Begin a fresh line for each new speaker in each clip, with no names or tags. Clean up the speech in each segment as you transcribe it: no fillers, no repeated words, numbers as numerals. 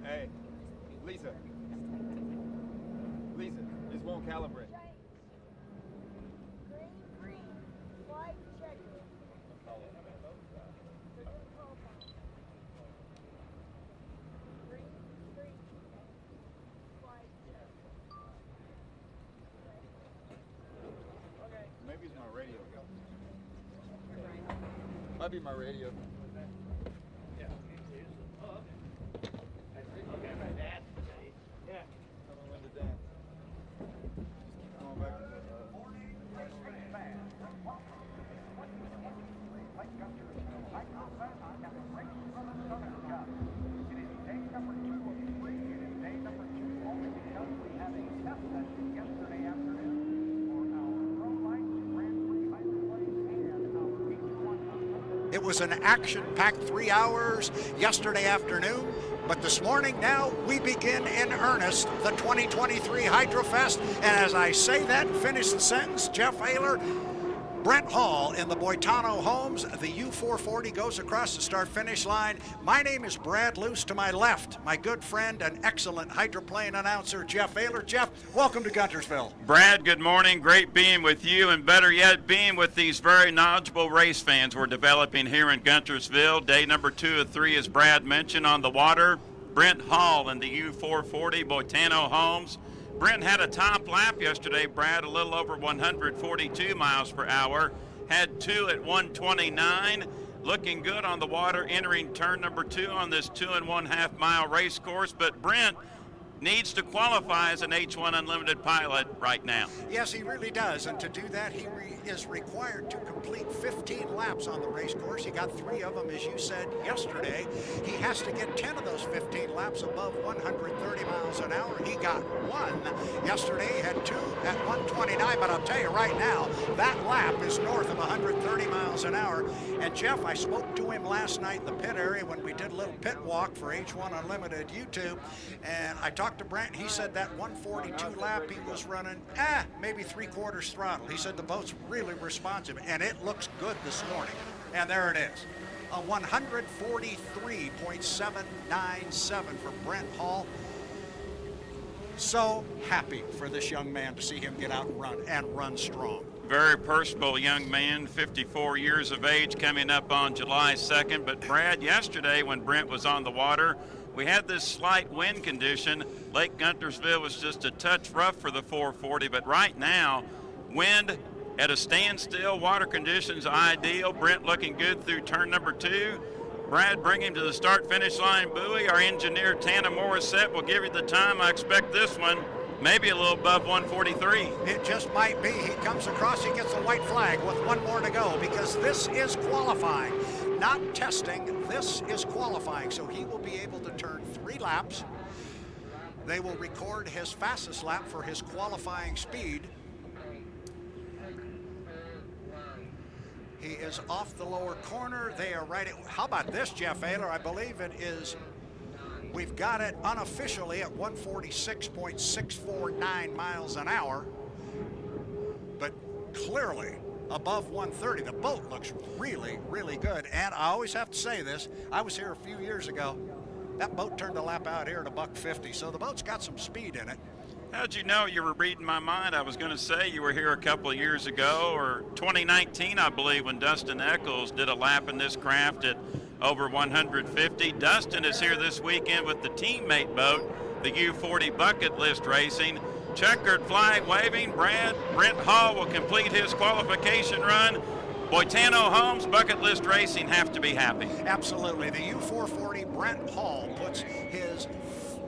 Hey, Lisa. Lisa, this won't calibrate.
Green, white, checker. Green, white, checker.
Okay. Maybe it's my radio. Might be my radio.
Yeah.
I don't know when to dance. Just keep going back to the
Lake Guntersville, Hydrofest, and the Prix. It is day number 2 of Prix. It is day number 2 only because we had a test session yesterday afternoon for our Pro Lights Grand Prix Hydroplane and our H1.
It was an action-packed 3 hours yesterday afternoon, but this morning now we begin in earnest the 2023 Hydrofest. And as I say that, finish the sentence, Jeff Ayler, Brent Hall in the Boitano Homes. The U440 goes across the start-finish line. My name is Brad Luce. To my left, my good friend and excellent hydroplane announcer, Jeff Ayler. Jeff, welcome to Guntersville.
Brad, good morning. Great being with you, and better yet, being with these very knowledgeable race fans we're developing here in Guntersville. Day number 2 of 3, as Brad mentioned, on the water. Brent Hall in the U440 Boitano Homes. Brent had a top lap yesterday, Brad, a little over 142 miles per hour. Had 2 at 129. Looking good on the water, entering turn number 2 on this 2.5 mile race course. But Brent needs to qualify as an H1 Unlimited pilot right now.
Yes, he really does, and to do that, he is required to complete 15 laps on the race course. He got 3 of them, as you said yesterday. He has to get 10 of those 15 laps above 130 miles an hour. He got 1 yesterday. He had 2 at 129, but I'll tell you right now, that lap is north of 130 miles an hour. And Jeff, I spoke to him last night in the pit area when we did a little pit walk for H1 Unlimited YouTube, and I talked to Brent. He said that 142 lap he was running maybe 3/4 throttle. He said the boat's really responsive, and it looks good this morning. And there it is, a 143.797 for Brent Hall. So happy for this young man to see him get out and run strong.
Very personable young man, 54 years of age, coming up on July 2nd. But Brad, yesterday when Brent was on the water, we had this slight wind condition. Lake Guntersville was just a touch rough for the 440, but right now, wind at a standstill, water conditions ideal. Brent looking good through turn number 2. Brad, bring him to the start-finish line buoy. Our engineer, Tana Morissette, will give you the time. I expect this one maybe a little above 143.
It just might be. He comes across, he gets a white flag with 1 more to go, because this is qualifying. Not testing, this is qualifying. So he will be able to turn 3 laps. They will record his fastest lap for his qualifying speed. He is off the lower corner. They are right at, how about this, Jeff Ayler? I believe it is, we've got it unofficially at 146.649 miles an hour, but clearly above 130. The boat looks really, really good. And I always have to say this, I was here a few years ago. That boat turned a lap out here at $150, so the boat's got some speed in it.
How'd you know? You were reading my mind. I was going to say you were here a couple of years ago, or 2019, I believe, when Dustin Eckles did a lap in this craft at over 150. Dustin is here this weekend with the teammate boat, the U40 Bucket List Racing. Checkered flag waving. Brent Hall will complete his qualification run. Boitano Homes, Bucket List Racing have to be happy.
Absolutely. The U440 Brent Hall puts his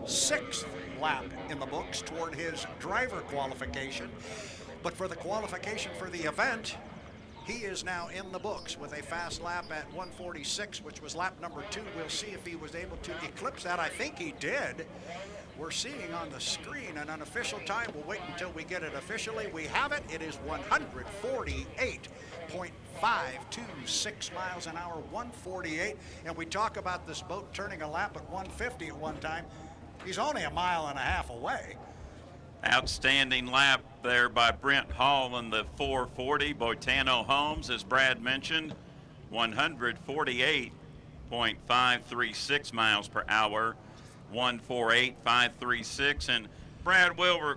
6th lap in the books toward his driver qualification. But for the qualification for the event, he is now in the books with a fast lap at 146, which was lap number 2. We'll see if he was able to eclipse that. I think he did. We're seeing on the screen an unofficial time. We'll wait until we get it officially. We have it. It is 148.526 miles an hour, 148. And we talk about this boat turning a lap at 150 at one time. He's only a mile and a half away.
Outstanding lap there by Brent Hall in the 440 Boitano Homes, as Brad mentioned, 148.536 miles per hour. 148.536. And Brad will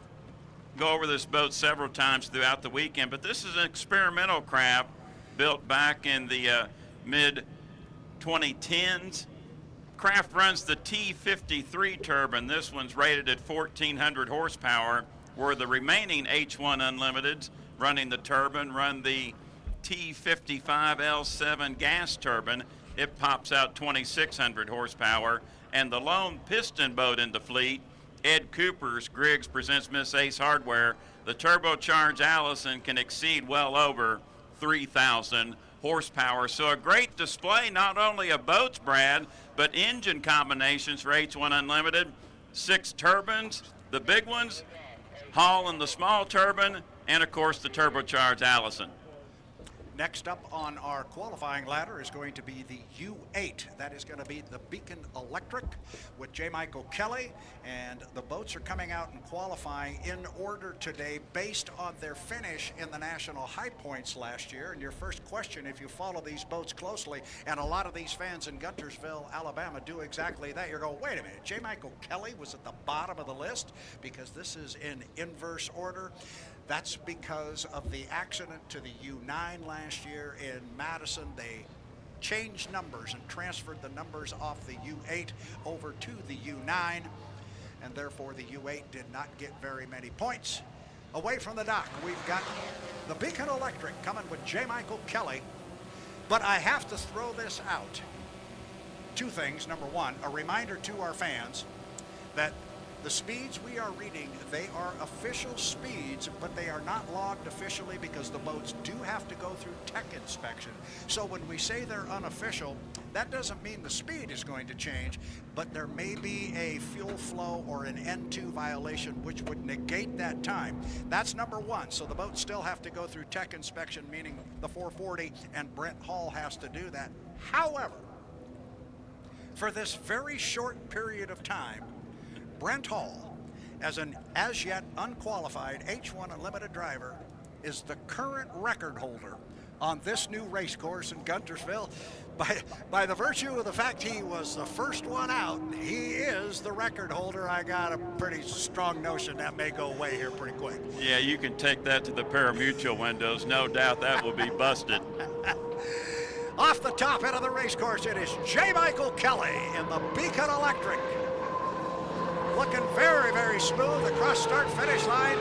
go over this boat several times throughout the weekend, but this is an experimental craft built back in the mid-2010s. Craft runs the T53 turbine. This one's rated at 1,400 horsepower, where the remaining H1 Unlimiteds running the turbine run the T55L7 gas turbine. It pops out 2,600 horsepower. And the lone piston boat in the fleet, Ed Cooper's Griggs presents Miss Ace Hardware, the turbocharged Allison can exceed well over 3,000 horsepower. So a great display, not only of boats, Brad, but engine combinations for H1 Unlimited. 6 turbines, the big ones, Hall and the small turbine, and of course the turbocharged Allison.
Next up on our qualifying ladder is going to be the U8. That is going to be the Beacon Electric with J. Michael Kelly. And the boats are coming out and qualifying in order today based on their finish in the National High Points last year. And your first question, if you follow these boats closely, and a lot of these fans in Guntersville, Alabama do exactly that, you're going, wait a minute, J. Michael Kelly was at the bottom of the list because this is in inverse order. That's because of the accident to the U9 last year in Madison. They changed numbers and transferred the numbers off the U8 over to the U9, and therefore the U8 did not get very many points. Away from the dock, we've got the Beacon Electric coming with J. Michael Kelly, but I have to throw this out. 2 things. Number one, a reminder to our fans that the speeds we are reading, they are official speeds, but they are not logged officially because the boats do have to go through tech inspection. So when we say they're unofficial, that doesn't mean the speed is going to change, but there may be a fuel flow or an N2 violation which would negate that time. That's number one. So the boats still have to go through tech inspection, meaning the 440, and Brent Hall has to do that. However, for this very short period of time, Brent Hall, as an as yet unqualified H1 Unlimited driver, is the current record holder on this new race course in Guntersville. By the virtue of the fact he was the first one out, he is the record holder. I got a pretty strong notion that may go away here pretty quick.
Yeah, you can take that to the pari-mutuel windows. No doubt that will be busted.
Off the top end of the race course, it is J. Michael Kelly in the Beacon Electric. Looking very, very smooth across start-finish line.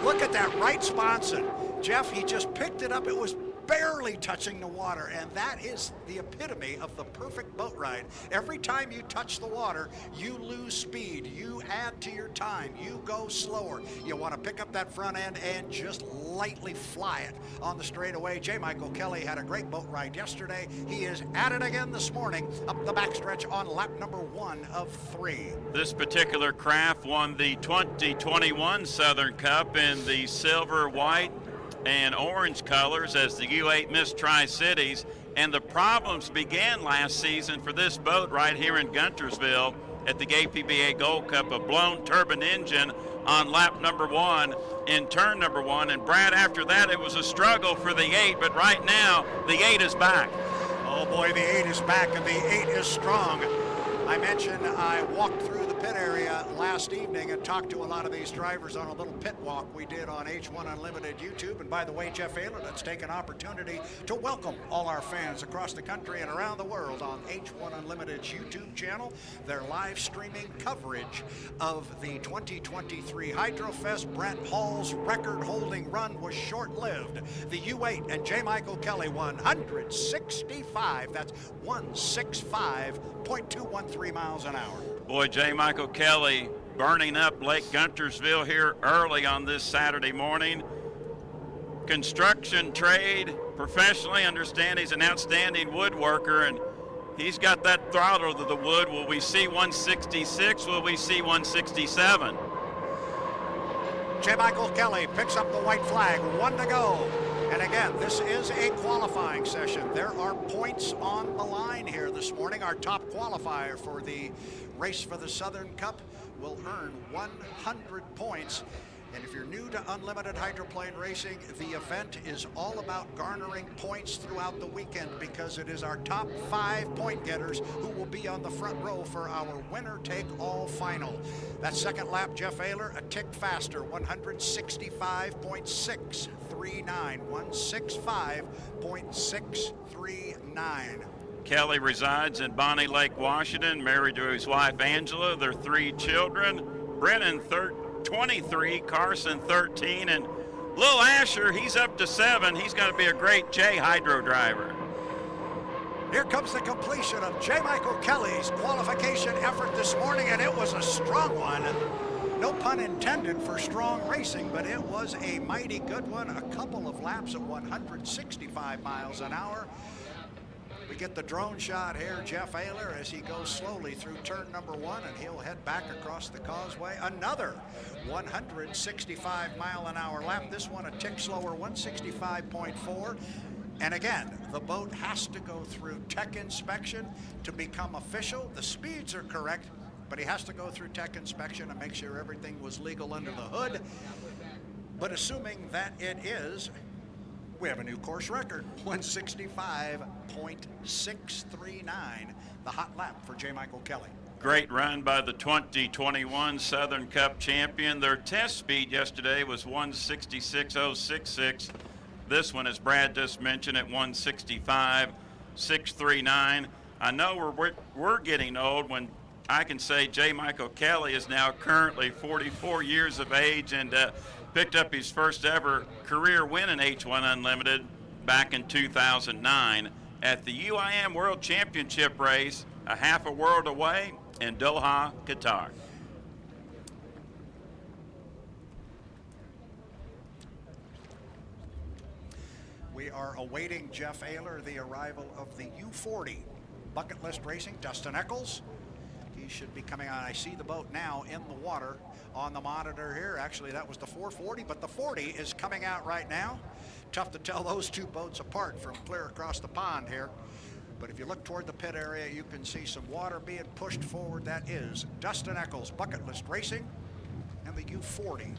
Look at that right sponson. Jeff, he just picked it up. It was barely touching the water, and that is the epitome of the perfect boat ride. Every time you touch the water, you lose speed. You add to your time. You go slower. You want to pick up that front end and just lightly fly it on the straightaway. J. Michael Kelly had a great boat ride yesterday. He is at it again this morning up the backstretch on lap number 1 of 3.
This particular craft won the 2021 Southern Cup in the silver, white, and orange colors as the U8 Miss Tri-Cities, and the problems began last season for this boat right here in Guntersville at the GPA Gold Cup. A blown turbine engine on lap number 1 in turn number 1, and Brad, after that it was a struggle for the 8, but right now the 8 is back.
Oh boy, the 8 is back and the 8 is strong. I mentioned I walked through the pit area last evening and talked to a lot of these drivers on a little pit walk we did on H1 Unlimited YouTube. And by the way, Jeff Ayler, let's take an opportunity to welcome all our fans across the country and around the world on H1 Unlimited's YouTube channel. Their live streaming coverage of the 2023 Hydrofest. Brent Hall's record-holding run was short-lived. The U8 and J. Michael Kelly 165. That's 165.213 miles an hour.
Boy, J. Michael Kelly burning up Lake Guntersville here early on this Saturday morning. Construction trade, professionally, understand he's an outstanding woodworker, and he's got that throttle to the wood. Will we see 166? Will we see 167?
J. Michael Kelly picks up the white flag, 1 to go. And again, this is a qualifying session. There are points on the line here this morning. Our top qualifier for the race for the Southern Cup will earn 100 points. And if you're new to unlimited hydroplane racing, the event is all about garnering points throughout the weekend because it is our top 5 point getters who will be on the front row for our winner-take-all final. That second lap, Jeff Ayler, a tick faster, 165.639, 165.639.
Kelly resides in Bonnie Lake, Washington, married to his wife Angela, their 3 children. Brennan, 23, Carson, 13, and Lil Asher, he's up to 7. He's going to be a great J Hydro driver.
Here comes the completion of J. Michael Kelly's qualification effort this morning, and it was a strong one. No pun intended for strong racing, but it was a mighty good one. A couple of laps at 165 miles an hour. We get the drone shot here, Jeff Ayler, as he goes slowly through turn number 1, and he'll head back across the causeway. Another 165-mile-an-hour lap. This one a tick slower, 165.4. And again, the boat has to go through tech inspection to become official. The speeds are correct, but he has to go through tech inspection and make sure everything was legal under the hood. But assuming that it is, we have a new course record, 165.639, the hot lap for J. Michael Kelly.
Great run by the 2021 Southern Cup champion. Their test speed yesterday was 166.066. This one, as Brad just mentioned, at 165.639. I know we're getting old when I can say J. Michael Kelly is now currently 44 years of age and picked up his first ever career win in H1 Unlimited back in 2009 at the UIM World Championship race, a half a world away in Doha, Qatar.
We are awaiting Jeff Ayler, the arrival of the U40 bucket list racing, Dustin Eckles. He should be coming on. I see the boat now in the water on the monitor here. Actually, that was the 440, but the 40 is coming out right now. Tough to tell those two boats apart from clear across the pond here. But if you look toward the pit area, you can see some water being pushed forward. That is Dustin Eckles, bucket list racing, and the U40.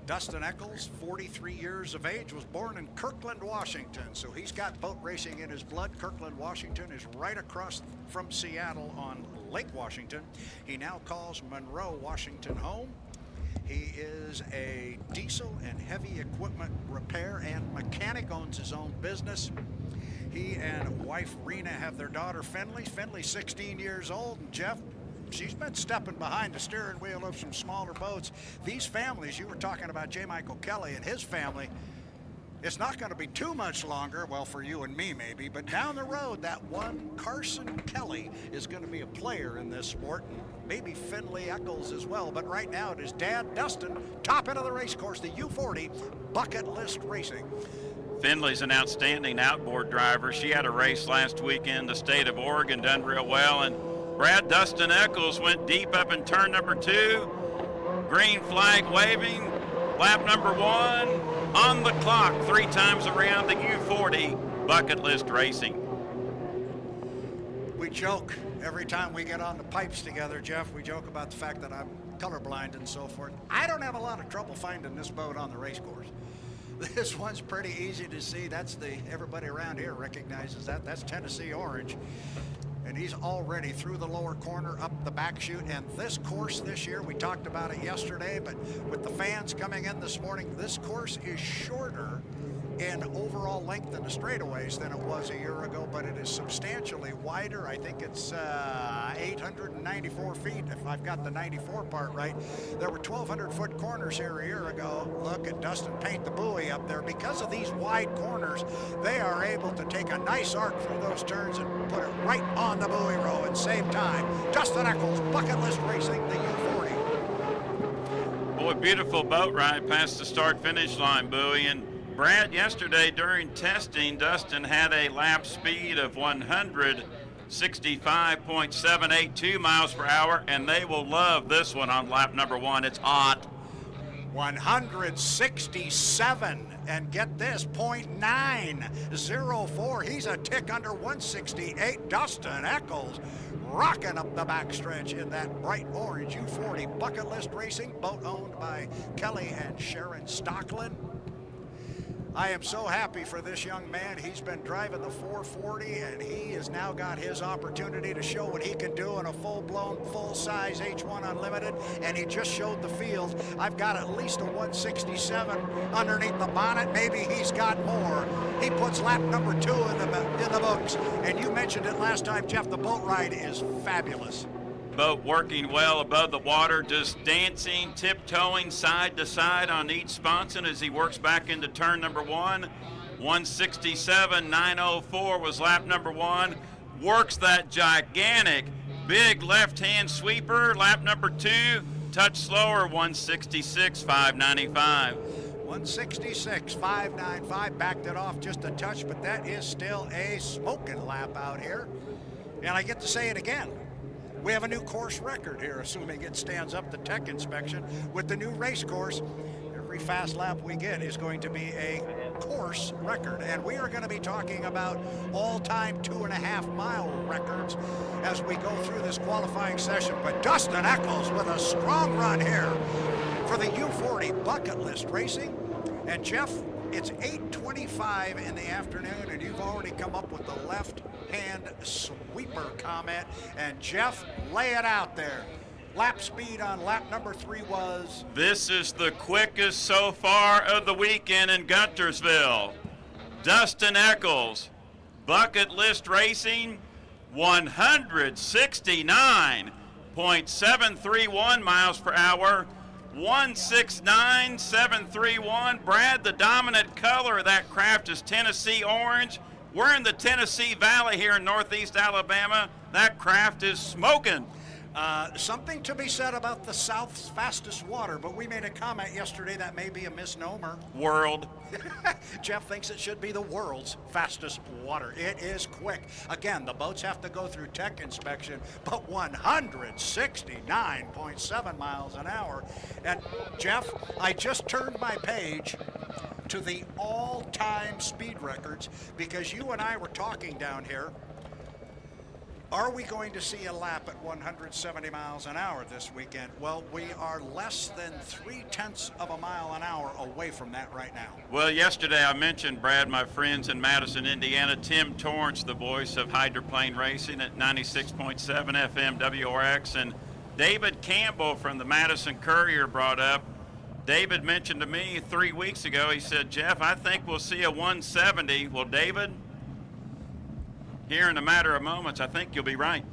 Dustin Eckles, 43 years of age, was born in Kirkland, Washington, so he's got boat racing in his blood. Kirkland, Washington is right across from Seattle on Lake Washington. He now calls Monroe, Washington home. He is a diesel and heavy equipment repair and mechanic, owns his own business. He and wife Rena have their daughter Finley. Finley's 16 years old, and Jeff, she's been stepping behind the steering wheel of some smaller boats. These families, you were talking about J. Michael Kelly and his family, it's not going to be too much longer, well, for you and me maybe, but down the road, that one Carson Kelly is going to be a player in this sport, and maybe Finley Eckles as well. But right now, it is Dad Dustin, top end of the race course, the U40 bucket list racing.
Finley's an outstanding outboard driver. She had a race last weekend, the state of Oregon, done real well, and Brad, Dustin Eckles went deep up in turn number 2. Green flag waving. Lap number 1 on the clock, 3 times around the U40 bucket list racing.
We joke every time we get on the pipes together, Jeff. We joke about the fact that I'm colorblind and so forth. I don't have a lot of trouble finding this boat on the race course. This one's pretty easy to see. That's everybody around here recognizes that. That's Tennessee Orange. And he's already through the lower corner, up the back chute. And this course this year, we talked about it yesterday, but with the fans coming in this morning, this course is shorter in overall length in the straightaways than it was a year ago, but it is substantially wider. I think it's 894 feet, if I've got the 94 part right. There were 1,200-foot corners here a year ago. Look at Dustin paint the buoy up there. Because of these wide corners, they are able to take a nice arc through those turns and put it right on the buoy row and save time. Dustin Eckles, bucket list racing, the U40.
Boy, beautiful boat ride past the start-finish line buoy. And Brad, yesterday during testing, Dustin had a lap speed of 165.782 miles per hour, and they will love this one on lap number 1. It's hot.
167, and get this, 0.904. He's a tick under 168. Dustin Eckles rocking up the backstretch in that bright orange U40 bucket list racing, boat owned by Kelly and Sharon Stocklin. I am so happy for this young man. He's been driving the 440, and he has now got his opportunity to show what he can do in a full-blown, full-size H1 Unlimited, and he just showed the field. I've got at least a 167 underneath the bonnet. Maybe he's got more. He puts lap number 2 in the books, and you mentioned it last time, Jeff. The boat ride is fabulous.
Boat working well above the water, just dancing, tiptoeing side to side on each sponson as he works back into turn number 1. 167.904 was lap number 1. Works that gigantic big left-hand sweeper. Lap number 2, touch slower, 166.595.
166.595, backed it off just a touch, but that is still a smoking lap out here. And I get to say it again. We have a new course record here, assuming it stands up to tech inspection. With the new race course, every fast lap we get is going to be a course record. And we are going to be talking about all-time 2.5-mile records as we go through this qualifying session. But Dustin Eckles with a strong run here for the U40 bucket list racing. And Jeff, it's 8:25 in the afternoon, and you've already come up with the left-hand sweeper comment. And Jeff, lay it out there. Lap speed on lap number 3 was?
This is the quickest so far of the weekend in Guntersville. Dustin Eckles, bucket list racing, 169.731 miles per hour. 169.731. Brad, the dominant color of that craft is Tennessee orange. We're in the Tennessee Valley here in northeast Alabama. That craft is smoking.
Something to be said about the South's fastest water, but we made a comment yesterday that may be a misnomer.
World.
Jeff thinks it should be the world's fastest water. It is quick. Again, the boats have to go through tech inspection, but 169.7 miles an hour. And Jeff, I just turned my page to the all-time speed records because you and I were talking down here. Are we going to see a lap at 170 miles an hour this weekend? Well, we are less than 0.3 of a mile an hour away from that right now.
Well, yesterday I mentioned, Brad, my friends in Madison, Indiana, Tim Torrance, the voice of hydroplane racing at 96.7 FM WRX, and David Campbell from the Madison Courier brought up. David mentioned to me 3 weeks ago, he said, Jeff, I think we'll see a 170. Well, David, here in a matter of moments, I think you'll be right.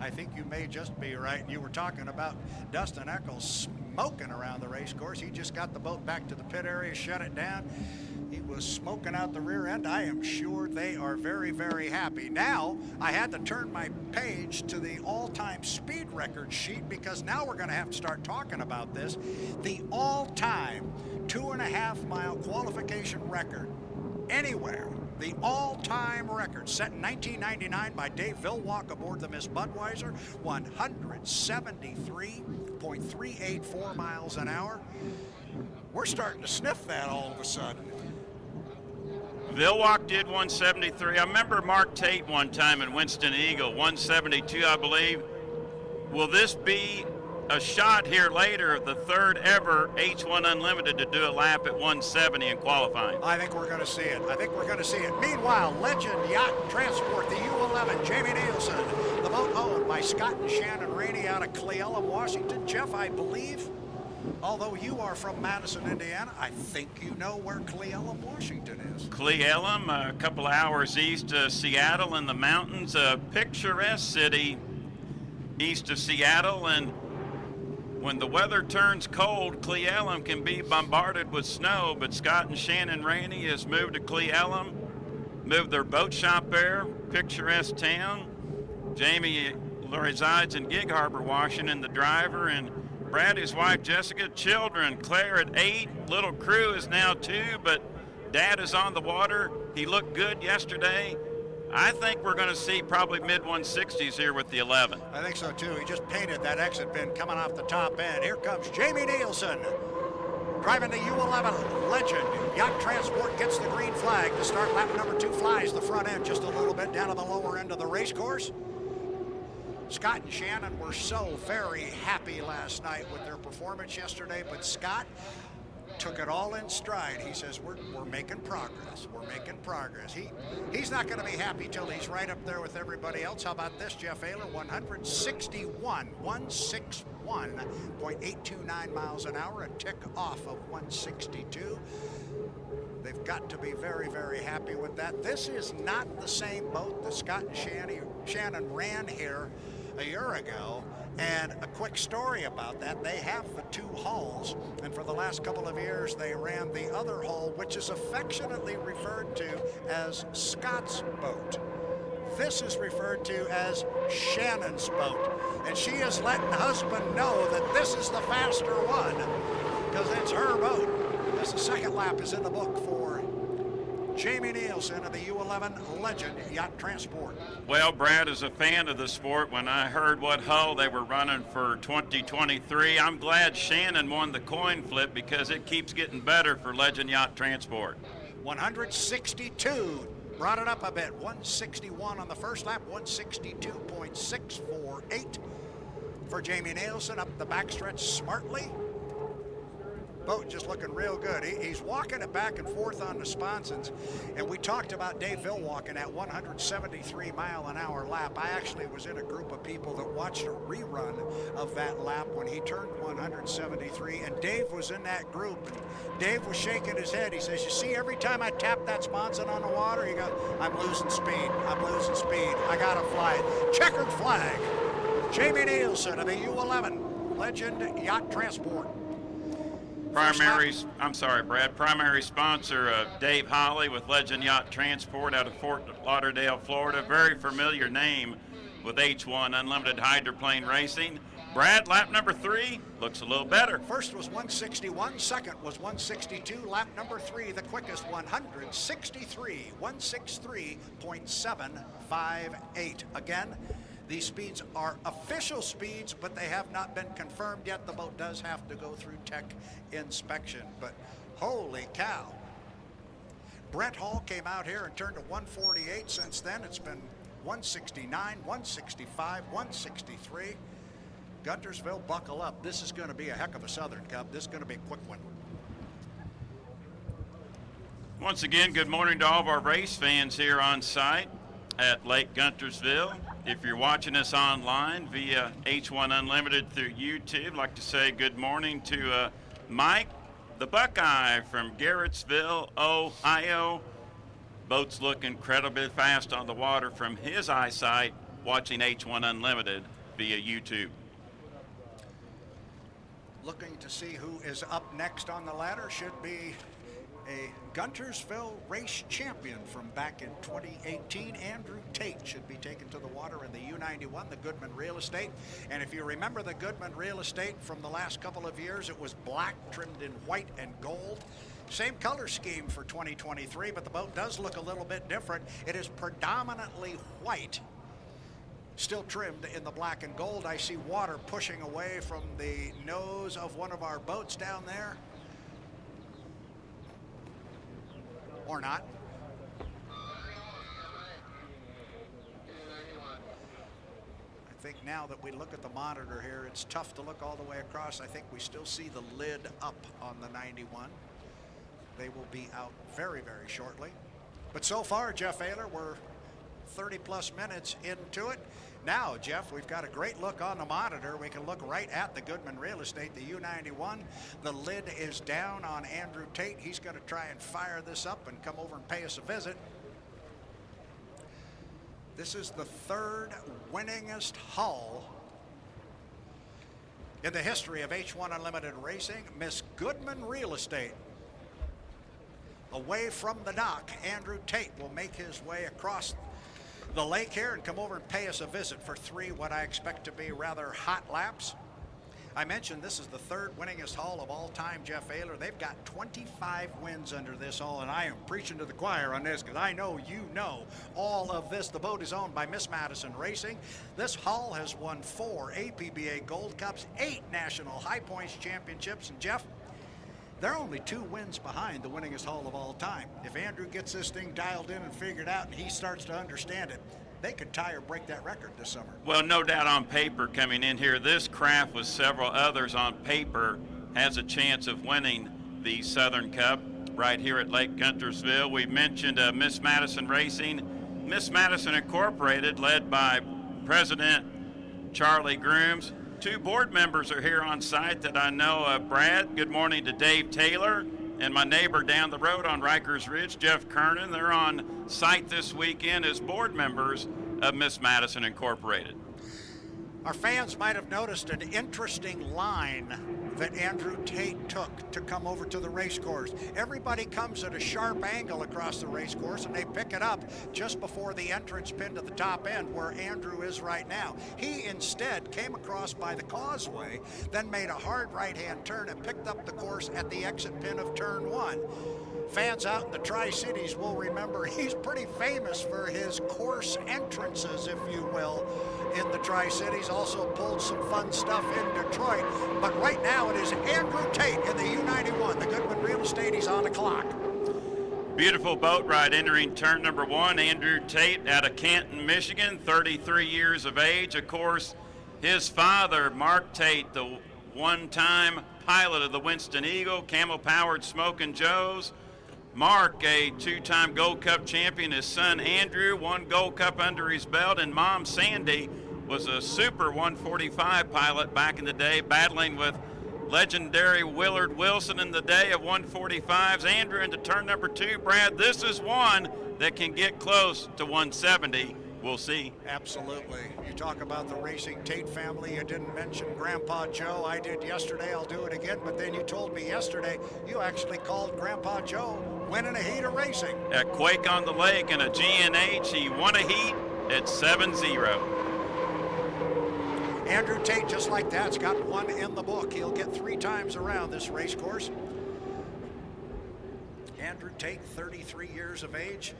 I think you may just be right. You were talking about Dustin Eckles smoking around the race course. He just got the boat back to the pit area, shut it down. He was smoking out the rear end. I am sure they are very, very happy. Now, I had to turn my page to the all-time speed record sheet because now we're going to have to start talking about this. The all-time 2.5-mile qualification record anywhere. The all-time record set in 1999 by Dave Vilwalk aboard the Miss Budweiser, 173.384 miles an hour. We're starting to sniff that all of a sudden.
Vilwalk did 173. I remember Mark Tate one time in Winston Eagle, 172, I believe. Will this be a shot here later of the third ever H1 Unlimited to do a lap at 170 in qualifying?
I think we're going to see it. Meanwhile, Legend Yacht Transport, the U11, Jamie Nielsen, the boat owned by Scott and Shannon Rainey out of Cleella, Washington. Jeff, I believe, although you are from Madison, Indiana, I think you know where Cleella, Washington is.
Cleella, a couple hours east of Seattle in the mountains, a picturesque city east of Seattle, and when the weather turns cold, Cle Elum can be bombarded with snow, but Scott and Shannon Rainey has moved to Cle Elum, moved their boat shop there, picturesque town. Jamie resides in Gig Harbor, Washington, the driver, and Brad, his wife Jessica, children, Claire at 8, little crew is now 2, but Dad is on the water. He looked good yesterday. I think we're going to see probably mid-160s here with the 11.
I think so, too. He just painted that exit pin coming off the top end. Here comes Jamie Nielsen. Driving the U11 Legend. Yacht Transport gets the green flag to start lap number 2, flies the front end just a little bit down to the lower end of the race course. Scott and Shannon were so very happy last night with their performance yesterday, but Scott took it all in stride. He says, we're making progress. We're making progress. He's not going to be happy till he's right up there with everybody else. How about this, Jeff Ayler? 161.829 miles an hour, a tick off of 162. They've got to be very, very happy with that. This is not the same boat that Scott and Shannon ran here a year ago. And a quick story about that, they have the 2 hulls, and for the last couple of years they ran the other hull, which is affectionately referred to as Scott's boat. This is referred to as Shannon's boat, and she is letting husband know that this is the faster one because it's her boat. As the second lap is in the book for Jamie Nielsen of the U11 Legend Yacht Transport.
Well, Brad, as a fan of the sport, when I heard what hull they were running for 2023, I'm glad Shannon won the coin flip because it keeps getting better for Legend Yacht Transport.
162, brought it up a bit. 161 on the first lap, 162.648 for Jamie Nielsen up the backstretch smartly. Boat just looking real good. He's walking it back and forth on the sponsons, and we talked about Dave Hill walking that 173-mile-an-hour lap. I actually was in a group of people that watched a rerun of that lap when he turned 173, and Dave was in that group, and Dave was shaking his head. He says, you see, every time I tap that sponson on the water, he goes, I'm losing speed, I'm losing speed, I gotta fly it. Checkered flag. Jamie Nielsen of the U11 Legend Yacht Transport.
Primary sponsor Dave Holly with Legend Yacht Transport out of Fort Lauderdale, Florida. Very familiar name with H1 Unlimited Hydroplane Racing. Brad, lap number 3 looks a little better.
First was 161, second was 162. Lap number 3, the quickest, 163.758. Again, these speeds are official speeds, but they have not been confirmed yet. The boat does have to go through tech inspection, but holy cow. Brent Hall came out here and turned to 148. Since then, it's been 169, 165, 163. Guntersville, buckle up. This is going to be a heck of a Southern Cup. This is going to be a quick one.
Once again, good morning to all of our race fans here on site at Lake Guntersville. If you're watching us online via H1 Unlimited through YouTube, I'd like to say good morning to Mike, the Buckeye from Garrettsville, Ohio. Boats look incredibly fast on the water from his eyesight watching H1 Unlimited via YouTube.
Looking to see who is up next on the ladder. Should be a Guntersville race champion from back in 2018. Andrew Tate should be taken to the water in the U91, the Goodman Real Estate. And if you remember the Goodman Real Estate from the last couple of years, it was black trimmed in white and gold. Same color scheme for 2023, but the boat does look a little bit different. It is predominantly white, still trimmed in the black and gold. I see water pushing away from the nose of one of our boats down there. Or not. I think now that we look at the monitor here, it's tough to look all the way across. I think we still see the lid up on the 91. They will be out very, very shortly. But so far, Jeff Ayler, we're 30 plus minutes into it. Now, Jeff, we've got a great look on the monitor. We can look right at the Goodman Real Estate, the U91. The lid is down on Andrew Tate. He's going to try and fire this up and come over and pay us a visit. This is the third winningest hull in the history of H1 Unlimited Racing. Miss Goodman Real Estate. Away from the dock, Andrew Tate will make his way across the lake here and come over and pay us a visit for 3 what I expect to be rather hot laps. I mentioned this is the third winningest hull of all time, Jeff Ayler. They've got 25 wins under this hull, and I am preaching to the choir on this because I know you know all of this. The boat is owned by Miss Madison Racing. This hull has won 4 APBA Gold Cups, 8 National High Points Championships, and Jeff, They're only 2 wins behind the winningest haul of all time. If Andrew gets this thing dialed in and figured out and he starts to understand it, they could tie or break that record this summer.
Well, no doubt on paper coming in here, this craft with several others on paper has a chance of winning the Southern Cup right here at Lake Guntersville. We mentioned Miss Madison Racing. Miss Madison Incorporated, led by President Charlie Grooms. 2 board members are here on site that I know. Brad, good morning to Dave Taylor, and my neighbor down the road on Rikers Ridge, Jeff Kernan. They're on site this weekend as board members of Miss Madison Incorporated.
Our fans might have noticed an interesting line that Andrew Tate took to come over to the race course. Everybody comes at a sharp angle across the race course, and they pick it up just before the entrance pin to the top end where Andrew is right now. He instead came across by the causeway, then made a hard right-hand turn and picked up the course at the exit pin of turn 1. Fans out in the Tri-Cities will remember he's pretty famous for his course entrances, if you will, in the Tri-Cities. Also pulled some fun stuff in Detroit. But right now it is Andrew Tate in the U91. The Goodman Real Estate, he's on the clock.
Beautiful boat ride entering turn number 1. Andrew Tate out of Canton, Michigan, 33 years of age. Of course, his father, Mark Tate, the one-time pilot of the Winston Eagle, camel-powered Smokin' Joe's. Mark, a 2-time Gold Cup champion. His son Andrew, 1 Gold Cup under his belt, and Mom Sandy was a Super 145 pilot back in the day, battling with legendary Willard Wilson in the day of 145s. Andrew into turn number 2. Brad, this is one that can get close to 170. We'll see.
Absolutely. You talk about the Racing Tate family. You didn't mention Grandpa Joe. I did yesterday. I'll do it again. But then you told me yesterday you actually called Grandpa Joe winning a heat of racing.
At Quake on the Lake in a G&H, he won a heat at 7-0.
Andrew Tate, just like that's got 1 in the book. He'll get 3 times around this race course. Andrew Tate, 33 years of age.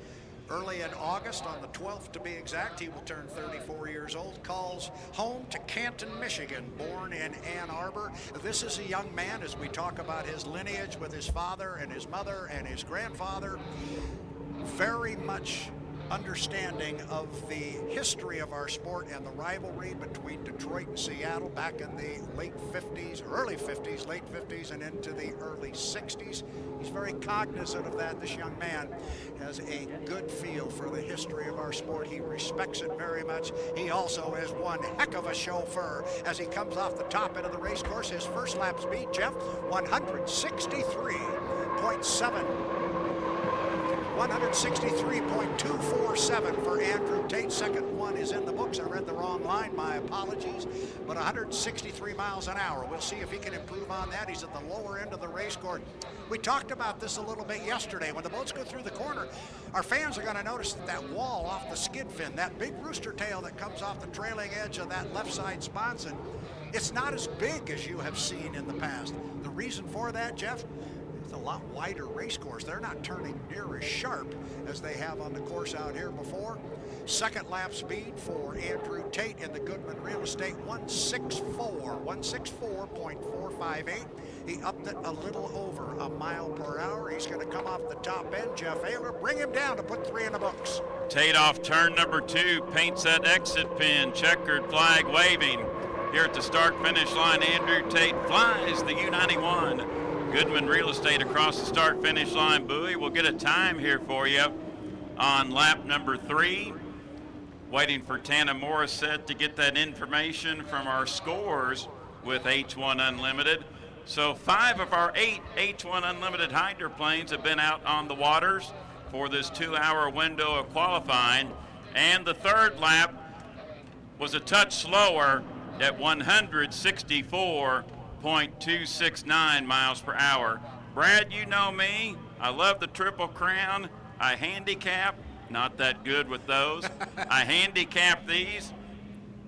Early in August, on the 12th to be exact, he will turn 34 years old. Calls home to Canton, Michigan, born in Ann Arbor. This is a young man, as we talk about his lineage with his father and his mother and his grandfather, very much understanding of the history of our sport and the rivalry between Detroit and Seattle back in the late 50s, early 50s, late 50s, and into the early 60s. He's very cognizant of that. This young man has a good feel for the history of our sport. He respects it very much. He also is one heck of a chauffeur as he comes off the top end of the race course. His first lap speed, Jeff, 163.7. 163.247 for Andrew Tate. Second one is in the books. I read the wrong line, my apologies. But 163 miles an hour. We'll see if he can improve on that. He's at the lower end of the race course. We talked about this a little bit yesterday. When the boats go through the corner, our fans are going to notice that wall off the skid fin, that big rooster tail that comes off the trailing edge of that left side sponson, it's not as big as you have seen in the past. The reason for that, Jeff, a lot wider race course. They're not turning near as sharp as they have on the course out here before. Second lap speed for Andrew Tate in the Goodman Real Estate, 164.458. He upped it a little over a mile per hour. He's going to come off the top end. Jeff Ayler, bring him down to put 3 in the books.
Tate off turn number 2, paints that exit pin, checkered flag waving. Here at the start-finish line, Andrew Tate flies the U91. Goodman Real Estate across the start-finish line buoy. We'll get a time here for you on lap number 3. Waiting for Tana Morissette to get that information from our scores with H1 Unlimited. So 5 of our 8 H1 Unlimited hydroplanes have been out on the waters for this 2-hour window of qualifying. And the third lap was a touch slower at 164.269 miles per hour. Brad, you know me. I love the Triple Crown. I handicap, not that good with those. I handicap these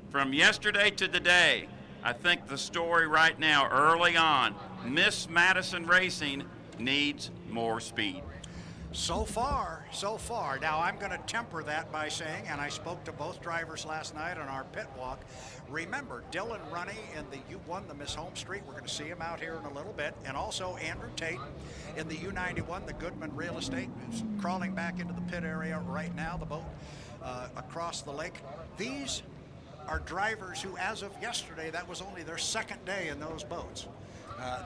from yesterday to today. I think the story right now, early on, Miss Madison Racing needs more speed.
So far, so far. Now, I'm going to temper that by saying, and I spoke to both drivers last night on our pit walk, remember, Dylan Runne in the U1, the Miss Home Street, we're going to see him out here in a little bit, and also Andrew Tate in the U91, the Goodman Real Estate, who's crawling back into the pit area right now, the boat across the lake. These are drivers who, as of yesterday, that was only their second day in those boats.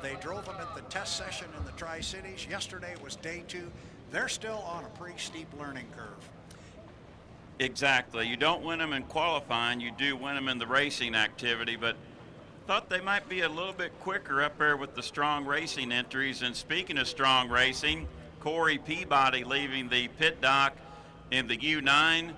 They drove them at the test session in the Tri-Cities. Yesterday was day 2. They're still on a pretty steep learning curve.
Exactly. You don't win them in qualifying, you do win them in the racing activity, but thought they might be a little bit quicker up there with the strong racing entries. And speaking of strong racing, Corey Peabody leaving the pit dock in the U9,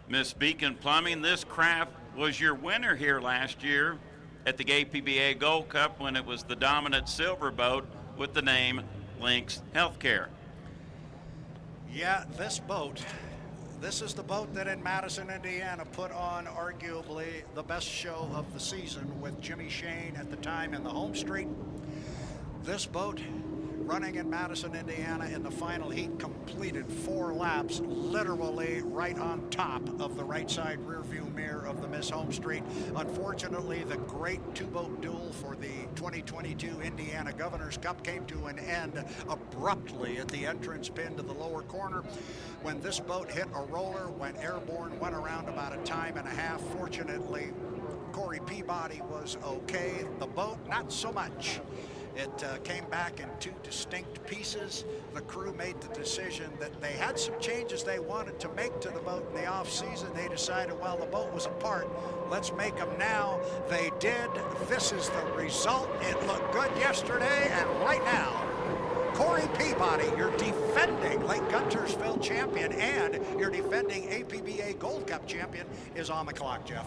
Miss Beacon Plumbing. This craft was your winner here last year at the APBA Gold Cup when it was the dominant silver boat with the name Lynx Healthcare.
Yeah, this boat, this is the boat that in Madison, Indiana put on arguably the best show of the season with Jimmy Shane at the time in the home street. This boat running in Madison, Indiana in the final heat completed 4 laps literally right on top of the right side rear view mirror of the Miss Home Street. Unfortunately, the great 2-boat duel for the 2022 Indiana Governor's Cup came to an end abruptly at the entrance pin to the lower corner when this boat hit a roller, went airborne, went around about a time and a half. Fortunately, Corey Peabody was okay. The boat, not so much. It came back in 2 distinct pieces. The crew made the decision that they had some changes they wanted to make to the boat in the off season. They decided, well, the boat was apart, let's make them now. They did. This is the result. It looked good yesterday, and right now, Corey Peabody, your defending Lake Guntersville champion and your defending APBA Gold Cup champion, is on the clock, Jeff.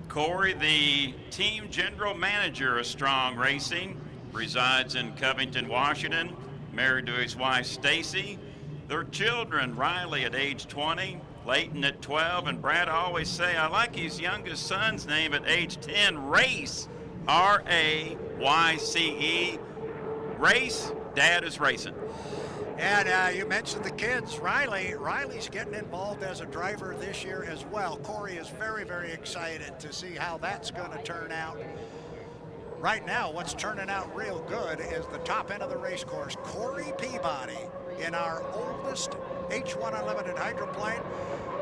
Corey, the team general manager of Strong Racing, resides in Covington, Washington, married to his wife, Stacy. Their children, Riley at age 20, Layton at 12, and Brad always say, I like his youngest son's name at age 10, Race, R-A-Y-C-E. Race, Dad is racing.
And you mentioned the kids. Riley's getting involved as a driver this year as well. Corey is very, very excited to see how that's going to turn out. Right now, what's turning out real good is the top end of the race course. Corey Peabody in our oldest H1 Unlimited hydroplane.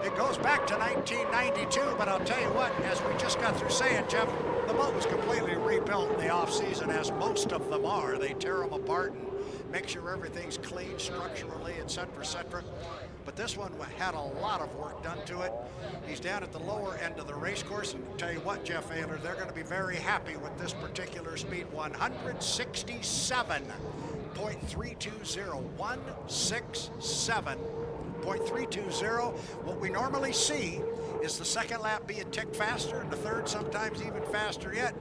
It goes back to 1992, but I'll tell you what, as we just got through saying, Jeff, the boat was completely rebuilt in the off-season, as most of them are. They tear them apart and make sure everything's clean structurally, et cetera, but this one had a lot of work done to it. He's down at the lower end of the race course, and tell you what, Jeff Ayler, they're going to be very happy with this particular speed. 167.320, 167.320. What we normally see is the second lap be a tick faster, and the third sometimes even faster yet.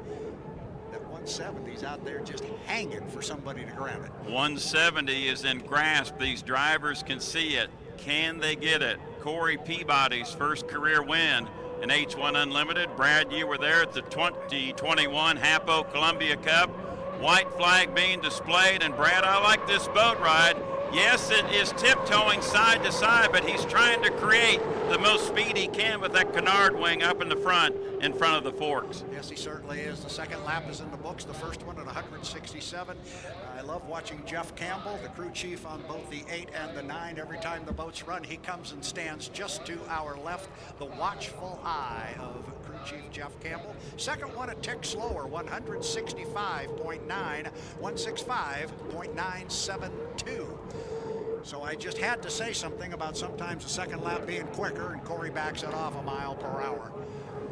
170's out there just hanging for somebody to grab it.
170 is in grasp. These drivers can see it. Can they get it? Corey Peabody's first career win in H1 Unlimited. Brad, you were there at the 2021 Hapo Columbia Cup. White flag being displayed, and Brad, I like this boat ride. Yes, it is tiptoeing side to side, but he's trying to create the most speed he can with that canard wing up in front of the forks.
Yes, he certainly is. The second lap is in the books, the first one at 167. I love watching Jeff Campbell, the crew chief on both the 8 and the 9. Every time the boats run, he comes and stands just to our left, the watchful eye of crew chief Jeff Campbell. Second one a tick slower, 165.9, 165.972. So I just had to say something about sometimes the second lap being quicker, and Corey backs it off a mile per hour.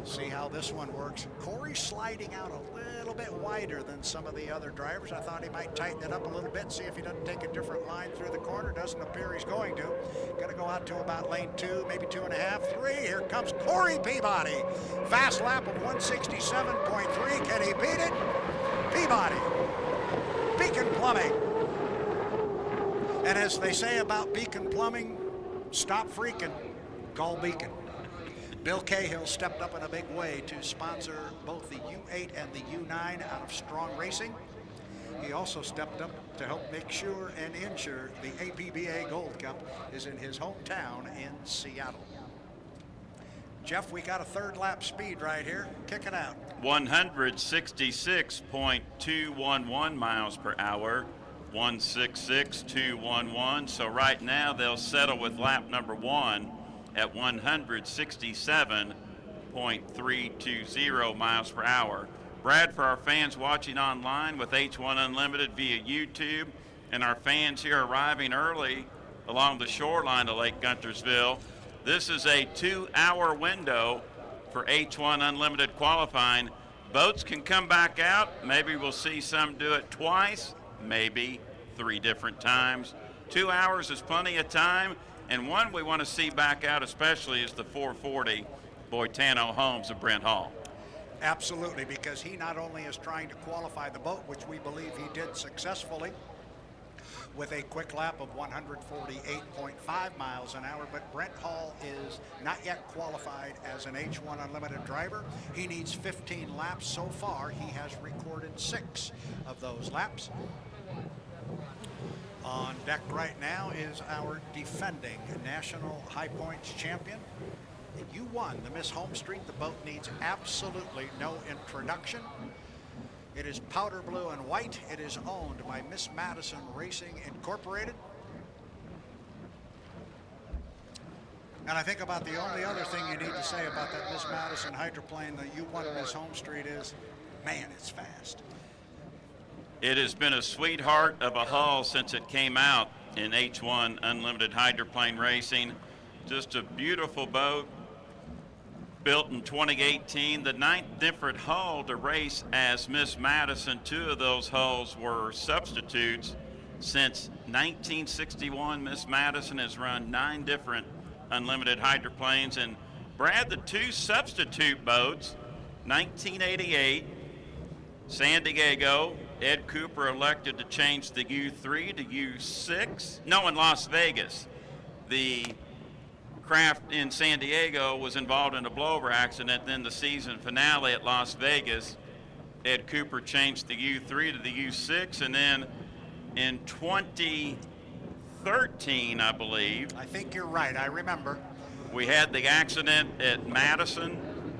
See how this one works. Corey sliding out a little bit wider than some of the other drivers. I thought he might tighten it up a little bit and see if he doesn't take a different line through the corner. Doesn't appear he's going to. Going to go out to about lane 2, maybe 2.5, 3. Here comes Corey Peabody. Fast lap of 167.3. Can he beat it? Peabody. Beacon Plumbing. And as they say about Beacon Plumbing, stop freaking, call Beacon. Bill Cahill stepped up in a big way to sponsor both the U8 and the U9 out of Strong Racing. He also stepped up to help make sure and ensure the APBA Gold Cup is in his hometown in Seattle. Jeff, we got a third lap speed right here. Kick it out.
166.211 miles per hour. 166.211. So right now they'll settle with lap number 1 at 167.320 miles per hour. Brad, for our fans watching online with H1 Unlimited via YouTube, and our fans here arriving early along the shoreline of Lake Guntersville, this is a 2-hour window for H1 Unlimited qualifying. Boats can come back out. Maybe we'll see some do it twice, maybe 3 different times. 2 hours is plenty of time, and one we want to see back out especially is the 440 Boitano Holmes of Brent Hall.
Absolutely, because he not only is trying to qualify the boat, which we believe he did successfully with a quick lap of 148.5 miles an hour, but Brent Hall is not yet qualified as an H1 Unlimited driver. He needs 15 laps. So far, he has recorded 6 of those laps. On deck right now is our defending national high points champion. You won the Miss Home Street. The boat needs absolutely no introduction. It is powder blue and white. It is owned by Miss Madison Racing Incorporated. And I think about the only other thing you need to say about that Miss Madison hydroplane that you won Miss Home Street is, man, it's fast.
It has been a sweetheart of a hull since it came out in H1 Unlimited hydroplane racing. Just a beautiful boat. Built in 2018, the 9th different hull to race as Miss Madison. 2 of those hulls were substitutes. Since 1961, Miss Madison has run 9 different unlimited hydroplanes. And Brad, the 2 substitute boats, 1988, San Diego, Ed Cooper elected to change the U3 to U6. No, in Las Vegas. The craft in San Diego was involved in a blowover accident. Then the season finale at Las Vegas, Ed Cooper changed the U3 to the U6, and then in 2013, I believe.
I think you're right, I remember.
We had the accident at Madison,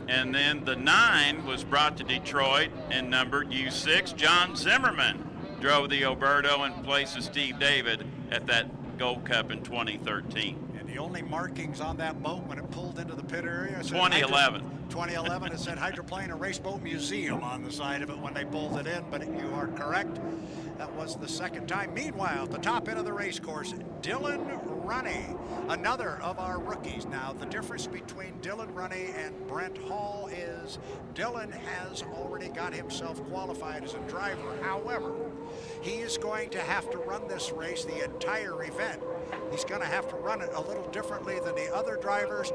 and then the 9 was brought to Detroit and numbered U6. John Zimmerman drove the Oberto in place of Steve David at that Gold Cup in 2013.
The only markings on that boat when it pulled into the pit area,
2011.
2011, it said Hydroplane and Raceboat Museum on the side of it when they pulled it in, but you are correct. That was the second time. Meanwhile, at the top end of the race course, Dylan Runne, another of our rookies. Now, the difference between Dylan Runne and Brent Hall is Dylan has already got himself qualified as a driver. However, he is going to have to run this race the entire event. He's going to have to run it a little differently than the other drivers,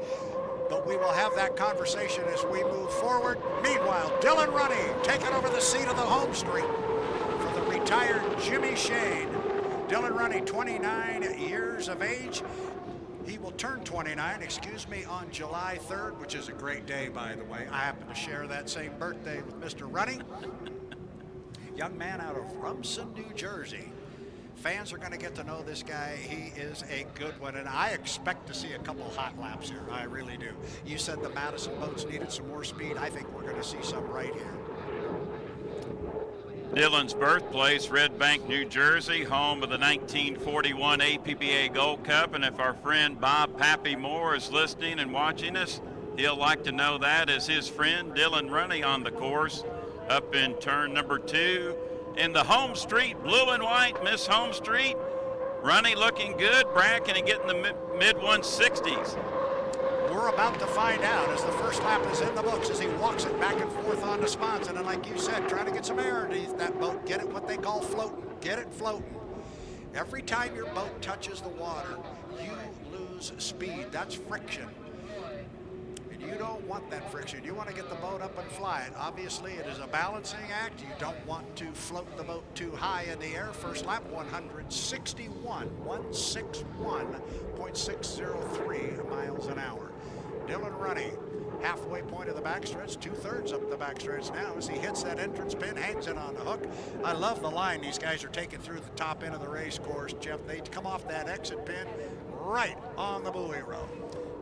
but we will have that conversation as we move forward. Meanwhile, Dylan Runne taking over the seat of the home street for the retired Jimmy Shane. Dylan Runne, 29 years of age. He will turn 29, on July 3rd, which is a great day, by the way. I happen to share that same birthday with Mr. Runne. Young man out of Rumson, New Jersey. Fans are going to get to know this guy. He is a good one, and I expect to see a couple hot laps here. I really do. You said the Madison boats needed some more speed. I think we're going to see some right here.
Dylan's birthplace, Red Bank, New Jersey, home of the 1941 APBA Gold Cup. And if our friend Bob Pappy Moore is listening and watching us, he'll like to know that as his friend Dylan Runne on the course up in turn number 2. In the home street, blue and white, Miss Home Street. Runne looking good. Brad, can he get in the mid 160s?
We're about to find out as the first lap is in the books as he walks it back and forth on the spots. And then, like you said, trying to get some air underneath that boat, get it what they call floating, get it floating. Every time your boat touches the water, you lose speed. That's friction. And you don't want that friction. You want to get the boat up and fly it. Obviously, it is a balancing act. You don't want to float the boat too high in the air. First lap, 161.603 miles an hour. Dylan Runne. Halfway point of the backstretch, 2/3 up the backstretch now as he hits that entrance pin, hangs it on the hook. I love the line these guys are taking through the top end of the race course, Jeff. They come off that exit pin right on the buoy row.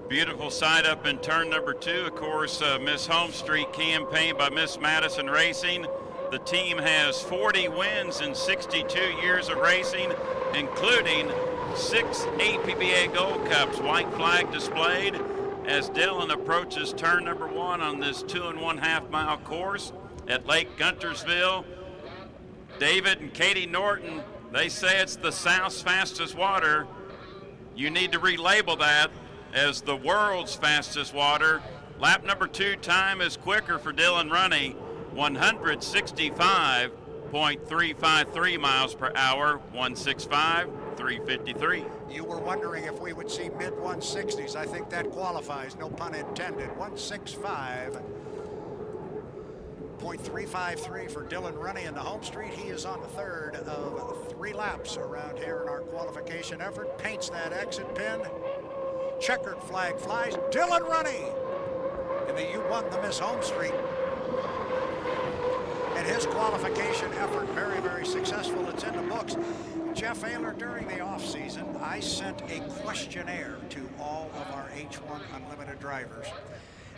Beautiful side up in turn number 2. Of course, Miss Home Street campaign by Miss Madison Racing. The team has 40 wins in 62 years of racing, including 6 APBA Gold Cups. White flag displayed as Dylan approaches turn number 1 on this 2.5 mile course at Lake Guntersville. David and Katie Norton, they say it's the South's fastest water. You need to relabel that as the world's fastest water. Lap number 2 time is quicker for Dylan Runne, 165.353 miles per hour, 165.353.
You were wondering if we would see mid-160s. I think that qualifies, no pun intended. 165.353 for Dylan Runne in the home street. He is on the 3rd of 3 laps around here in our qualification effort. Paints that exit pin. Checkered flag flies. Dylan Runne in the U1, the Miss Home Street. And his qualification effort, very, very successful. It's in the books. Jeff Ayler, during the off-season, I sent a questionnaire to all of our H1 Unlimited drivers.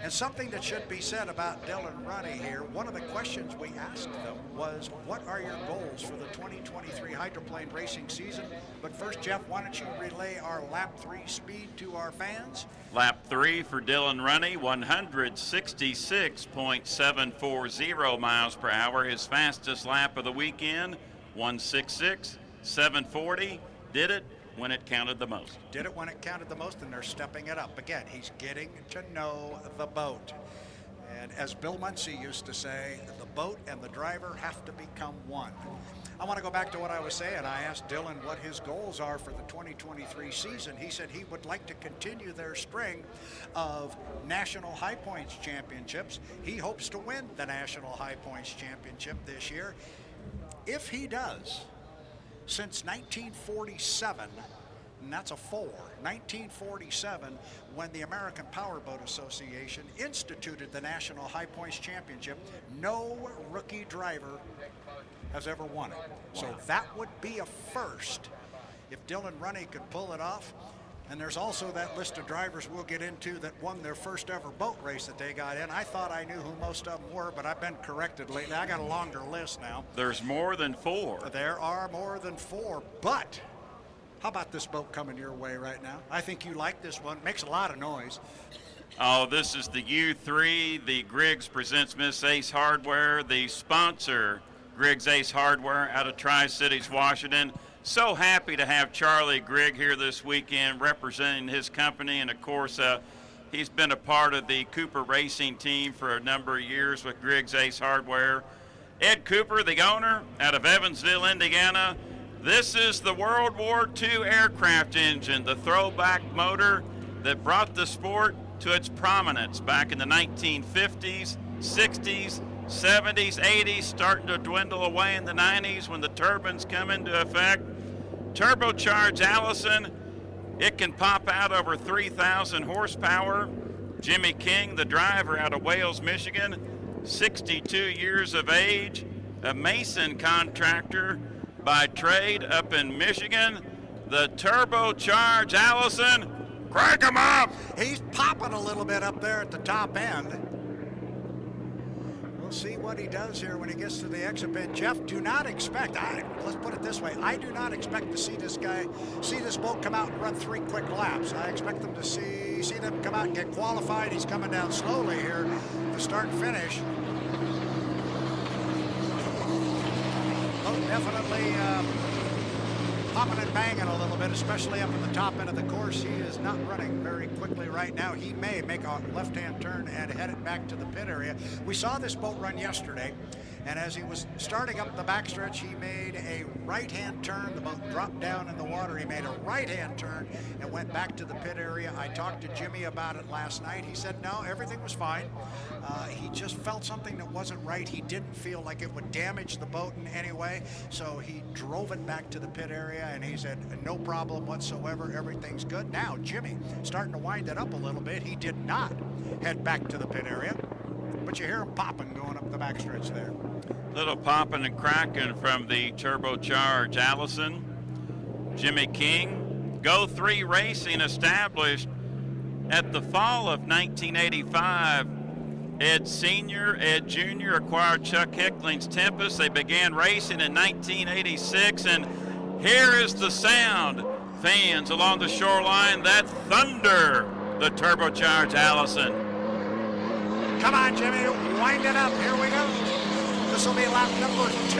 And something that should be said about Dylan Runne here, one of the questions we asked them was, what are your goals for the 2023 hydroplane racing season? But first, Jeff, why don't you relay our lap 3 speed to our fans?
Lap 3 for Dylan Runne, 166.740 miles per hour. His fastest lap of the weekend, 166.740. Did it when it counted the most.
Did it when it counted the most, and they're stepping it up. Again, he's getting to know the boat. And as Bill Muncie used to say, the boat and the driver have to become one. I want to go back to what I was saying. I asked Dylan what his goals are for the 2023 season. He said he would like to continue their string of National High Points Championships. He hopes to win the National High Points Championship this year. If he does, since 1947, and that's a 4, 1947, when the American Powerboat Association instituted the National High Points Championship, no rookie driver has ever won it. So that would be a first if Dylan Runne could pull it off. And there's also that list of drivers we'll get into that won their first ever boat race that they got in. I thought I knew who most of them were, but I've been corrected lately. I got a longer list now.
There's more than 4.
There are more than 4, but how about this boat coming your way right now? I think you like this one. Makes a lot of noise.
Oh, this is the U3. The Griggs presents Miss Ace Hardware. The sponsor, Griggs Ace Hardware out of Tri-Cities, Washington. So happy to have Charlie Grigg here this weekend representing his company. And of course, he's been a part of the Cooper racing team for a number of years with Griggs Ace Hardware. Ed Cooper, the owner, out of Evansville, Indiana. This is the World War II aircraft engine, the throwback motor that brought the sport to its prominence back in the 1950s, 60s, 70s, 80s, starting to dwindle away in the 90s when the turbines come into effect. Turbocharged Allison, it can pop out over 3,000 horsepower. Jimmy King, the driver out of Wales, Michigan, 62 years of age, a mason contractor by trade up in Michigan. The turbocharged Allison, crank him up!
He's popping a little bit up there at the top end. We'll see what he does here when he gets to the exit pit. Jeff, do not expect, let's put it this way, I do not expect to see this boat come out and run 3 quick laps. I expect them to see them come out and get qualified. He's coming down slowly here to start and finish. Boat definitely popping and banging a little bit, especially up at the top end of the course. He is not running very quickly right now. He may make a left-hand turn and head it back to the pit area. We saw this boat run yesterday, and as he was starting up the backstretch, he made a right-hand turn. The boat dropped down in the water. He made a right-hand turn and went back to the pit area. I talked to Jimmy about it last night. He said, no, everything was fine. He just felt something that wasn't right. He didn't feel like it would damage the boat in any way, so he drove it back to the pit area, and he said no problem whatsoever. Everything's good. Now, Jimmy starting to wind it up a little bit. He did not head back to the pit area, but you hear him popping going up the backstretch there.
Little popping and cracking from the turbocharged Allison. Jimmy King, Go 3 Racing, established at the fall of 1985. Ed Sr., Ed Jr. acquired Chuck Hickling's Tempest. They began racing in 1986, and here is the sound. Fans along the shoreline, that thunder, the turbocharged Allison.
Come on, Jimmy, wind it up. Here we go. This will be lap number 2.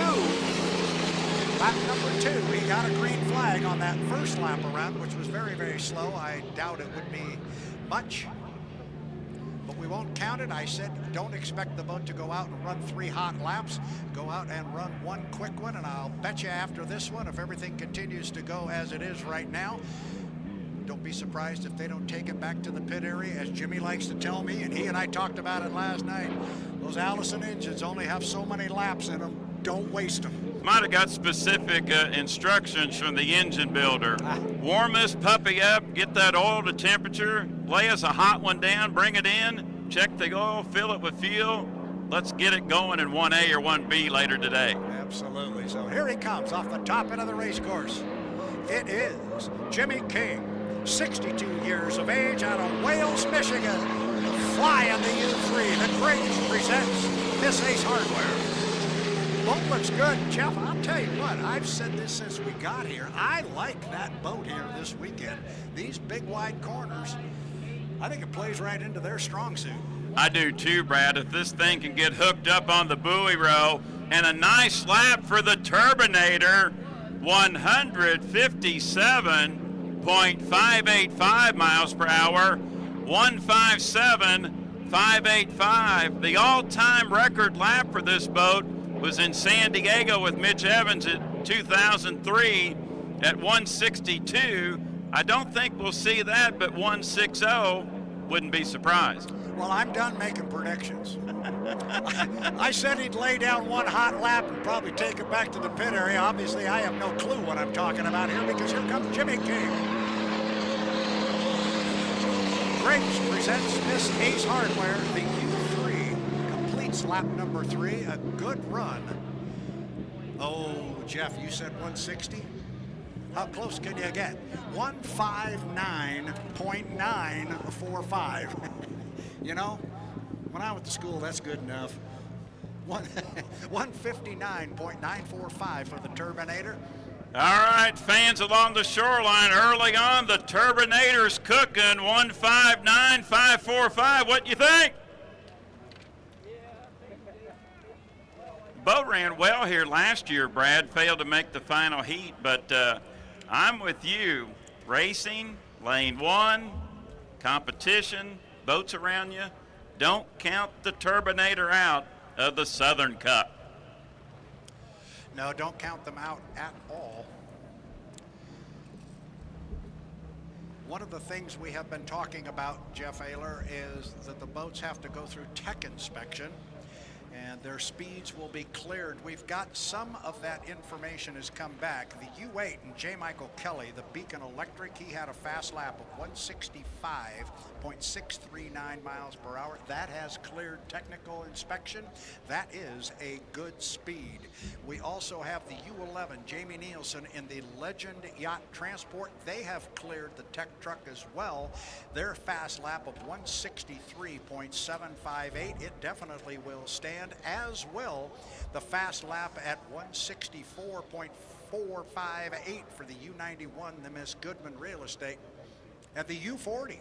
Lap number 2. He got a green flag on that first lap around, which was very, very slow. I doubt it would be much, but we won't count it. I said don't expect the boat to go out and run 3 hot laps. Go out and run 1 quick one, and I'll bet you after this one, if everything continues to go as it is right now, don't be surprised if they don't take it back to the pit area, as Jimmy likes to tell me, and he and I talked about it last night. Those Allison engines only have so many laps in them. Don't waste them.
Might have got specific instructions from the engine builder. Warm this puppy up, get that oil to temperature, lay us a hot one down, bring it in, check the oil, fill it with fuel. Let's get it going in 1A or 1B later today.
Absolutely. So here he comes off the top end of the race course. It is Jimmy King, 62 years of age, out of Wales, Michigan. Flying the U3. The Prix presents Miss Ace Hardware. Boat looks good. Jeff, I'll tell you what, I've said this since we got here. I like that boat here this weekend. These big wide corners, I think it plays right into their strong suit.
I do too, Brad. If this thing can get hooked up on the buoy row, and a nice lap for the Turbinator, 157.585 miles per hour, 157.585. The all-time record lap for this boat was in San Diego with Mitch Evans at 2003 at 162. I don't think we'll see that, but 160 wouldn't be surprised.
Well, I'm done making predictions. I said he'd lay down 1 hot lap and probably take it back to the pit area. Obviously, I have no clue what I'm talking about here, because here comes Jimmy King. Briggs presents Miss Ace Hardware. The U3 completes lap number 3. A good run. Oh, Jeff, you said 160? How close can you get? 159.945. You know, when I went to school, that's good enough. 159.945 for the Turbinator.
All right, fans along the shoreline, early on, the Turbinator's cooking, 159.545. What do you think? Boat ran well here last year, Brad. Failed to make the final heat, but I'm with you. Racing, lane 1, competition, boats around you. Don't count the Turbinator out of the Southern Cup.
No, don't count them out at all. One of the things we have been talking about, Jeff Ayler, is that the boats have to go through tech inspection, and their speeds will be cleared. We've got some of that information has come back. The U8 and J. Michael Kelly, the Beacon Electric, he had a fast lap of 165.639 miles per hour. That has cleared technical inspection. That is a good speed. We also have the U11, Jamie Nielsen, in the Legend Yacht Transport. They have cleared the tech truck as well. Their fast lap of 163.758. It definitely will stand, as will the fast lap at 164.458 for the U91, the Miss Goodman Real Estate. At the U40,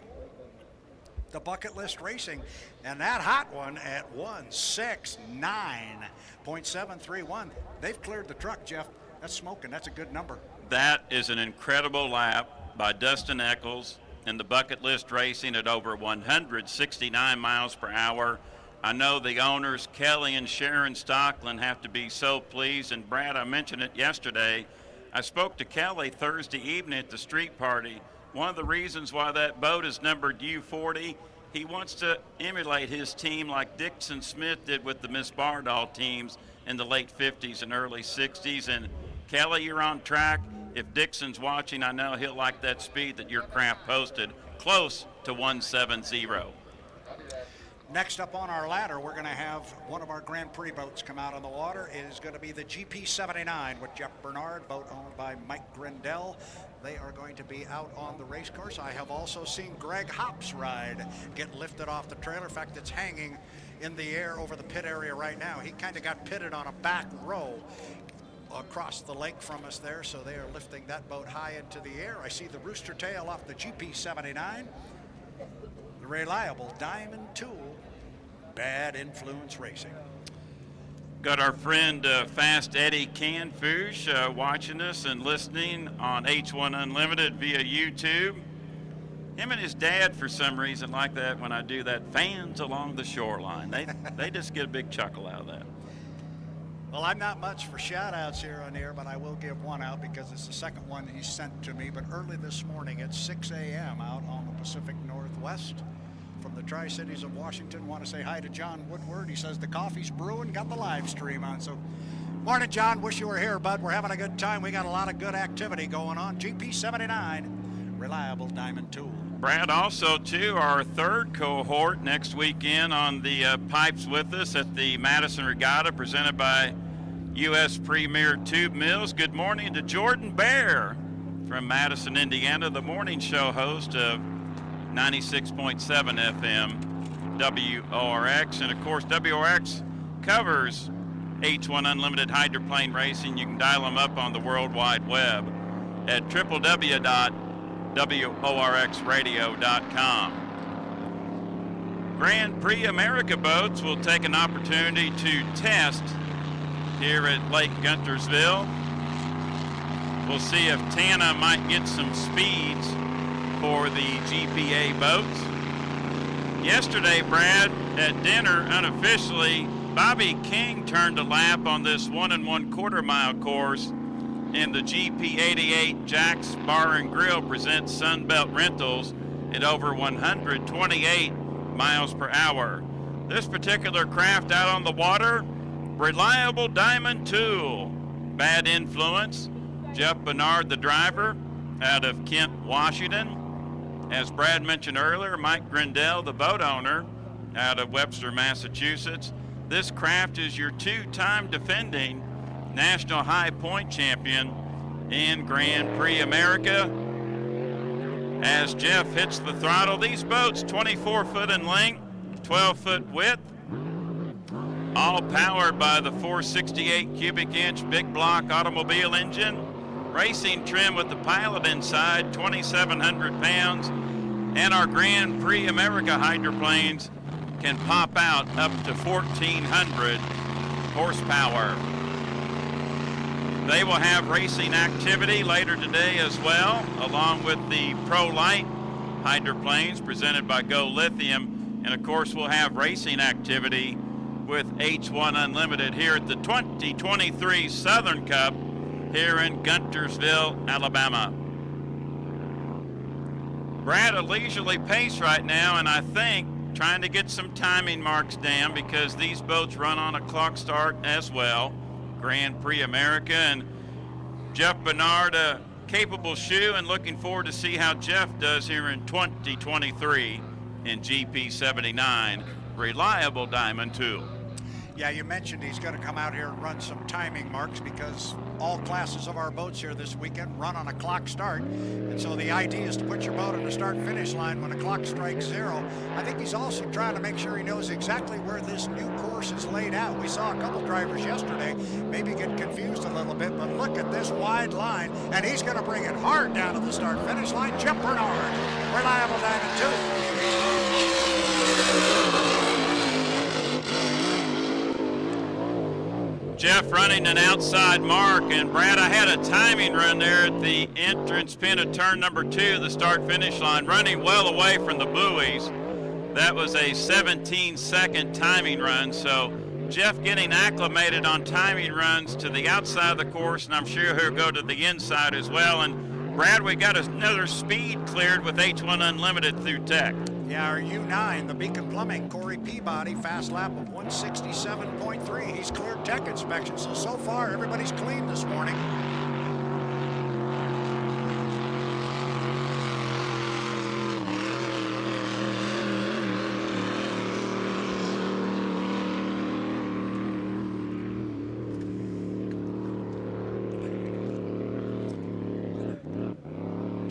the Bucket List Racing, and that hot one at 169.731. They've cleared the truck, Jeff. That's smoking. That's a good number.
That is an incredible lap by Dustin Eckles in the Bucket List Racing at over 169 miles per hour. I know the owners, Kelly and Sharon Stockland, have to be so pleased. And Brad, I mentioned it yesterday. I spoke to Kelly Thursday evening at the street party. One of the reasons why that boat is numbered U40, he wants to emulate his team like Dixon Smith did with the Miss Bardall teams in the late 50s and early 60s. And Kelly, you're on track. If Dixon's watching, I know he'll like that speed that your craft posted, close to 170.
Next up on our ladder, we're going to have one of our Grand Prix boats come out on the water. It is going to be the GP79 with Jeff Bernard, boat owned by Mike Grindell. They are going to be out on the race course. I have also seen Greg Hopp's ride get lifted off the trailer. In fact, it's hanging in the air over the pit area right now. He kind of got pitted on a back row across the lake from us there, so they are lifting that boat high into the air. I see the rooster tail off the GP79. The reliable Diamond Tool, Bad Influence Racing.
Got our friend Fast Eddie Canfouche watching us and listening on H1 Unlimited via YouTube. Him and his dad, for some reason, like that when I do that, fans along the shoreline. They just get a big chuckle out of that.
Well, I'm not much for shout-outs here on air, but I will give one out because it's the second one he sent to me. But early this morning at 6 a.m. out on the Pacific Northwest from the Tri-Cities of Washington, want to say hi to John Woodward. He says the coffee's brewing, got the live stream on. So, morning, John. Wish you were here, bud. We're having a good time. We got a lot of good activity going on. GP79, reliable Diamond Tool.
Brad, also, too, our third cohort next weekend on the pipes with us at the Madison Regatta, presented by U.S. Premier Tube Mills. Good morning to Jordan Bear from Madison, Indiana, the morning show host of 96.7 FM WORX. And, of course, WORX covers H1 Unlimited hydroplane racing. You can dial them up on the World Wide Web at www.worxradio.com. Grand Prix America boats will take an opportunity to test here at Lake Guntersville. We'll see if Tana might get some speeds for the GPA boats. Yesterday, Brad, at dinner, unofficially, Bobby King turned a lap on this 1 1/4 mile course in the GP88 Jack's Bar and Grill presents Sunbelt Rentals at over 128 miles per hour. This particular craft out on the water, reliable Diamond Tool, Bad Influence, Jeff Bernard, the driver, out of Kent, Washington. As Brad mentioned earlier, Mike Grindell, the boat owner, out of Webster, Massachusetts. This craft is your two-time defending National High Point champion in Grand Prix America. As Jeff hits the throttle, these boats 24 foot in length, 12 foot width, all powered by the 468 cubic inch big block automobile engine, racing trim with the pilot inside, 2,700 pounds, and our Grand Prix America hydroplanes can pop out up to 1,400 horsepower. They will have racing activity later today as well, along with the Pro Light hydroplanes presented by Go Lithium. And of course, we'll have racing activity with H1 Unlimited here at the 2023 Southern Cup here in Guntersville, Alabama. Brad, a leisurely pace right now, and I think trying to get some timing marks down because these boats run on a clock start as well. Grand Prix America, and Jeff Bernard, a capable shoe, and looking forward to see how Jeff does here in 2023 in GP79, reliable Diamond Tool.
Yeah, you mentioned he's going to come out here and run some timing marks because all classes of our boats here this weekend run on a clock start. And so the idea is to put your boat on the start-finish line when the clock strikes 0. I think he's also trying to make sure he knows exactly where this new course is laid out. We saw a couple drivers yesterday maybe get confused a little bit, but look at this wide line, and he's going to bring it hard down to the start-finish line. Jeff Bernard, reliable Diamond Tool.
Jeff running an outside mark, and Brad, I had a timing run there at the entrance pin of turn number 2, the start-finish line, running well away from the buoys. That was a 17-second timing run, so Jeff getting acclimated on timing runs to the outside of the course, and I'm sure he'll go to the inside as well. And Brad, we got another speed cleared with H1 Unlimited through Tech.
Yeah, our U9, the Beacon Plumbing, Corey Peabody, fast lap of 167.3. He's cleared tech inspection, so far everybody's clean this morning.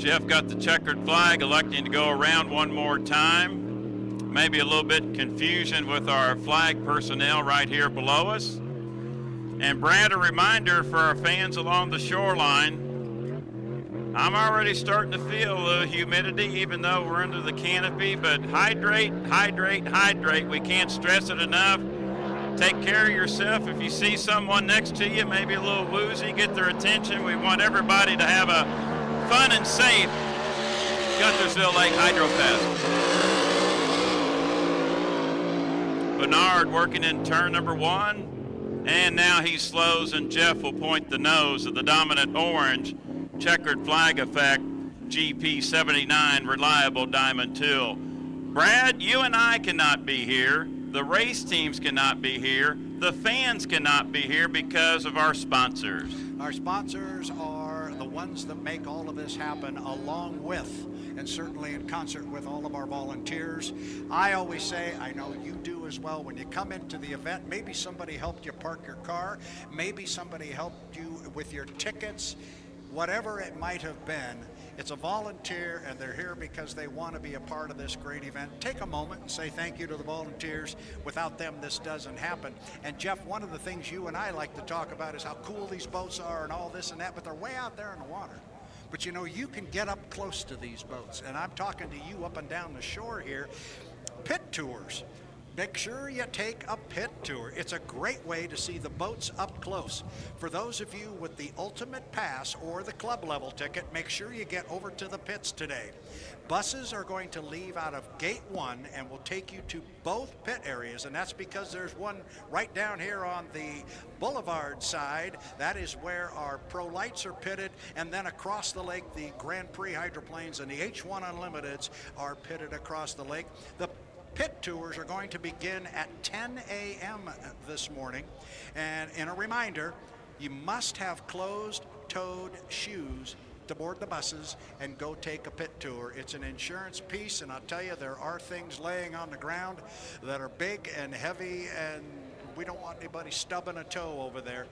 Jeff got the checkered flag, electing to go around one more time. Maybe a little bit confusion with our flag personnel right here below us. And Brad, a reminder for our fans along the shoreline, I'm already starting to feel the humidity even though we're under the canopy, but hydrate, hydrate, hydrate. We can't stress it enough. Take care of yourself. If you see someone next to you, maybe a little woozy, get their attention. We want everybody to have a fun and safe Guntersville Lake Hydrofest. Bernard working in turn number 1, and now he slows, and Jeff will point the nose of the dominant orange checkered flag effect GP 79 reliable diamond tool. Brad, you and I cannot be here. The race teams cannot be here. The fans cannot be here because of our sponsors.
Our sponsors are the ones that make all of this happen, along with, and certainly in concert with, all of our volunteers. I always say, I know you do as well, when you come into the event, maybe somebody helped you park your car, maybe somebody helped you with your tickets, whatever it might have been. It's a volunteer, and they're here because they want to be a part of this great event. Take a moment and say thank you to the volunteers. Without them, this doesn't happen. And Jeff, one of the things you and I like to talk about is how cool these boats are and all this and that, but they're way out there in the water. But you know, you can get up close to these boats, and I'm talking to you up and down the shore here. Pit tours. Make sure you take a pit tour. It's a great way to see the boats up close. For those of you with the Ultimate Pass or the club level ticket, make sure you get over to the pits today. Buses are going to leave out of Gate 1 and will take you to both pit areas, and that's because there's one right down here on the boulevard side. That is where our Pro Lights are pitted, and then across the lake, the Grand Prix hydroplanes and the H1 Unlimiteds are pitted across the lake. The pit tours are going to begin at 10 a.m. this morning. And in a reminder, you must have closed-toed shoes to board the buses and go take a pit tour. It's an insurance piece, and I'll tell you, there are things laying on the ground that are big and heavy, and we don't want anybody stubbing a toe over there.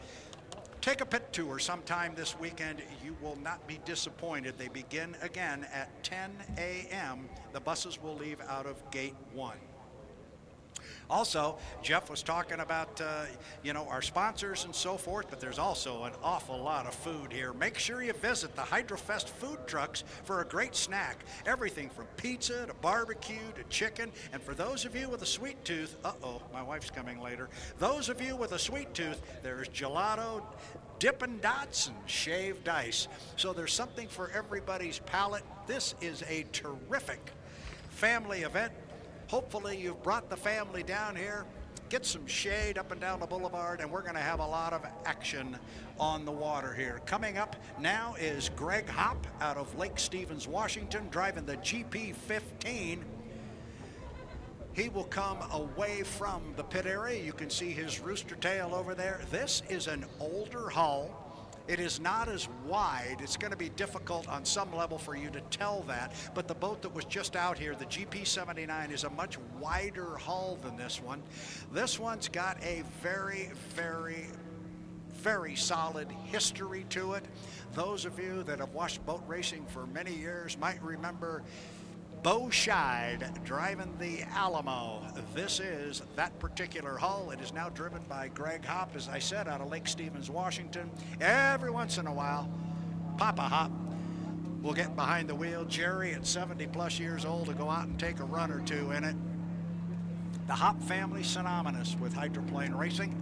Take a pit tour sometime this weekend. You will not be disappointed. They begin again at 10 a.m. The buses will leave out of Gate 1. Also, Jeff was talking about, our sponsors and so forth, but there's also an awful lot of food here. Make sure you visit the Hydrofest food trucks for a great snack. Everything from pizza to barbecue to chicken. And for those of you with a sweet tooth, my wife's coming later. Those of you with a sweet tooth, there's gelato, Dippin' Dots, and shaved ice. So there's something for everybody's palate. This is a terrific family event. Hopefully you've brought the family down here. Get some shade up and down the boulevard, and we're going to have a lot of action on the water here. Coming up now is Greg Hopp out of Lake Stevens, Washington, driving the GP 15. He will come away from the pit area. You can see his rooster tail over there. This is an older hull. It is not as wide. It's going to be difficult on some level for you to tell that, but the boat that was just out here, the GP 79, is a much wider hull than this one. This one's got a very, very, very solid history to it. Those of you that have watched boat racing for many years might remember Bo Scheid driving the Alamo. This is that particular hull. It is now driven by Greg Hopp, as I said, out of Lake Stevens, Washington. Every once in a while, Papa Hopp will get behind the wheel. Jerry, at 70 plus years old, to go out and take a run or two in it. The Hopp family synonymous with hydroplane racing.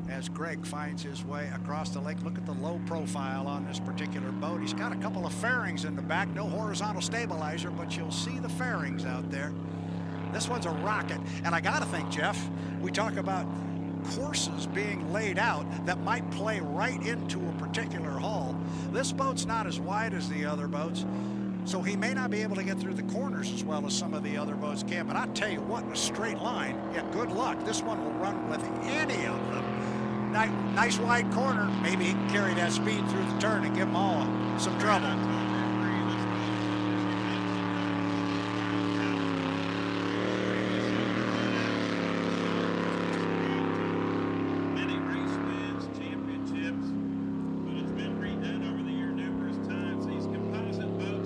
As Greg finds his way across the lake, look at the low profile on this particular boat. He's got a couple of fairings in the back, no horizontal stabilizer, but you'll see the fairings out there. This one's a rocket, and I gotta think, Jeff, we talk about courses being laid out that might play right into a particular hull. This boat's not as wide as the other boats, so he may not be able to get through the corners as well as some of the other boats can, but I tell you what, in a straight line, yeah, good luck. This one will run with any of them. Nice wide corner. Maybe he can carry that speed through the turn and give them all some trouble.
Many race wins, championships, but it's been redone over the year numerous times. These composite boats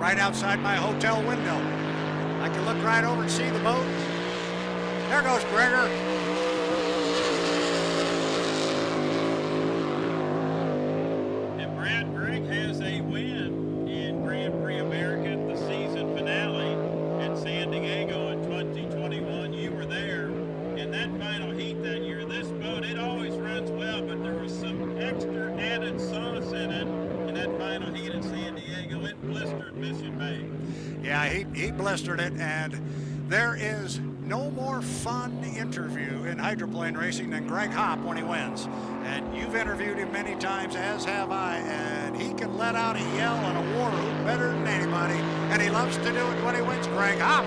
right outside my hotel window. I can look right over and see the boat. There goes Gregor.
And Brad, Greg has a win in Grand Prix America, the season finale at San Diego in 2021. You were there in that final heat that year. This boat, it always runs well, but there was some extra added sauce in it in that final heat at San Diego. It blistered Mission Bay.
Yeah, he blistered it, and there is no more fun interview in hydroplane racing than Greg Hopp when he wins. And you've interviewed him many times, as have I, and he can let out a yell and a war whoop better than anybody, and he loves to do it when he wins. Greg Hopp.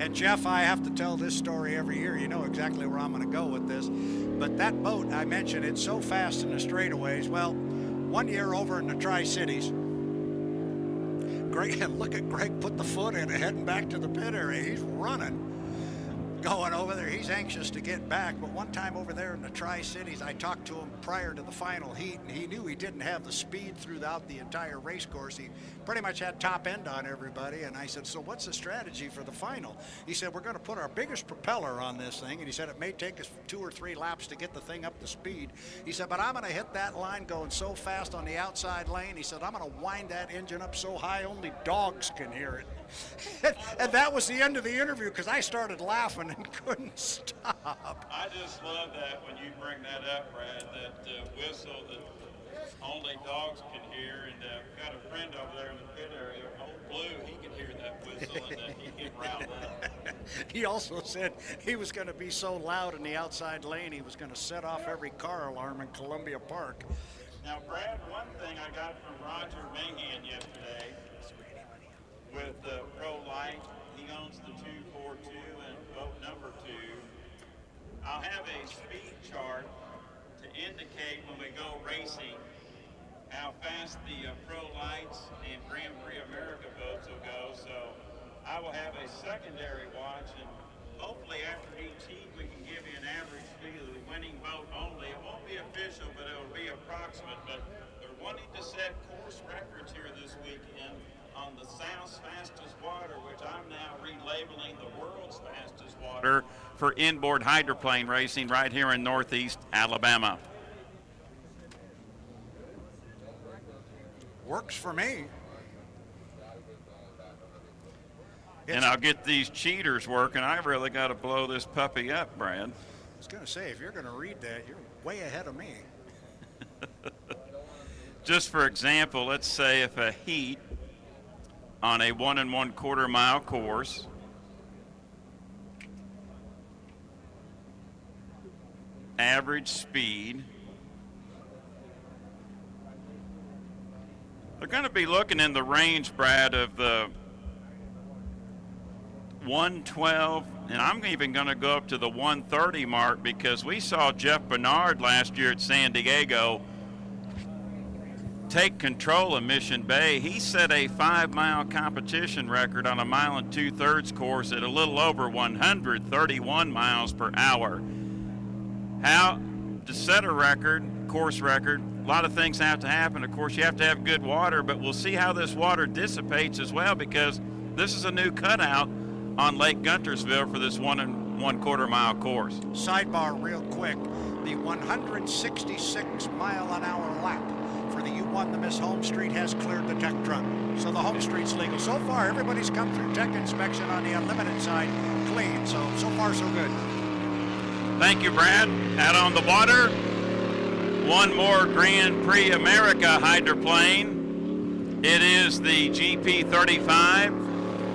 And Jeff, I have to tell this story every year. You know exactly where I'm going to go with this. But that boat, I mentioned, it's so fast in the straightaways. Well, one year over in the Tri-Cities, Greg, look at Greg put the foot in, heading back to the pit area. He's running, going over there. He's anxious to get back. But one time over there in the Tri-Cities, I talked to him prior to the final heat, and he knew he didn't have the speed throughout the entire race course. He pretty much had top end on everybody. And I said, so what's the strategy for the final? He said, we're going to put our biggest propeller on this thing. And he said, it may take us 2 or 3 laps to get the thing up to speed. He said, but I'm going to hit that line going so fast on the outside lane. He said, I'm going to wind that engine up so high only dogs can hear it. And that was the end of the interview, because I started laughing and couldn't stop.
I just love that when you bring that up, Brad, that whistle that only dogs can hear. And we've got a friend over there in the pit area, Old Blue, he can hear that whistle and then he can rile up.
He also said he was going to be so loud in the outside lane, he was going to set off every car alarm in Columbia Park.
Now, Brad, one thing I got from Roger Mahan yesterday with Pro Light, he owns the 242 and boat number 2. I'll have a speed chart to indicate when we go racing how fast the Pro Lights and Grand Prix America boats will go. So I will have a secondary watch, and hopefully after each heat we can give you an average speed of the winning boat only. It won't be official, but it will be approximate. But they're wanting to set course records here this weekend on the South's fastest water, which I'm now relabeling the world's fastest water for inboard hydroplane racing right here in Northeast Alabama.
Works for me.
And I'll get these cheaters working. I really got to blow this puppy up, Brad.
I was going to say, if you're going to read that, you're way ahead of me.
Just for example, let's say if a heat on a 1 1/4 mile course, average speed, they're going to be looking in the range, Brad, of the 112, and I'm even going to go up to the 130 mark, because we saw Jeff Bernard last year at San Diego take control of Mission Bay. He set a 5-mile competition record on a 1 2/3 course at a little over 131 miles per hour. How to set a record, course record, a lot of things have to happen. Of course, you have to have good water, but we'll see how this water dissipates as well, because this is a new cutout on Lake Guntersville for this 1 1/4 mile course.
Sidebar real quick, the 166-mile-an-hour lap for the U1, the Miss Home Street, has cleared the tech truck. So the Home Street's legal. So far, everybody's come through tech inspection on the Unlimited side clean. So far, so good.
Thank you, Brad. Out on the water, one more Grand Prix America hydroplane. It is the GP 35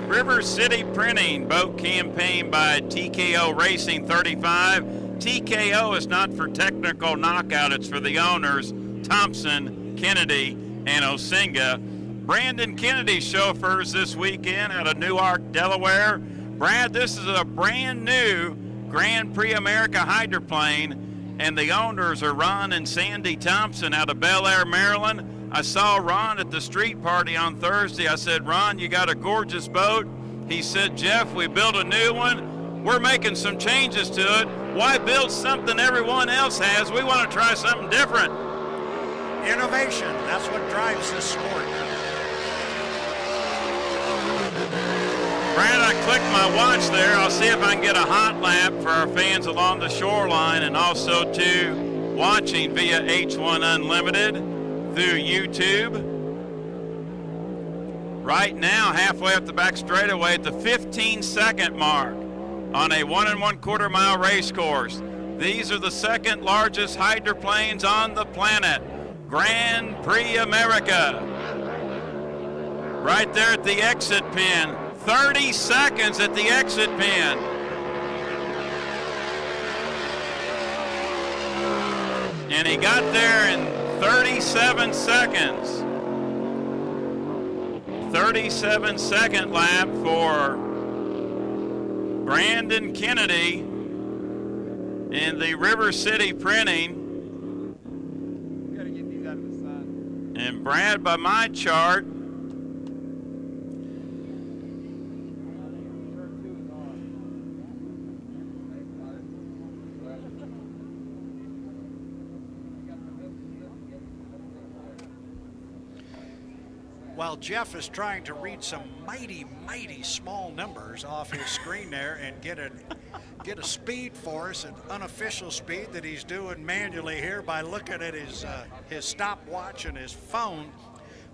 River City Printing boat campaign by TKO Racing 35. TKO is not for technical knockout, it's for the owners, Thompson, Kennedy, and Osinga. Brandon Kennedy chauffeurs this weekend out of Newark, Delaware. Brad, this is a brand new Grand Prix America hydroplane, and the owners are Ron and Sandy Thompson out of Bel Air, Maryland. I saw Ron at the street party on Thursday. I said, Ron, you got a gorgeous boat. He said, Jeff, we built a new one. We're making some changes to it. Why build something everyone else has? We want to try something different.
Innovation, that's what drives this sport.
Brad, I clicked my watch there. I'll see if I can get a hot lap for our fans along the shoreline and also to watching via H1 Unlimited through YouTube. Right now, halfway up the back straightaway at the 15-second mark on a 1 1/4 mile race course. These are the second largest hydroplanes on the planet. Grand Prix America. Right there at the exit pin. 30 seconds at the exit pin. And he got there in 37 seconds. 37-second lap for Brandon Kennedy in the River City printing.
Gotta get these out of the sun.
And Brad, by my chart,
While Jeff is trying to read some mighty, mighty small numbers off his screen there and get a speed for us, an unofficial speed that he's doing manually here by looking at his stopwatch and his phone.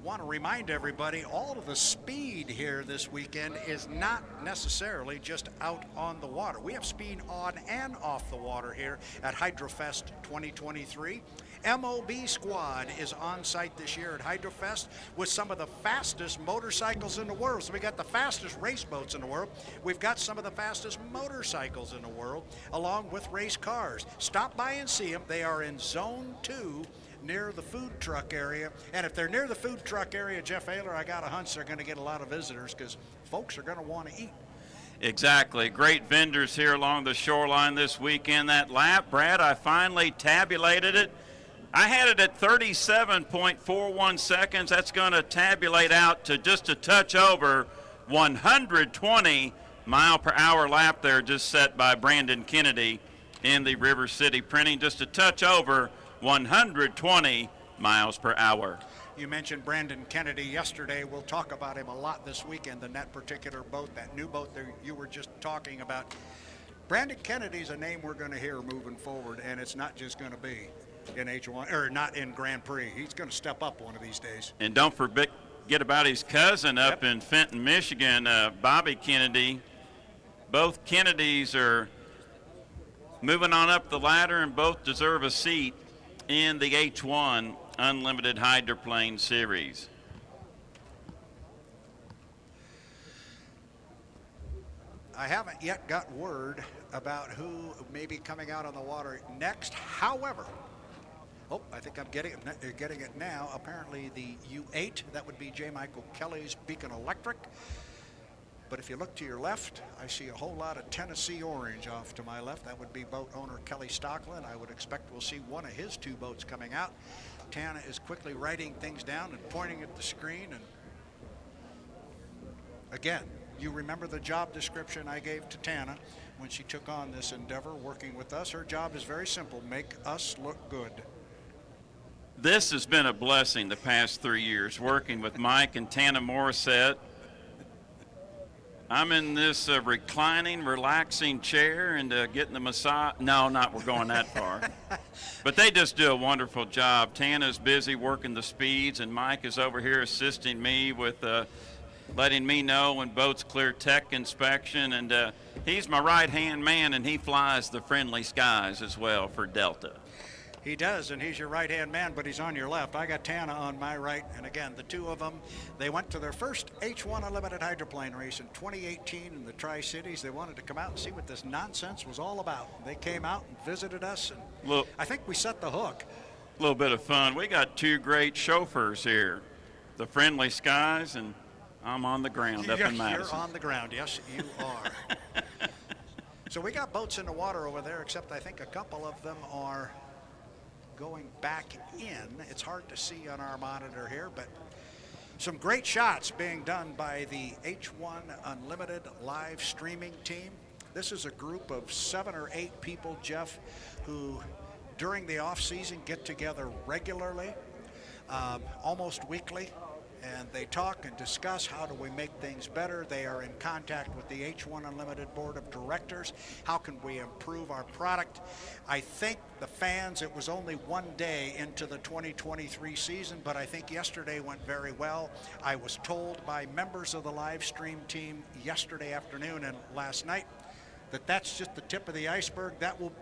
Want to remind everybody, all of the speed here this weekend is not necessarily just out on the water. We have speed on and off the water here at Hydrofest 2023. MOB Squad is on site this year at Hydrofest with some of the fastest motorcycles in the world. So we got the fastest race boats in the world. We've got some of the fastest motorcycles in the world, along with race cars. Stop by and see them. They are in Zone 2 near the food truck area. And if they're near the food truck area, Jeff Ayler, I got a hunch they're going to get a lot of visitors because folks are going to want to eat.
Exactly. Great vendors here along the shoreline this weekend. That lap, Brad, I finally tabulated it. I had it at 37.41 seconds. That's going to tabulate out to just a touch over 120 mile per hour lap there, just set by Brandon Kennedy in the River City printing, just a touch over 120 miles per hour.
You mentioned Brandon Kennedy yesterday. We'll talk about him a lot this weekend in that particular boat, that new boat that you were just talking about. Brandon Kennedy's a name we're going to hear moving forward, and it's not just going to be in H1 or not in Grand Prix. He's going to step up one of these days.
And don't forget about his cousin up in Fenton, Michigan, Bobby Kennedy. Both Kennedys are moving on up the ladder and both deserve a seat in the H1 Unlimited Hydroplane Series.
I haven't yet got word about who may be coming out on the water next. However, I think I'm getting it now. Apparently the U8, that would be J. Michael Kelly's Beacon Electric. But if you look to your left, I see a whole lot of Tennessee orange off to my left. That would be boat owner Kelly Stockland. I would expect we'll see one of his two boats coming out. Tana is quickly writing things down and pointing at the screen. And again, you remember the job description I gave to Tana when she took on this endeavor working with us. Her job is very simple: make us look good.
This has been a blessing the past 3 years, working with Mike and Tana Morissette. I'm in this reclining, relaxing chair and getting the massage. No, we're going that far. But they just do a wonderful job. Tana's busy working the speeds, and Mike is over here assisting me with letting me know when boats clear tech inspection. And he's my right-hand man, and he flies the Friendly Skies as well for Delta.
He does, and he's your right-hand man, but he's on your left. I got Tana on my right, and again, the two of them, they went to their first H1 Unlimited Hydroplane race in 2018 in the Tri-Cities. They wanted to come out and see what this nonsense was all about. They came out and visited us, and I think we set the hook.
A little bit of fun. We got two great chauffeurs here, the Friendly Skies, and I'm on the ground up in Madison.
You're on the ground, yes, you are. So we got boats in the water over there, except I think a couple of them are going back in. It's hard to see on our monitor here, but some great shots being done by the H1 Unlimited live streaming team. This is a group of 7 or 8 people, Jeff, who during the off season get together regularly, almost weekly, and they talk and discuss how do we make things better. They are in contact with the H1 Unlimited Board of Directors. How can we improve our product? I think the fans, it was only one day into the 2023 season, but I think yesterday went very well. I was told by members of the live stream team yesterday afternoon and last night that that's just the tip of the iceberg.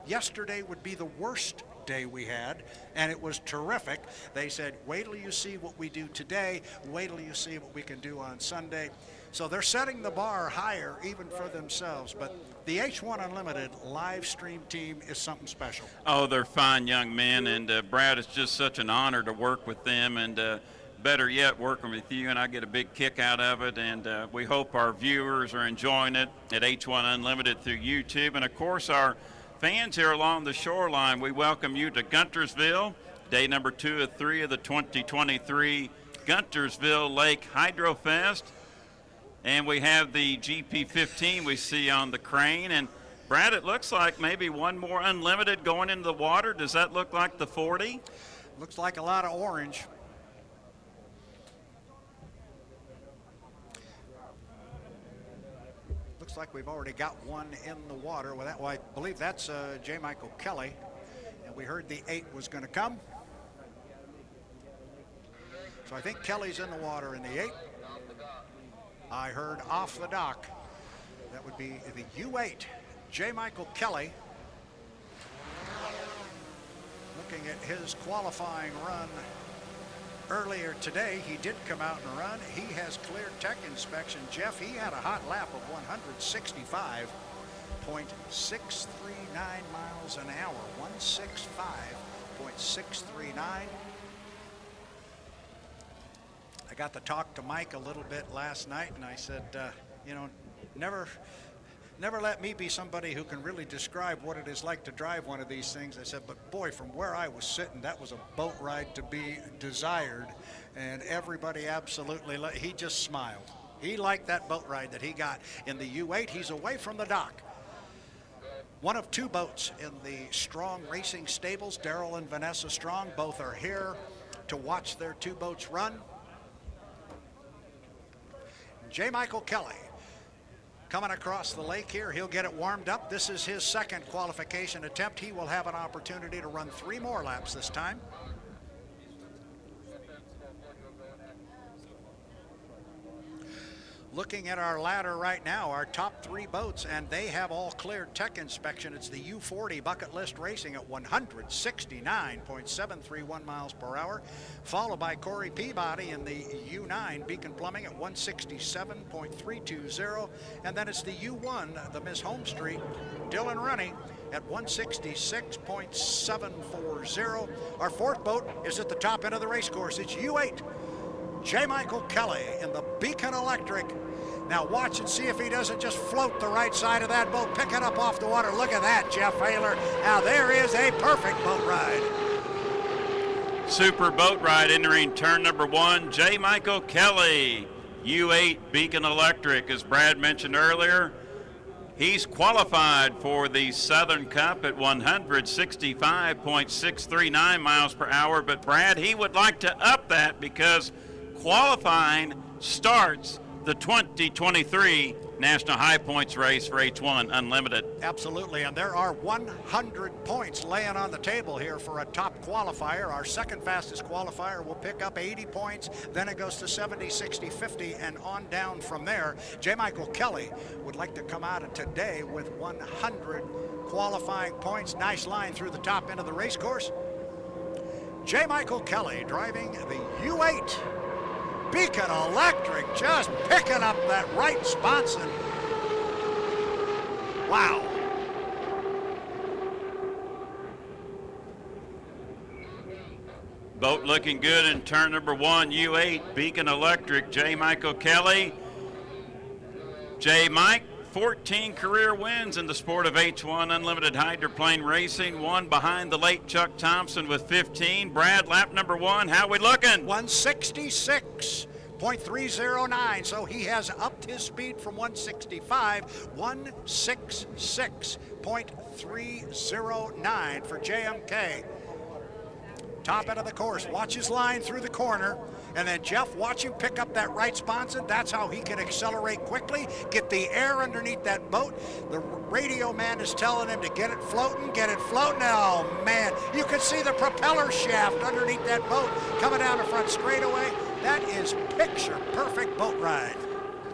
Yesterday would be the worst day we had, and it was terrific. They said, wait till you see what we do today, wait till you see what we can do on Sunday. So they're setting the bar higher even for themselves, but the H1 Unlimited live stream team is something special.
Oh, they're fine young men, and Brad, it's just such an honor to work with them, and better yet, working with you, and I get a big kick out of it, and we hope our viewers are enjoying it at H1 Unlimited through YouTube, and of course our fans here along the shoreline. We welcome you to Guntersville, day number 2 of 3 of the 2023 Guntersville Lake Hydrofest, and we have the GP15 we see on the crane, and Brad, it looks like maybe one more Unlimited going into the water. Does that look like the 40?
Looks like a lot of orange. Looks like we've already got one in the water. Well, I believe that's J. Michael Kelly. And we heard the 8 was going to come. So I think Kelly's in the water in the 8. I heard off the dock. That would be the U8. J. Michael Kelly. Looking at his qualifying run earlier today, he did come out and run. He has cleared tech inspection. Jeff, he had a hot lap of 165.639 miles an hour. 165.639. I got to talk to Mike a little bit last night, and I said, you know, never let me be somebody who can really describe what it is like to drive one of these things. I said, but boy, from where I was sitting, that was a boat ride to be desired. And everybody absolutely, he just smiled. He liked that boat ride that he got. In the U8, he's away from the dock. One of 2 boats in the Strong Racing stables, Daryl and Vanessa Strong, both are here to watch their 2 boats run. J. Michael Kelly coming across the lake here. He'll get it warmed up. This is his second qualification attempt. He will have an opportunity to run 3 more laps this time. Looking at our ladder right now, our top 3 boats, and they have all cleared tech inspection. It's the U40 Bucket List Racing at 169.731 miles per hour, followed by Corey Peabody in the U9 Beacon Plumbing at 167.320, and then it's the U1, the Miss Home Street, Dylan Runne at 166.740. Our 4th boat is at the top end of the race course. It's U8, J. Michael Kelly in the Beacon Electric. Now watch and see if he doesn't just float the right side of that boat, pick it up off the water. Look at that, Jeff Haler. Now there is a perfect boat ride.
Super boat ride entering turn number 1, J. Michael Kelly, U8 Beacon Electric. As Brad mentioned earlier, he's qualified for the Southern Cup at 165.639 miles per hour. But Brad, he would like to up that because qualifying starts the 2023 National High Points race for H1 Unlimited.
Absolutely, and there are 100 points laying on the table here for a top qualifier. Our second fastest qualifier will pick up 80 points, then it goes to 70, 60, 50, and on down from there. J. Michael Kelly would like to come out of today with 100 qualifying points. Nice line through the top end of the race course. J. Michael Kelly driving the U8 Beacon Electric, just picking up that right sponson. Wow.
Boat looking good in turn number 1, U8 Beacon Electric, J. Michael Kelly. J. Mike, 14 career wins in the sport of H1 Unlimited Hydroplane Racing, one behind the late Chuck Thompson with 15. Brad, lap number 1, how we looking?
166. .309, so he has upped his speed from 165, 166.309 for JMK. Top end of the course, watch his line through the corner, and then Jeff, watch him pick up that right sponson. That's how he can accelerate quickly, get the air underneath that boat. The radio man is telling him to get it floating, get it floating. Oh man, you can see the propeller shaft underneath that boat coming down the front straightaway. That is picture perfect boat ride.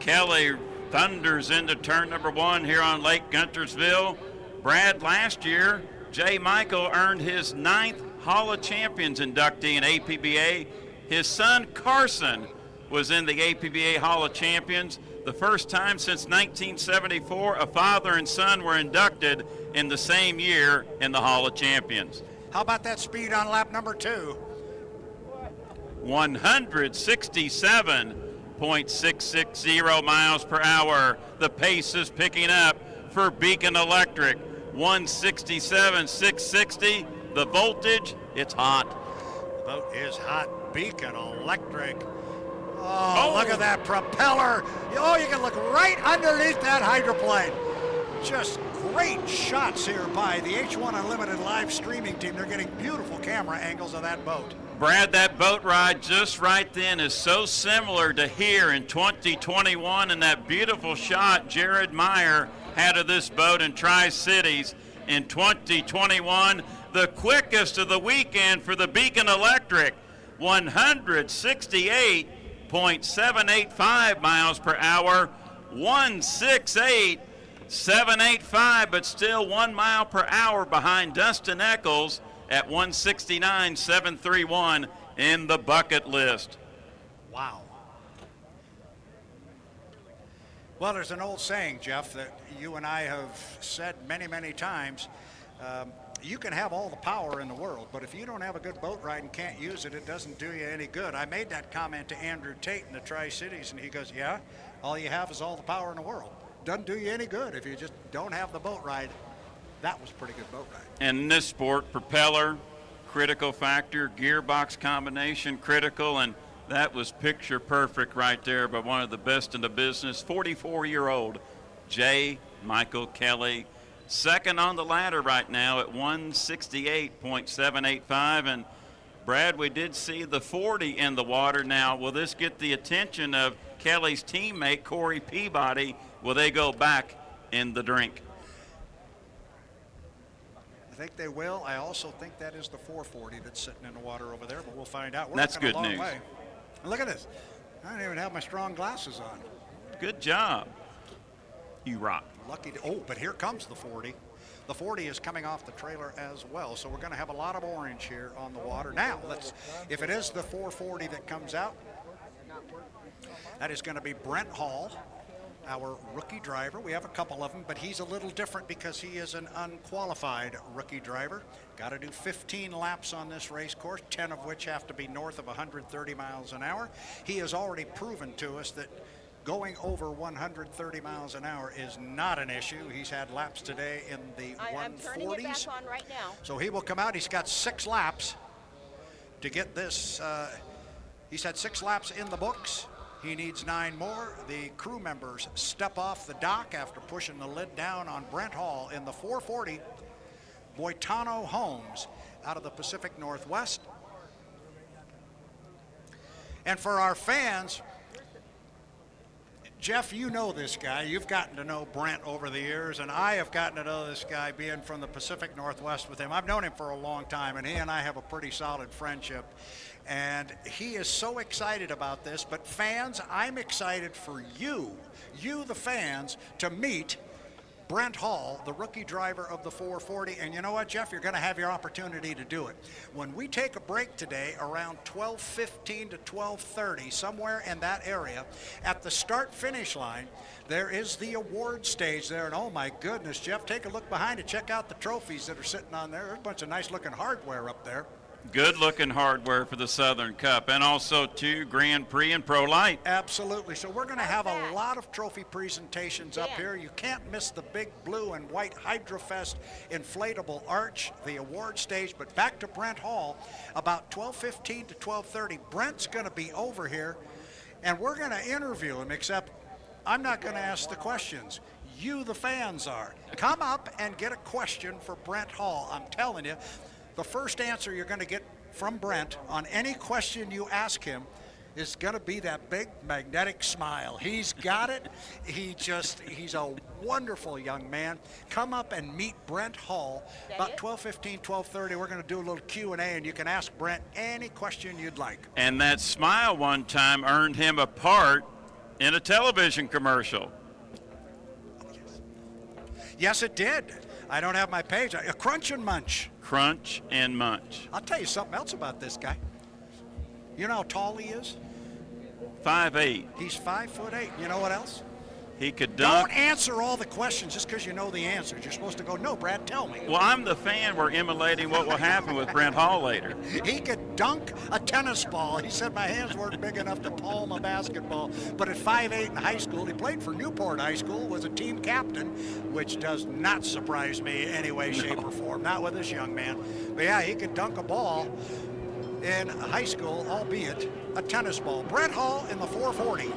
Kelly thunders into turn number 1 here on Lake Guntersville. Brad, last year, J. Michael earned his 9th Hall of Champions inductee in APBA. His son Carson was in the APBA Hall of Champions. The first time since 1974 a father and son were inducted in the same year in the Hall of Champions.
How about that speed on lap number 2?
167.660 miles per hour. The pace is picking up for Beacon Electric. 167.660. The voltage, it's hot.
The boat is hot. Beacon Electric. Oh, look at that propeller. Oh, you can look right underneath that hydroplane. Just great shots here by the H1 Unlimited live streaming team. They're getting beautiful camera angles of that boat.
Brad, that boat ride just right then is so similar to here in 2021, and that beautiful shot Jared Meyer had of this boat in Tri-Cities in 2021. The quickest of the weekend for the Beacon Electric, 168.785 miles per hour, 168.785, but still 1 mile per hour behind Dustin Eckles at 169.731 in the bucket list.
Wow. Well, there's an old saying, Jeff, that you and I have said many, many times. You can have all the power in the world, but if you don't have a good boat ride and can't use it, it doesn't do you any good. I made that comment to Andrew Tate in the Tri-Cities, and he goes, yeah, all you have is all the power in the world. Doesn't do you any good if you just don't have the boat ride. That was a pretty good boat ride.
And in this sport, propeller, critical factor, gearbox combination, critical, and that was picture perfect right there by one of the best in the business, 44-year-old J. Michael Kelly. Second on the ladder right now at 168.785. And Brad, we did see the 40 in the water. Now, will this get the attention of Kelly's teammate, Corey Peabody? Will they go back in the drink?
I think they will. I also think that is the 440 that's sitting in the water over there, but we'll find out. We're
That's
looking
good
a long
news.
way. And look at this. I don't even have my strong glasses on.
Good job. You rock.
Lucky to, oh, but here comes the 40. The 40 is coming off the trailer as well, so we're going to have a lot of orange here on the water. Now, if it is the 440 that comes out, that is going to be Brent Hall, our rookie driver. We have a couple of them, but he's a little different because he is an unqualified rookie driver. Got to do 15 laps on this race course, 10 of which have to be north of 130 miles an hour. He has already proven to us that going over 130 miles an hour is not an issue. He's had laps today in the 140s.
I'm turning it back on right now.
So he will come out. He's got 6 laps to get this. He's had 6 laps in the books. He needs 9 more. The crew members step off the dock after pushing the lid down on Brent Hall in the 440. Boitano Homes out of the Pacific Northwest. And for our fans, Jeff, you know this guy. You've gotten to know Brent over the years, and I have gotten to know this guy being from the Pacific Northwest with him. I've known him for a long time, and he and I have a pretty solid friendship. And he is so excited about this. But fans, I'm excited for you the fans, to meet Brent Hall, the rookie driver of the 440. And you know what, Jeff? You're going to have your opportunity to do it. When we take a break today around 12:15 to 12:30, somewhere in that area, at the start-finish line, there is the award stage there. And oh my goodness, Jeff, take a look behind it. Check out the trophies that are sitting on there. There's a bunch of nice-looking hardware up there.
Good-looking hardware for the Southern Cup, and also 2 Grand Prix and Pro Light.
Absolutely. So we're going to have a lot of trophy presentations up here. You can't miss the big blue and white Hydrofest inflatable arch, the award stage. But back to Brent Hall, about 12:15 to 12:30. Brent's going to be over here, And we're going to interview him, except I'm not going to ask the questions. You, the fans, are. Come up and get a question for Brent Hall. I'm telling you, the first answer you're going to get from Brent on any question you ask him is going to be that big magnetic smile. He's got it. He's a wonderful young man. Come up and meet Brent Hall. About 12:15, 12:30, we're going to do a little Q&A, and you can ask Brent any question you'd like.
And that smile one time earned him a part in a television commercial.
Yes, it did. I don't have my page. A Crunch and Munch.
Crunch and Munch.
I'll tell you something else about this guy. You know how tall he is?
5'8".
He's 5'8". You know what else?
He could dunk.
Don't answer all the questions just because you know the answers. You're supposed to go, no, Brad, tell me.
Well, I'm the fan. We're emulating what will happen with Brent Hall later.
He could dunk a tennis ball. He said my hands weren't big enough to palm a basketball. But at 5'8" in high school, he played for Newport High School, was a team captain, which does not surprise me in any way, shape, or form. Not with this young man. But yeah, he could dunk a ball in high school, albeit a tennis ball. Brent Hall in the 440.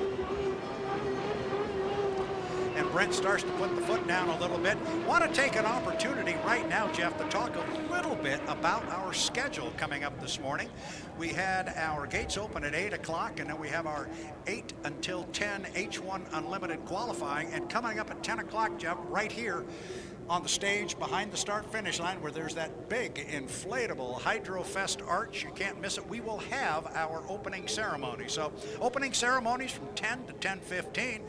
And Brent starts to put the foot down a little bit. Want to take an opportunity right now, Jeff, to talk a little bit about our schedule coming up this morning. We had our gates open at 8 o'clock, and then we have our 8 until 10 H1 Unlimited qualifying. And coming up at 10 o'clock, Jeff, right here on the stage behind the start-finish line where there's that big inflatable Hydrofest arch, you can't miss it, we will have our opening ceremony. So opening ceremonies from 10 to 10:15.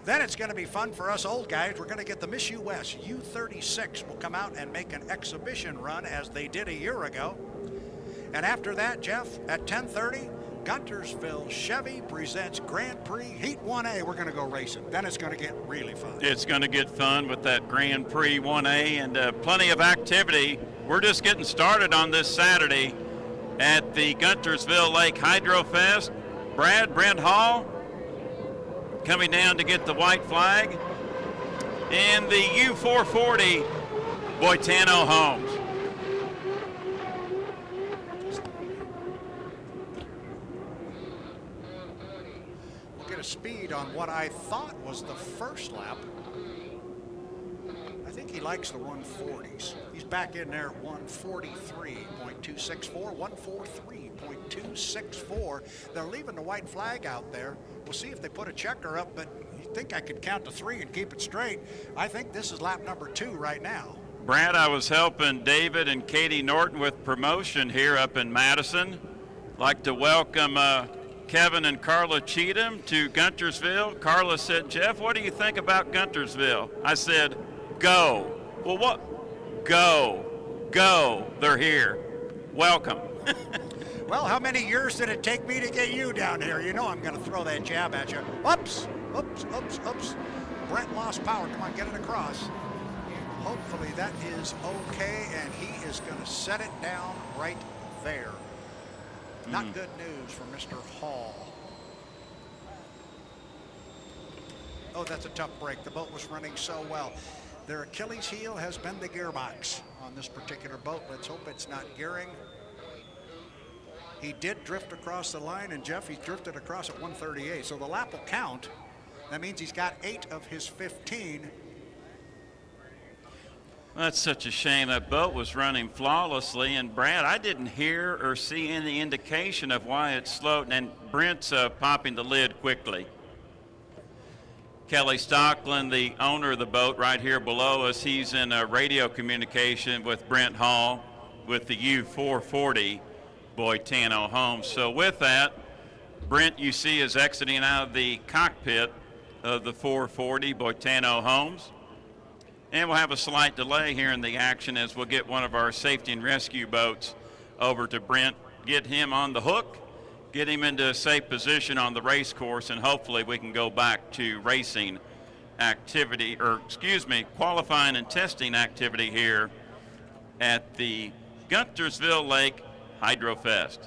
Then it's going to be fun for us old guys. We're going to get the Miss US U36 will come out and make an exhibition run as they did a year ago. And after that, Jeff, at 10:30, Guntersville Chevy presents Grand Prix Heat 1A. We're going to go racing. Then it's going to get really fun.
It's going to get fun with that Grand Prix 1A and plenty of activity. We're just getting started on this Saturday at the Guntersville Lake Hydrofest. Brent Hall coming down to get the white flag. And the U440 Boitano Homes.
We'll get a speed on what I thought was the first lap. I think he likes the 140s. He's back in there at 143.264, 143.264. They're leaving the white flag out there. We'll see if they put a checker up, but you think I could count to 3 and keep it straight. I think this is lap number 2 right now.
Brad, I was helping David and Katie Norton with promotion here up in Madison. Like to welcome Kevin and Carla Cheatham to Guntersville. Carla said, Jeff, what do you think about Guntersville? I said, go. Well, what? Go. They're here. Welcome.
Well, how many years did it take me to get you down here? You know I'm going to throw that jab at you. Oops. Brent lost power. Come on, get it across. Hopefully that is okay, and he is going to set it down right there. Not good news for Mr. Hall. Oh, that's a tough break. The boat was running so well. Their Achilles heel has been the gearbox on this particular boat. Let's hope it's not gearing. He did drift across the line, and Jeff, he's drifted across at 138, so the lap will count. That means he's got 8 of his 15.
That's such a shame. That boat was running flawlessly, and Brad, I didn't hear or see any indication of why it slowed, and Brent's popping the lid quickly. Kelly Stockland, the owner of the boat right here below us, he's in radio communication with Brent Hall with the U440 Boitano Homes. So with that, Brent, you see, is exiting out of the cockpit of the 440 Boitano Homes. And we'll have a slight delay here in the action as we'll get one of our safety and rescue boats over to Brent, get him on the hook, get him into a safe position on the race course, and hopefully we can go back to racing activity, qualifying and testing activity here at the Guntersville Lake Hydrofest.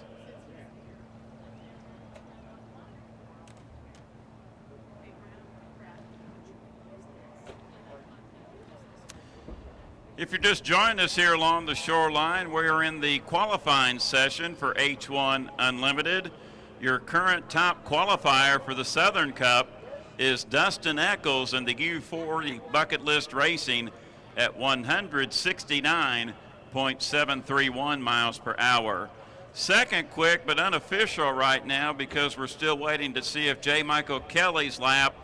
If you're just joining us here along the shoreline, we're in the qualifying session for H1 Unlimited. Your current top qualifier for the Southern Cup is Dustin Eckles in the U40 Bucket List Racing at 169.731 miles per hour. Second quick, but unofficial right now because we're still waiting to see if J. Michael Kelly's lap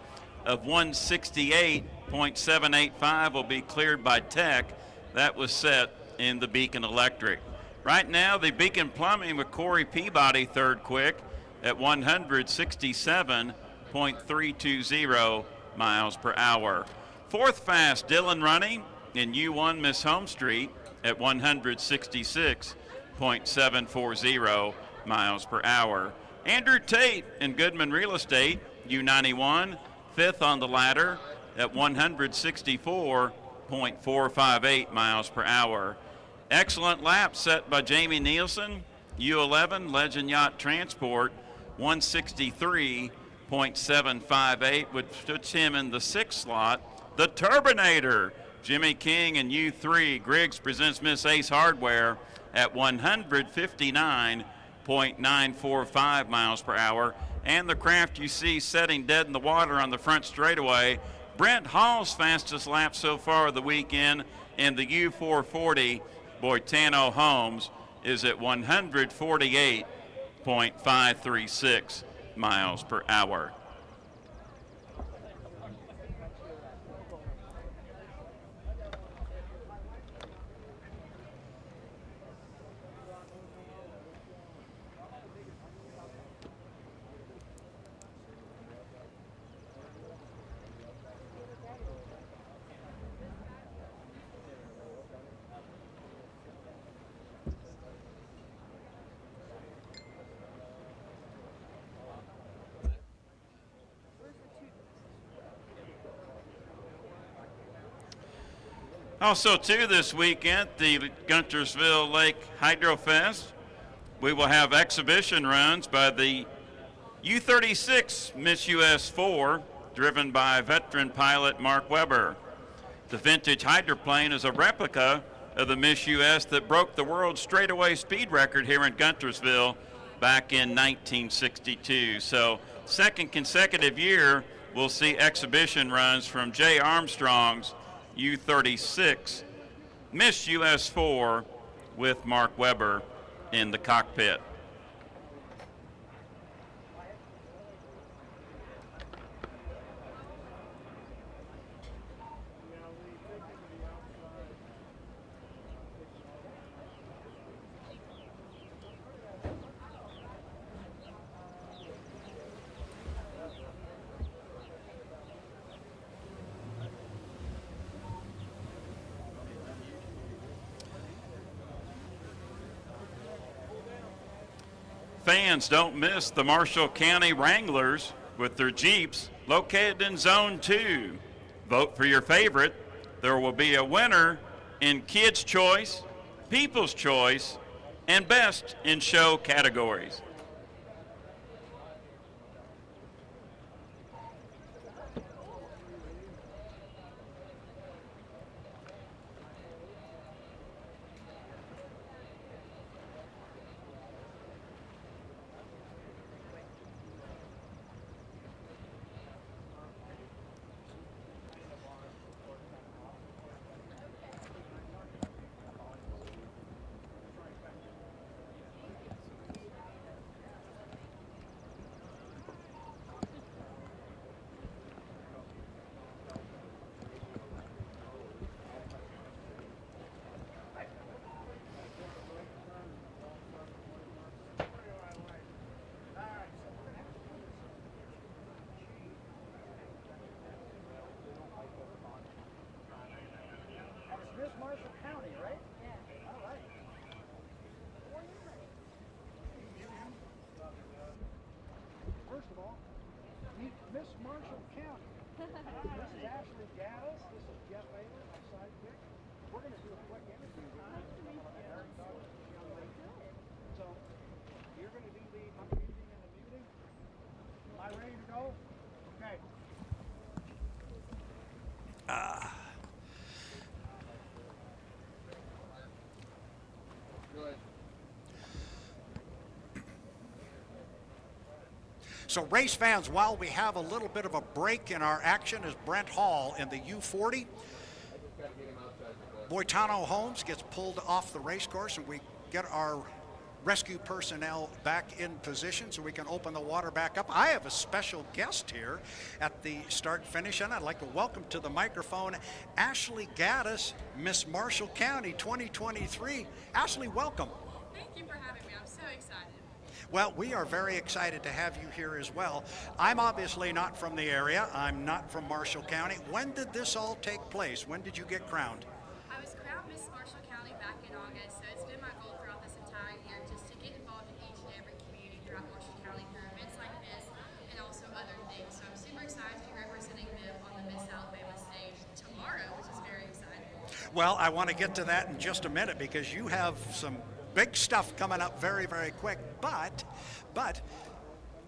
of 168.785 will be cleared by Tech. That was set in the Beacon Electric. Right now, the Beacon Plumbing with Corey Peabody third quick at 167.320 miles per hour. Fourth fast, Dylan Runne in U1 Miss Home Street at 166.740 miles per hour. Andrew Tate in Goodman Real Estate, U91, fifth on the ladder at 164.458 miles per hour. Excellent lap set by Jamie Nielsen, U11 Legend Yacht Transport, 163.758, which puts him in the sixth slot. The Turbinator, Jimmy King in U3, Griggs presents Miss Ace Hardware at 159.945 miles per hour. And the craft you see setting dead in the water on the front straightaway, Brent Hall's fastest lap so far of the weekend in the U440, Boitano Homes, is at 148.536 miles per hour. Also, too, this weekend, the Guntersville Lake Hydrofest, we will have exhibition runs by the U36 Miss US 4, driven by veteran pilot Mark Weber. The vintage hydroplane is a replica of the Miss US that broke the world straightaway speed record here in Guntersville back in 1962. So, second consecutive year, we'll see exhibition runs from Jay Armstrong's U36 Miss US 4 with Mark Weber in the cockpit. Fans, don't miss the Marshall County Wranglers with their Jeeps located in Zone 2. Vote for your favorite. There will be a winner in Kids' Choice, People's Choice, and Best in Show categories.
Miss Marshall County, right? Yeah. All right. First of all, meet Miss Marshall County. This is Ashley Gaddis. This is Jeff Baylor, my sidekick. We're going to do a quick interview with you. So, you're going to do the unmuting and the muting. Am I ready to go? Okay.
So race fans, while we have a little bit of a break in our action as Brent Hall in the U40, Boitano Holmes gets pulled off the race course and we get our rescue personnel back in position so we can open the water back up. I have a special guest here at the start finish, and I'd like to welcome to the microphone Ashley Gaddis, Miss Marshall County 2023. Ashley, welcome.
Thank you for having me. I'm so excited.
Well, we are very excited to have you here as well. I'm obviously not from the area. I'm not from Marshall County. When did this all take place? When did you get crowned?
I was crowned Miss Marshall County back in August, so it's been my goal throughout this entire year just to get involved in each and every community throughout Marshall County through events like this and also other things. So I'm super excited to be representing them on the Miss Alabama stage tomorrow, which is very exciting.
Well, I want to get to that in just a minute because you have some big stuff coming up very, very quick. But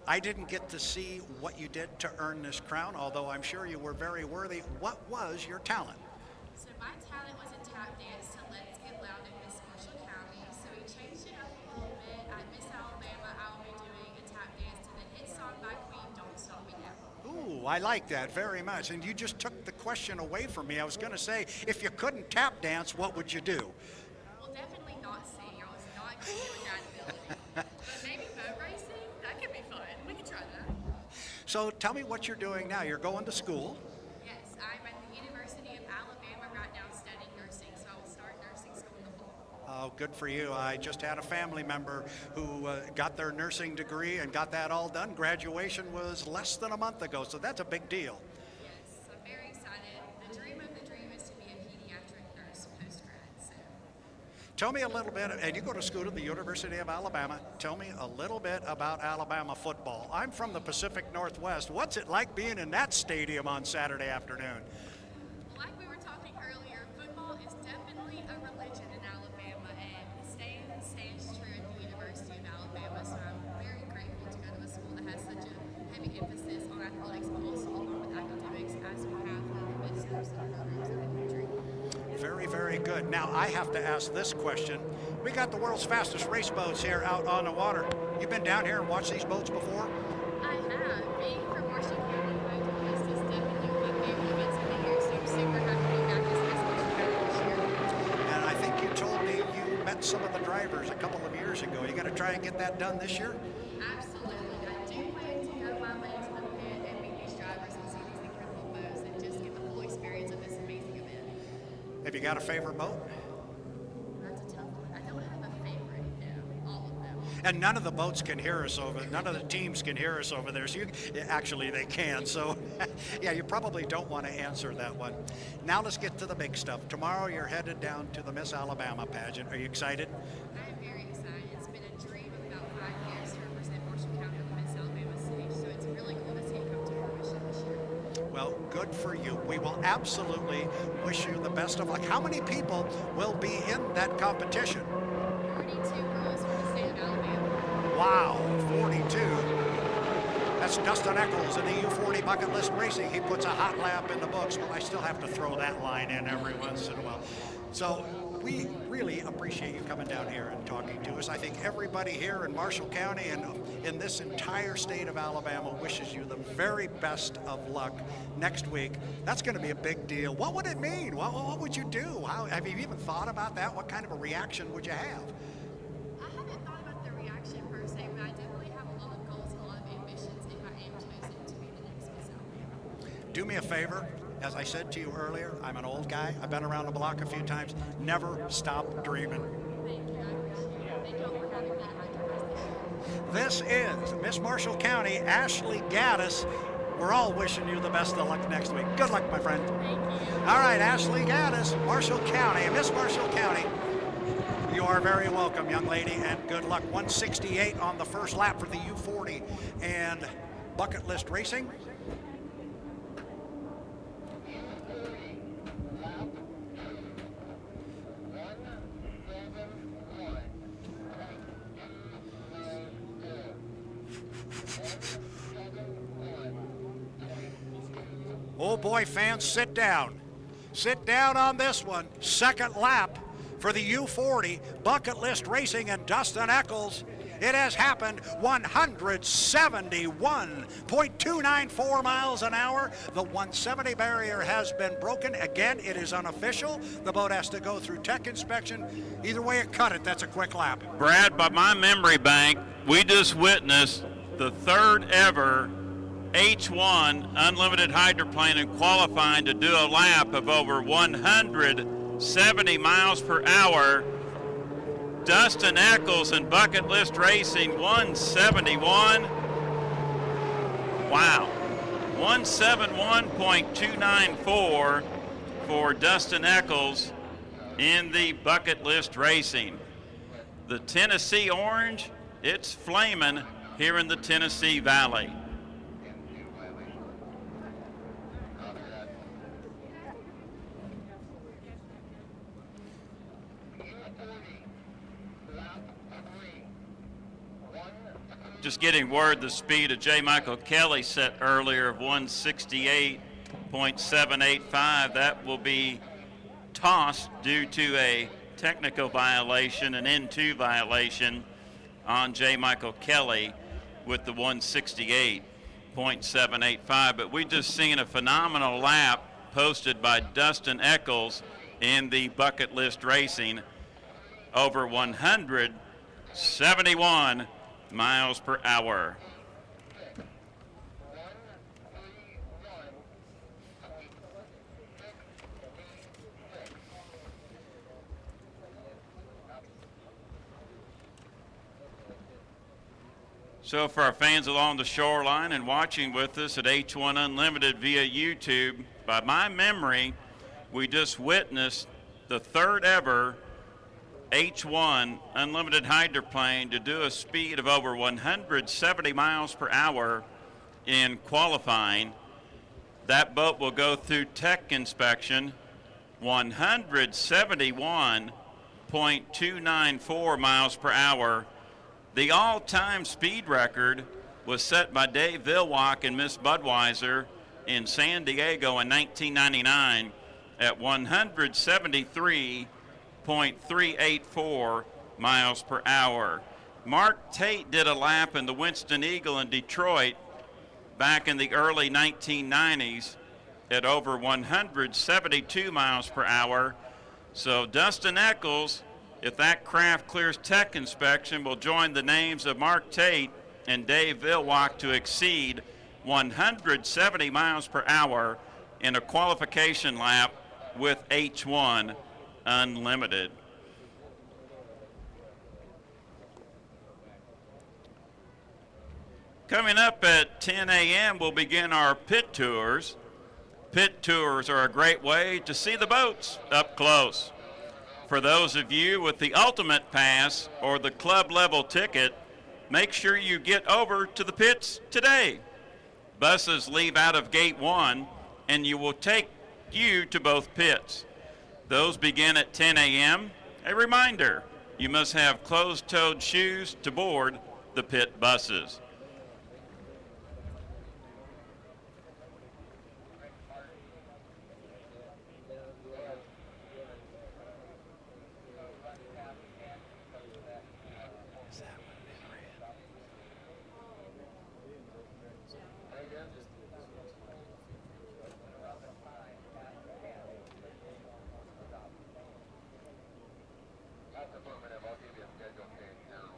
I didn't get to see what you did to earn this crown, although I'm sure you were very worthy. What was your talent?
So my talent was a tap dance to Let's Get Loud in Miss Marshall County. So we changed it up a little bit. At Miss Alabama, I will be doing a tap dance to the hit song by Queen, Don't Stop Me Now.
Ooh, I like that very much. And you just took the question away from me. I was going to say, if you couldn't tap dance, what would you do?
Well, definitely not sing. I was not good with that ability. But maybe boat racing? That could be fun. We could try that.
So tell me what you're doing now. You're going to school.
Yes, I'm at the University of Alabama right now studying nursing, so I will start nursing school in the fall.
Oh, good for you. I just had a family member who got their nursing degree and got that all done. Graduation was less than a month ago, so that's a big deal.
Yes, I'm very excited. The dream of the dream is to be a pediatric nurse post-grad, so.
Tell me a little bit, and you go to school at the University of Alabama. Tell me a little bit about Alabama football. I'm from the Pacific Northwest. What's it like being in that stadium on Saturday afternoon?
Like we were talking earlier, football is definitely a religion in Alabama, and stands true at the University of Alabama, so I'm very grateful to go to a school that has such a heavy emphasis on athletics, but also along with academics, as we have one of the best nursing programs in the country.
Very, very good. Now, I have to ask this question. We got the world's fastest race boats here out on the water. You've been down here and watched these boats before?
I have. Being from Marshall County, Hydrofest is definitely one of my favorite events of the year, so I'm super happy to be back as Miss Marshall County this year.
And I think you told me you met some of the drivers a couple of years ago. You got to try and get that done this year?
Absolutely. I do plan to go my way to the pit and meet these drivers and see these incredible boats and just get the full experience of this amazing event.
Have you got a favorite boat?
That's a tough one. I don't have a favorite, no, all of them.
And none of the boats can hear us over, none of the teams can hear us over there. So actually they can. So yeah, you probably don't want to answer that one. Now let's get to the big stuff. Tomorrow you're headed down to the Miss Alabama pageant. Are you excited?
I am very excited. It's been a dream of about 5 years to represent Marshall County on the Miss Alabama stage, so it's really cool to see it come to fruition this year.
Well, good for you. We will absolutely wish you the best of luck. How many people will be in that competition?
42 girls from the state of Alabama.
Wow, 42. That's Dustin Eckles in the U40 bucket list racing. He puts a hot lap in the books, but I still have to throw that line in every once in a while. So we really appreciate you coming down here and talking to us. I think everybody here in Marshall County and in this entire state of Alabama wishes you the very best of luck next week. That's going to be a big deal. What would it mean? What would you do? Have you even thought about that? What kind of a reaction would you have?
I haven't thought about the reaction per se, but I definitely have a lot of goals and a lot of ambitions if I am chosen to be the next Miss Alabama.
Do me a favor. As I said to you earlier, I'm an old guy. I've been around the block a few times. Never stop dreaming.
Thank you. I appreciate it. Thank you all for having me at Hydrofest this year.
This is Miss Marshall County, Ashley Gaddis. We're all wishing you the best of luck next week. Good luck, my friend.
Thank you.
All right, Ashley Gaddis, Marshall County, Miss Marshall County. You are very welcome, young lady, and good luck. 168 on the first lap for the U40 and bucket list racing. Oh boy, fans, sit down. Sit down on this one. Second lap for the U40, bucket list racing, and Dustin Eckles It has happened. 171.294 miles an hour. The 170 barrier has been broken. Again, it is unofficial. The boat has to go through tech inspection. Either way you cut it, that's a quick lap.
Brad, by my memory bank, we just witnessed the third ever H1 unlimited hydroplane in qualifying to do a lap of over 170 miles per hour. Dustin Eckles in Bucket List Racing, 171. Wow. 171.294 for Dustin Eckles in the Bucket List Racing. The Tennessee Orange, it's flaming here in the Tennessee Valley. Just getting word the speed of J. Michael Kelly set earlier of 168.785. That will be tossed due to a technical violation, an N2 violation on J. Michael Kelly with the 168.785. But we just seen a phenomenal lap posted by Dustin Eckles in the Bucket List Racing, over 171 miles per hour. So for our fans along the shoreline and watching with us at H1 Unlimited via YouTube, by my memory, we just witnessed the third ever H1 unlimited hydroplane to do a speed of over 170 miles per hour in qualifying. That boat will go through tech inspection. 171.294 miles per hour. The all-time speed record was set by Dave Vilwalk and Miss Budweiser in San Diego in 1999 at 173.384 miles per hour. Mark Tate did a lap in the Winston Eagle in Detroit back in the early 1990s at over 172 miles per hour. So Dustin Eckles, if that craft clears tech inspection, will join the names of Mark Tate and Dave Vilwalk to exceed 170 miles per hour in a qualification lap with H1 Unlimited. Coming up at 10 a.m., we'll begin our pit tours. Pit tours are a great way to see the boats up close. For those of you with the Ultimate Pass or the club level ticket, make sure you get over to the pits today. Buses leave out of gate 1 and you will take you to both pits. Those begin at 10 a.m. A reminder, you must have closed-toed shoes to board the pit buses.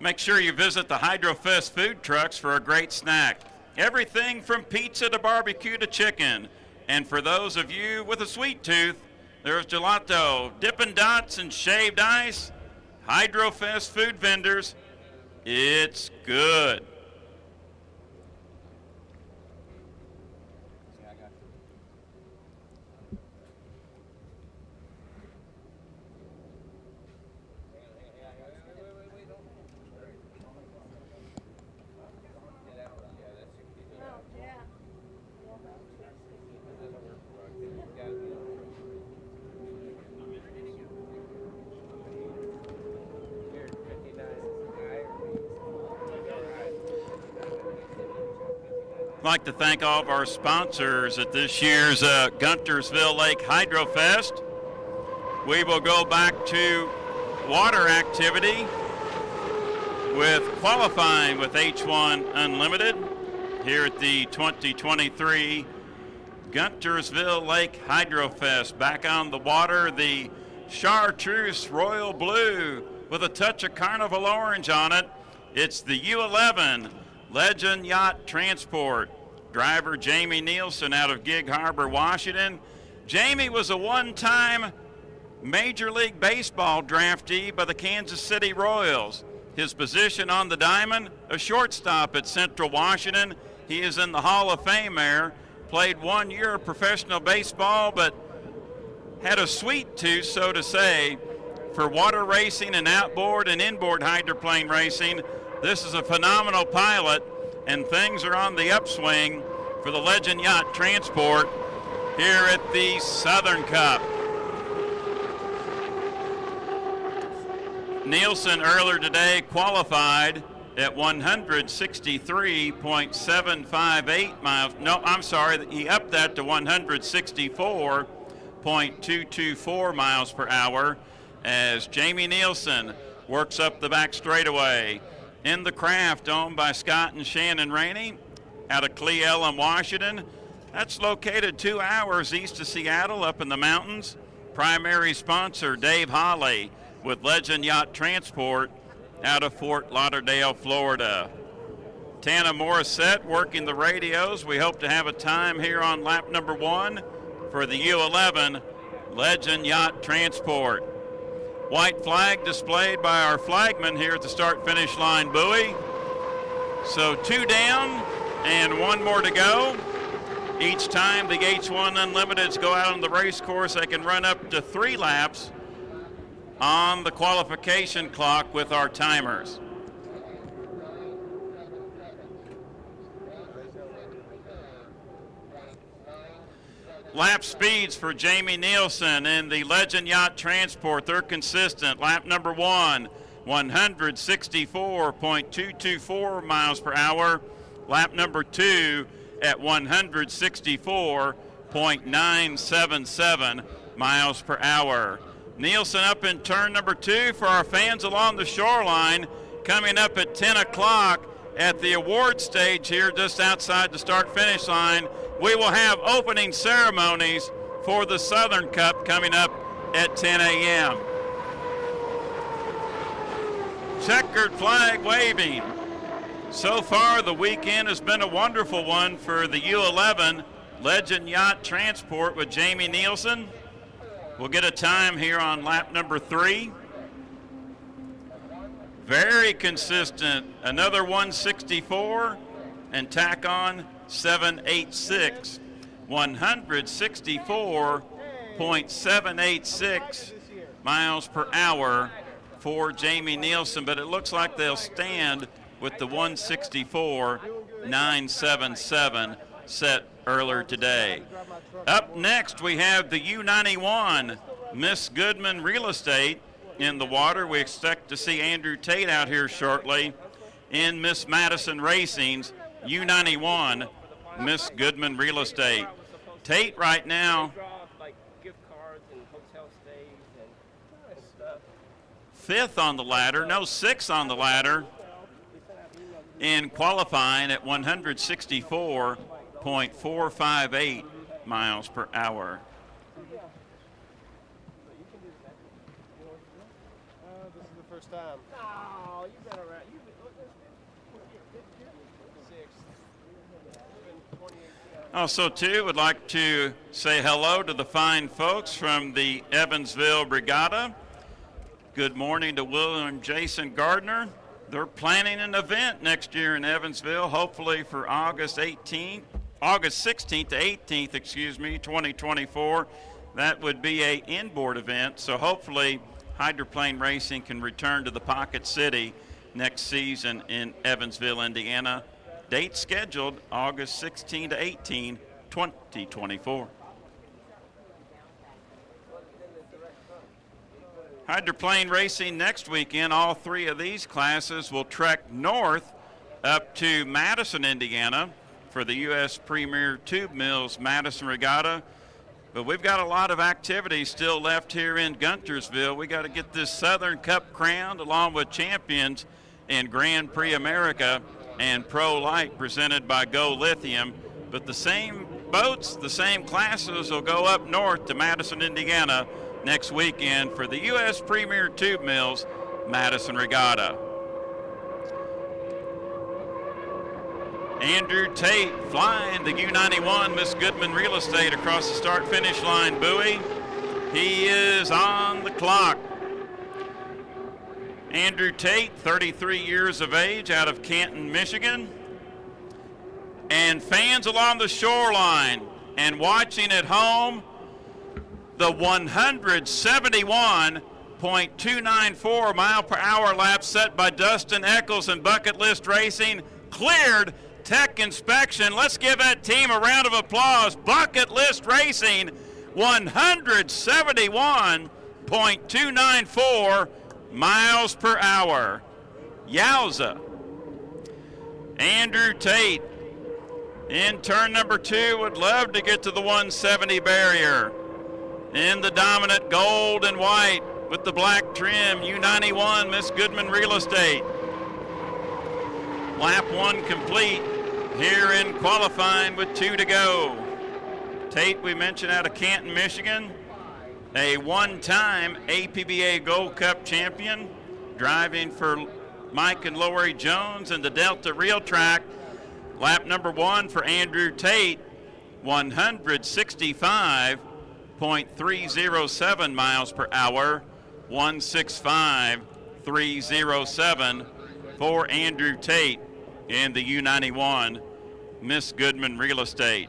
Make sure you visit the Hydrofest food trucks for a great snack. Everything from pizza to barbecue to chicken. And for those of you with a sweet tooth, there's gelato, Dippin' Dots, and shaved ice. Hydrofest food vendors, it's good. I'd like to thank all of our sponsors at this year's Guntersville Lake Hydrofest. We will go back to water activity with qualifying with H1 Unlimited here at the 2023 Guntersville Lake Hydrofest. Back on the water, the Chartreuse Royal Blue with a touch of Carnival Orange on it. It's the U11 Legend Yacht Transport. Driver Jamie Nielsen out of Gig Harbor, Washington. Jamie was a one-time Major League Baseball draftee by the Kansas City Royals. His position on the diamond, a shortstop at Central Washington. He is in the Hall of Fame there. Played 1 year of professional baseball, but had a sweet tooth, so to say, for water racing and outboard and inboard hydroplane racing. This is a phenomenal pilot, and things are on the upswing for the Legend Yacht Transport here at the Southern Cup. Nielsen earlier today qualified at 163.758 miles. No, I'm sorry, he upped that to 164.224 miles per hour as Jamie Nielsen works up the back straightaway. In the craft owned by Scott and Shannon Rainey out of Cle Elum, Washington. That's located 2 hours east of Seattle up in the mountains. Primary sponsor Dave Holly with Legend Yacht Transport out of Fort Lauderdale, Florida. Tana Morissette working the radios. We hope to have a time here on lap number 1 for the U11 Legend Yacht Transport. White flag displayed by our flagman here at the start-finish line buoy. So 2 down and 1 more to go. Each time the H1 Unlimiteds go out on the race course, they can run up to 3 laps on the qualification clock with our timers. Lap speeds for Jamie Nielsen in the Legend Yacht Transport. They're consistent. Lap number 1, 164.224 miles per hour. Lap number 2 at 164.977 miles per hour. Nielsen up in turn number 2 for our fans along the shoreline. Coming up at 10 o'clock at the award stage here just outside the start-finish line. We will have opening ceremonies for the Southern Cup coming up at 10 a.m. Checkered flag waving. So far, the weekend has been a wonderful one for the U11 Legend Yacht Transport with Jamie Nielsen. We'll get a time here on lap number 3. Very consistent. Another 164 and tack on 786. 164.786 miles per hour for Jamie Nielsen, but it looks like they'll stand with the 164.977 set earlier today. Up next, we have the U91 Miss Goodman Real Estate in the water. We expect to see Andrew Tate out here shortly in Miss Madison Racing's U91 Miss Goodman Real Estate. Tate right now fifth on the ladder, no, 6th on the ladder in qualifying at 164.458 miles per hour.
This is the first time. Oh, you've been around.
Also, too, would like to say hello to the fine folks from the Evansville Regatta. Good morning to William and Jason Gardner. They're planning an event next year in Evansville, hopefully for August 16th to 18th, 2024. That would be a inboard event, so hopefully hydroplane racing can return to the Pocket City next season in Evansville, Indiana. Date scheduled August 16 to 18, 2024. Hydroplane racing next weekend. All 3 of these classes will trek north up to Madison, Indiana for the U.S. Premier Tube Mills Madison Regatta. But we've got a lot of activity still left here in Guntersville. We got to get this Southern Cup crowned along with champions in Grand Prix America and Pro Light presented by Go Lithium. But the same boats, the same classes will go up north to Madison, Indiana next weekend for the U.S. Premier Tube Mills Madison Regatta. Andrew Tate flying the U91 Miss Goodman Real Estate across the start-finish line buoy. He is on the clock. Andrew Tate, 33 years of age, out of Canton, Michigan. And fans along the shoreline and watching at home, the 171.294 mile per hour lap set by Dustin Eckles and Bucket List Racing cleared tech inspection. Let's give that team a round of applause. Bucket List Racing, 171.294 miles per hour. Yowza. Andrew Tate in turn number 2 would love to get to the 170 barrier. In the dominant gold and white with the black trim, U91 Miss Goodman Real Estate. Lap 1 complete here in qualifying with 2 to go. Tate, we mentioned, out of Canton, Michigan, a one-time APBA Gold Cup champion, driving for Mike and Lori Jones in the Delta Real Track. Lap number 1 for Andrew Tate, 165.307 miles per hour, 165.307 for Andrew Tate in the U91 Miss Goodman Real Estate.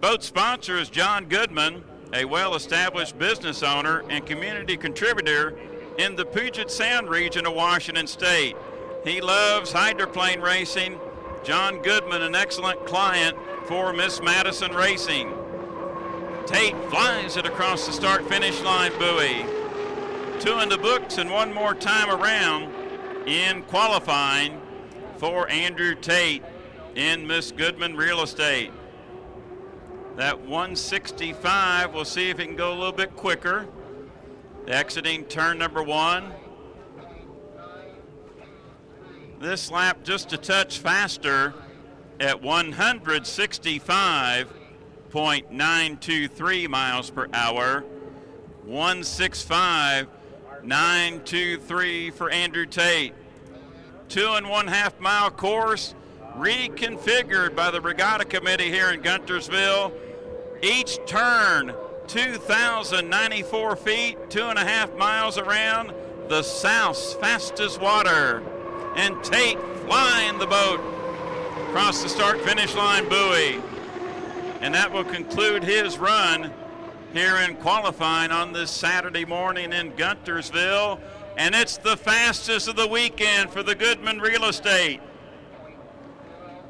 Boat sponsor is John Goodman, a well-established business owner and community contributor in the Puget Sound region of Washington State. He loves hydroplane racing. John Goodman, an excellent client for Miss Madison Racing. Tate flies it across the start-finish line buoy. 2 in the books and 1 more time around in qualifying for Andrew Tate in Miss Goodman Real Estate. That 165, we'll see if it can go a little bit quicker. Exiting turn number 1. This lap just a touch faster at 165.923 miles per hour. 165.923 for Andrew Tate. 2.5 mile course reconfigured by the regatta committee here in Guntersville. Each turn 2,094 feet, 2.5 miles around the South's fastest water. And Tate flying the boat across the start-finish line buoy. And that will conclude his run here in qualifying on this Saturday morning in Guntersville. And it's the fastest of the weekend for the Goodman Real Estate.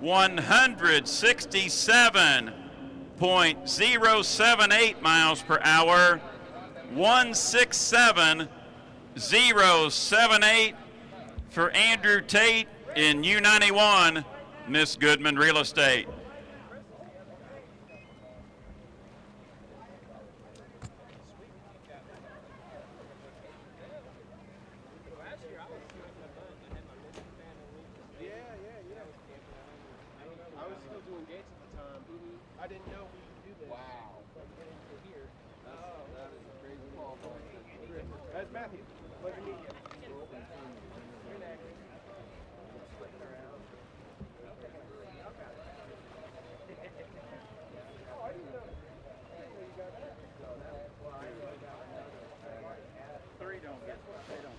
167.078 miles per hour. 167.078 for Andrew Tate in U91 Miss Goodman Real Estate.
I didn't know we could do this. Wow. Here. Oh, that is a crazy ball. That's Matthew. Pleasure to meet you. You're next. Flipping around. Oh, I didn't know. You got that. Well, I got that. 3 don't get they don't.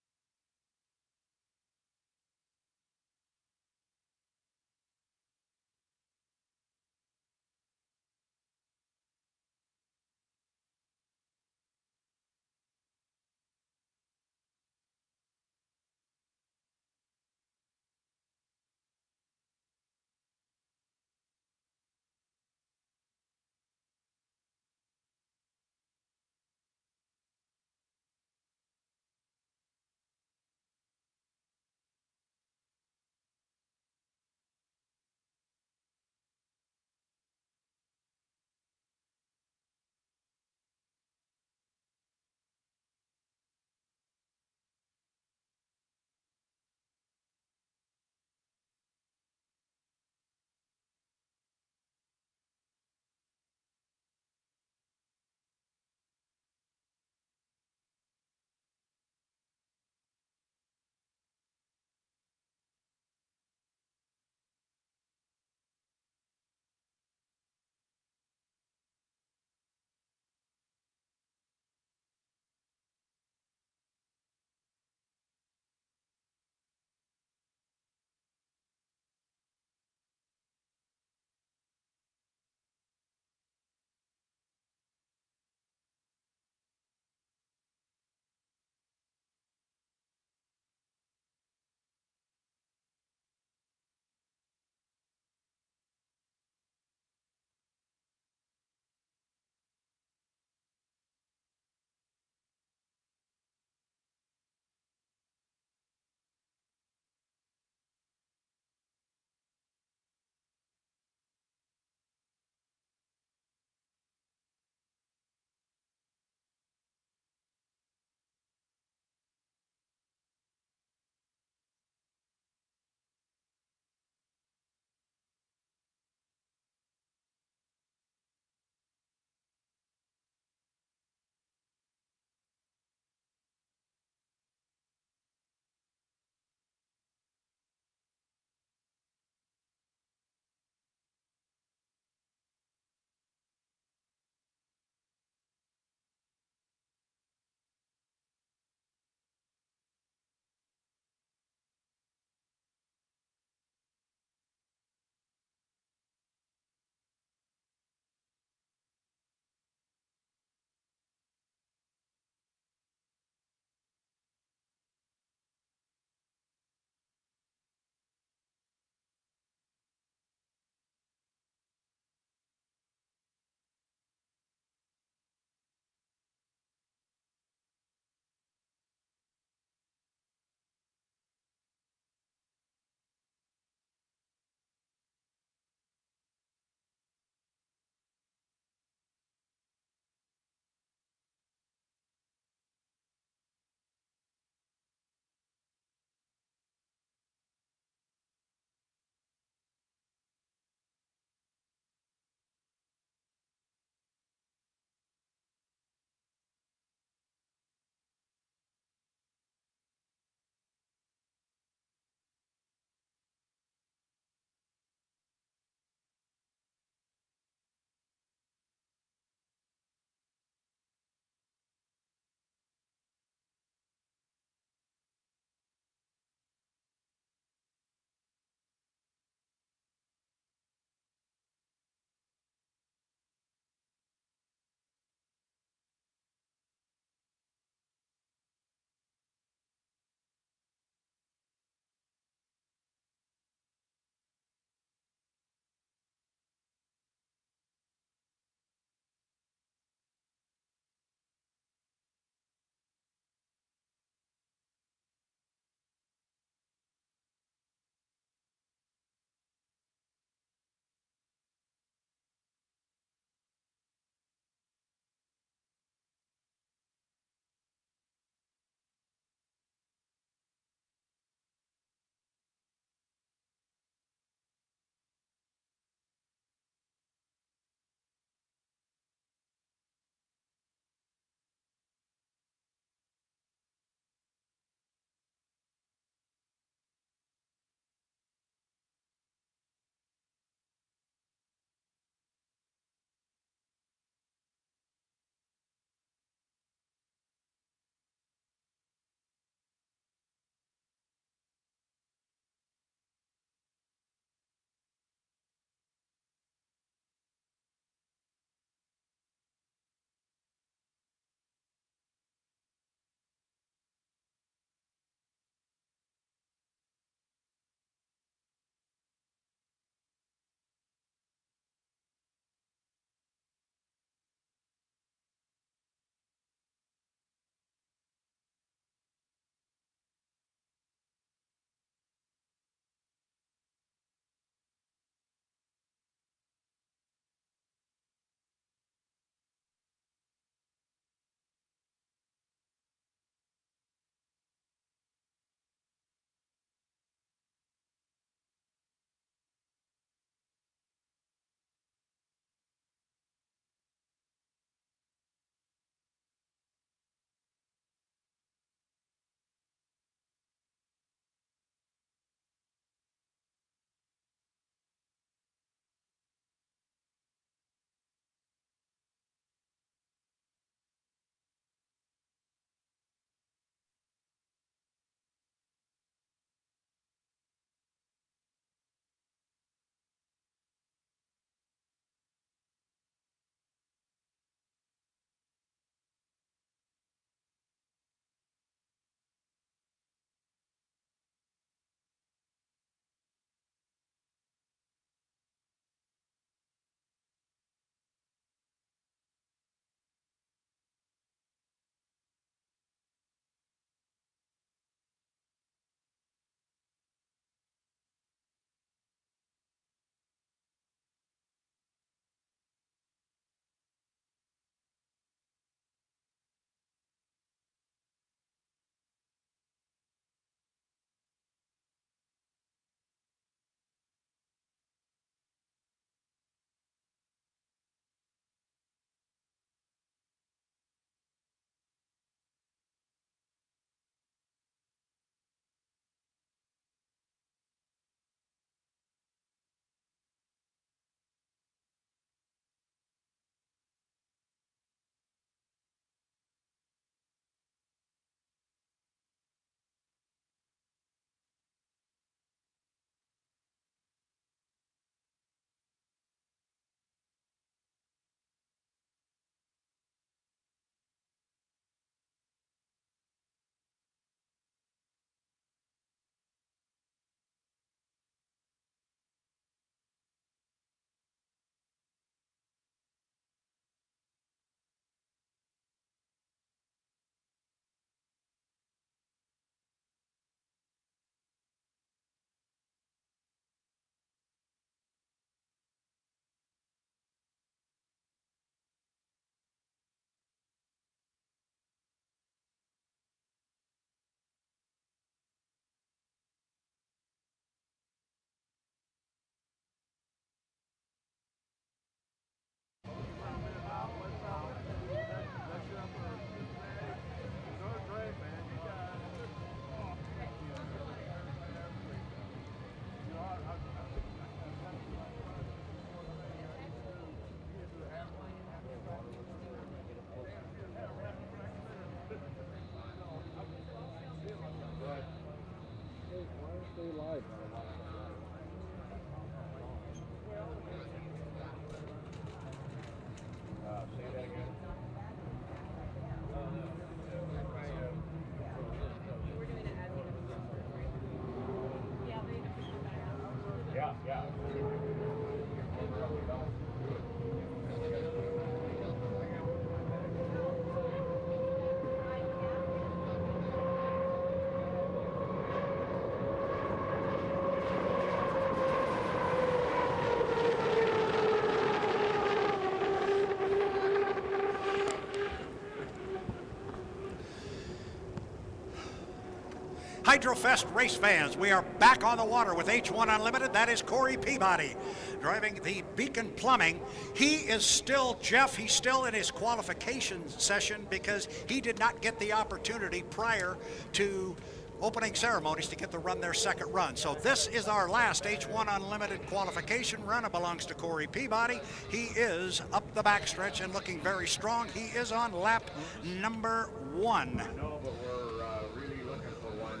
Hydrofest race fans, we are back on the water with H1 Unlimited. That is Corey Peabody driving the Beacon Plumbing. He is still, Jeff, he's still in his qualification session because he did not get the opportunity prior to opening ceremonies to get to run their second run. So this is our last H1 Unlimited qualification run. It belongs to Corey Peabody. He is up the backstretch and looking very strong. He is on lap number 1.
No, but we're really looking for one.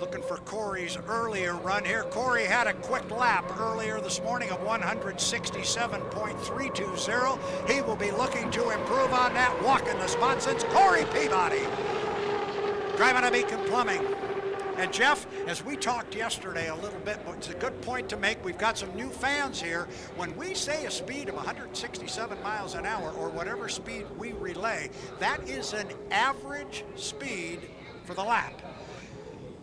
Looking for Corey's earlier run here. Corey had a quick lap earlier this morning of 167.320. He will be looking to improve on that. Walking the spot since Corey Peabody driving a Beacon Plumbing. And Jeff, as we talked yesterday a little bit, but it's a good point to make. We've got some new fans here. When we say a speed of 167 miles an hour or whatever speed we relay, that is an average speed for the lap.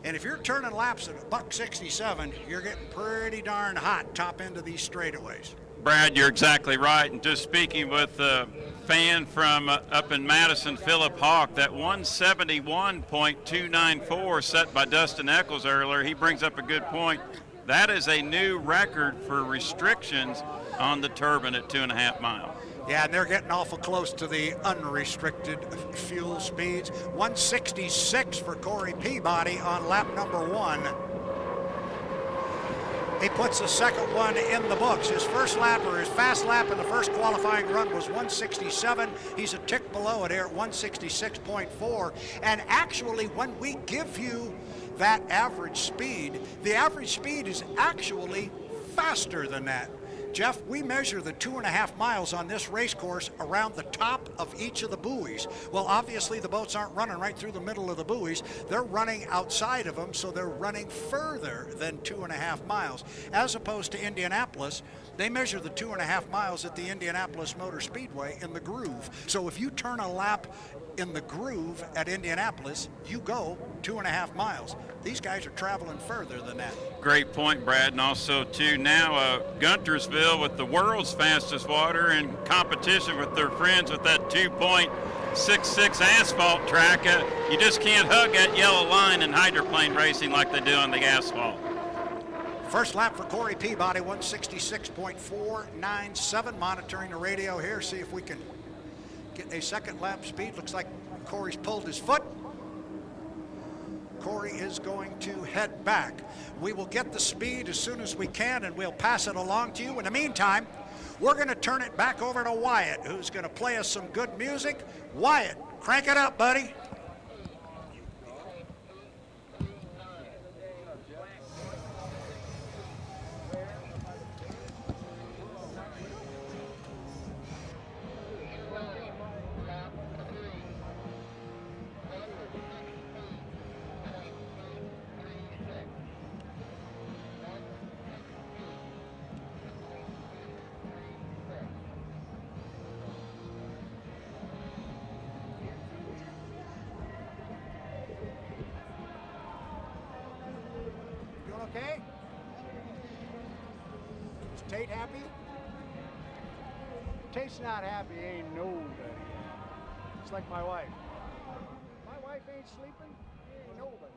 And if you're turning laps at $167, you're getting pretty darn hot top end of these straightaways.
Brad, you're exactly right. And just speaking with a fan from up in Madison, Philip Hawk, that 171.294 set by Dustin Eckles earlier, he brings up a good point. That is a new record for restrictions on the turbine at 2.5 miles.
Yeah, and they're getting awful close to the unrestricted fuel speeds. 166 for Corey Peabody on lap number 1. He puts the second one in the books. His first lap, or his fast lap in the first qualifying run, was 167. He's a tick below it here at 166.4. And actually, when we give you that average speed, the average speed is actually faster than that. Jeff, we measure the 2.5 miles on this race course around the top of each of the buoys. Well, obviously the boats aren't running right through the middle of the buoys. They're running outside of them, so they're running further than 2.5 miles. As opposed to Indianapolis, they measure the 2.5 miles at the Indianapolis Motor Speedway in the groove. So if you turn a lap in the groove at Indianapolis, you go 2.5 miles. These guys are traveling further than that.
Great point, Brad. And also, too, now Guntersville with the world's fastest water in competition with their friends with that 2.66 asphalt track. You just can't hug that yellow line in hydroplane racing like they do on the asphalt.
First lap for Corey Peabody, 166.497. Monitoring the radio here, see if we can get a second lap speed. Looks like Corey's pulled his foot. Corey is going to head back. We will get the speed as soon as we can, and we'll pass it along to you. In the meantime, we're going to turn it back over to Wyatt, who's going to play us some good music. Wyatt, crank it up, buddy. Okay? Is Tate happy?
Tate's not happy, ain't nobody. It's like my wife. My wife ain't sleeping, ain't nobody.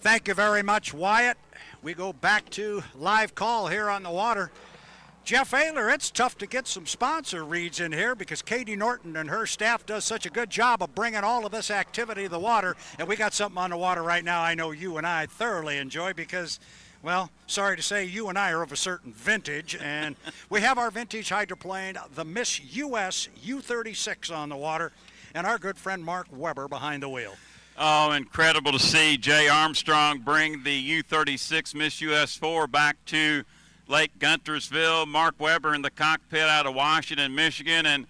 Thank you very much, Wyatt. We go back to live call here on the water. Jeff Ayler, it's tough to get some sponsor reads in here because Katie Norton and her staff does such a good job of bringing all of this activity to the water. And we got something on the water right now I know you and I thoroughly enjoy because, well, sorry to say, you and I are of a certain vintage. And we have our vintage hydroplane, the Miss US U-36 on the water, and our good friend Mark Weber behind the wheel.
Oh, incredible to see Jay Armstrong bring the U-36 Miss US 4 back to Lake Guntersville. Mark Weber in the cockpit out of Washington, Michigan. And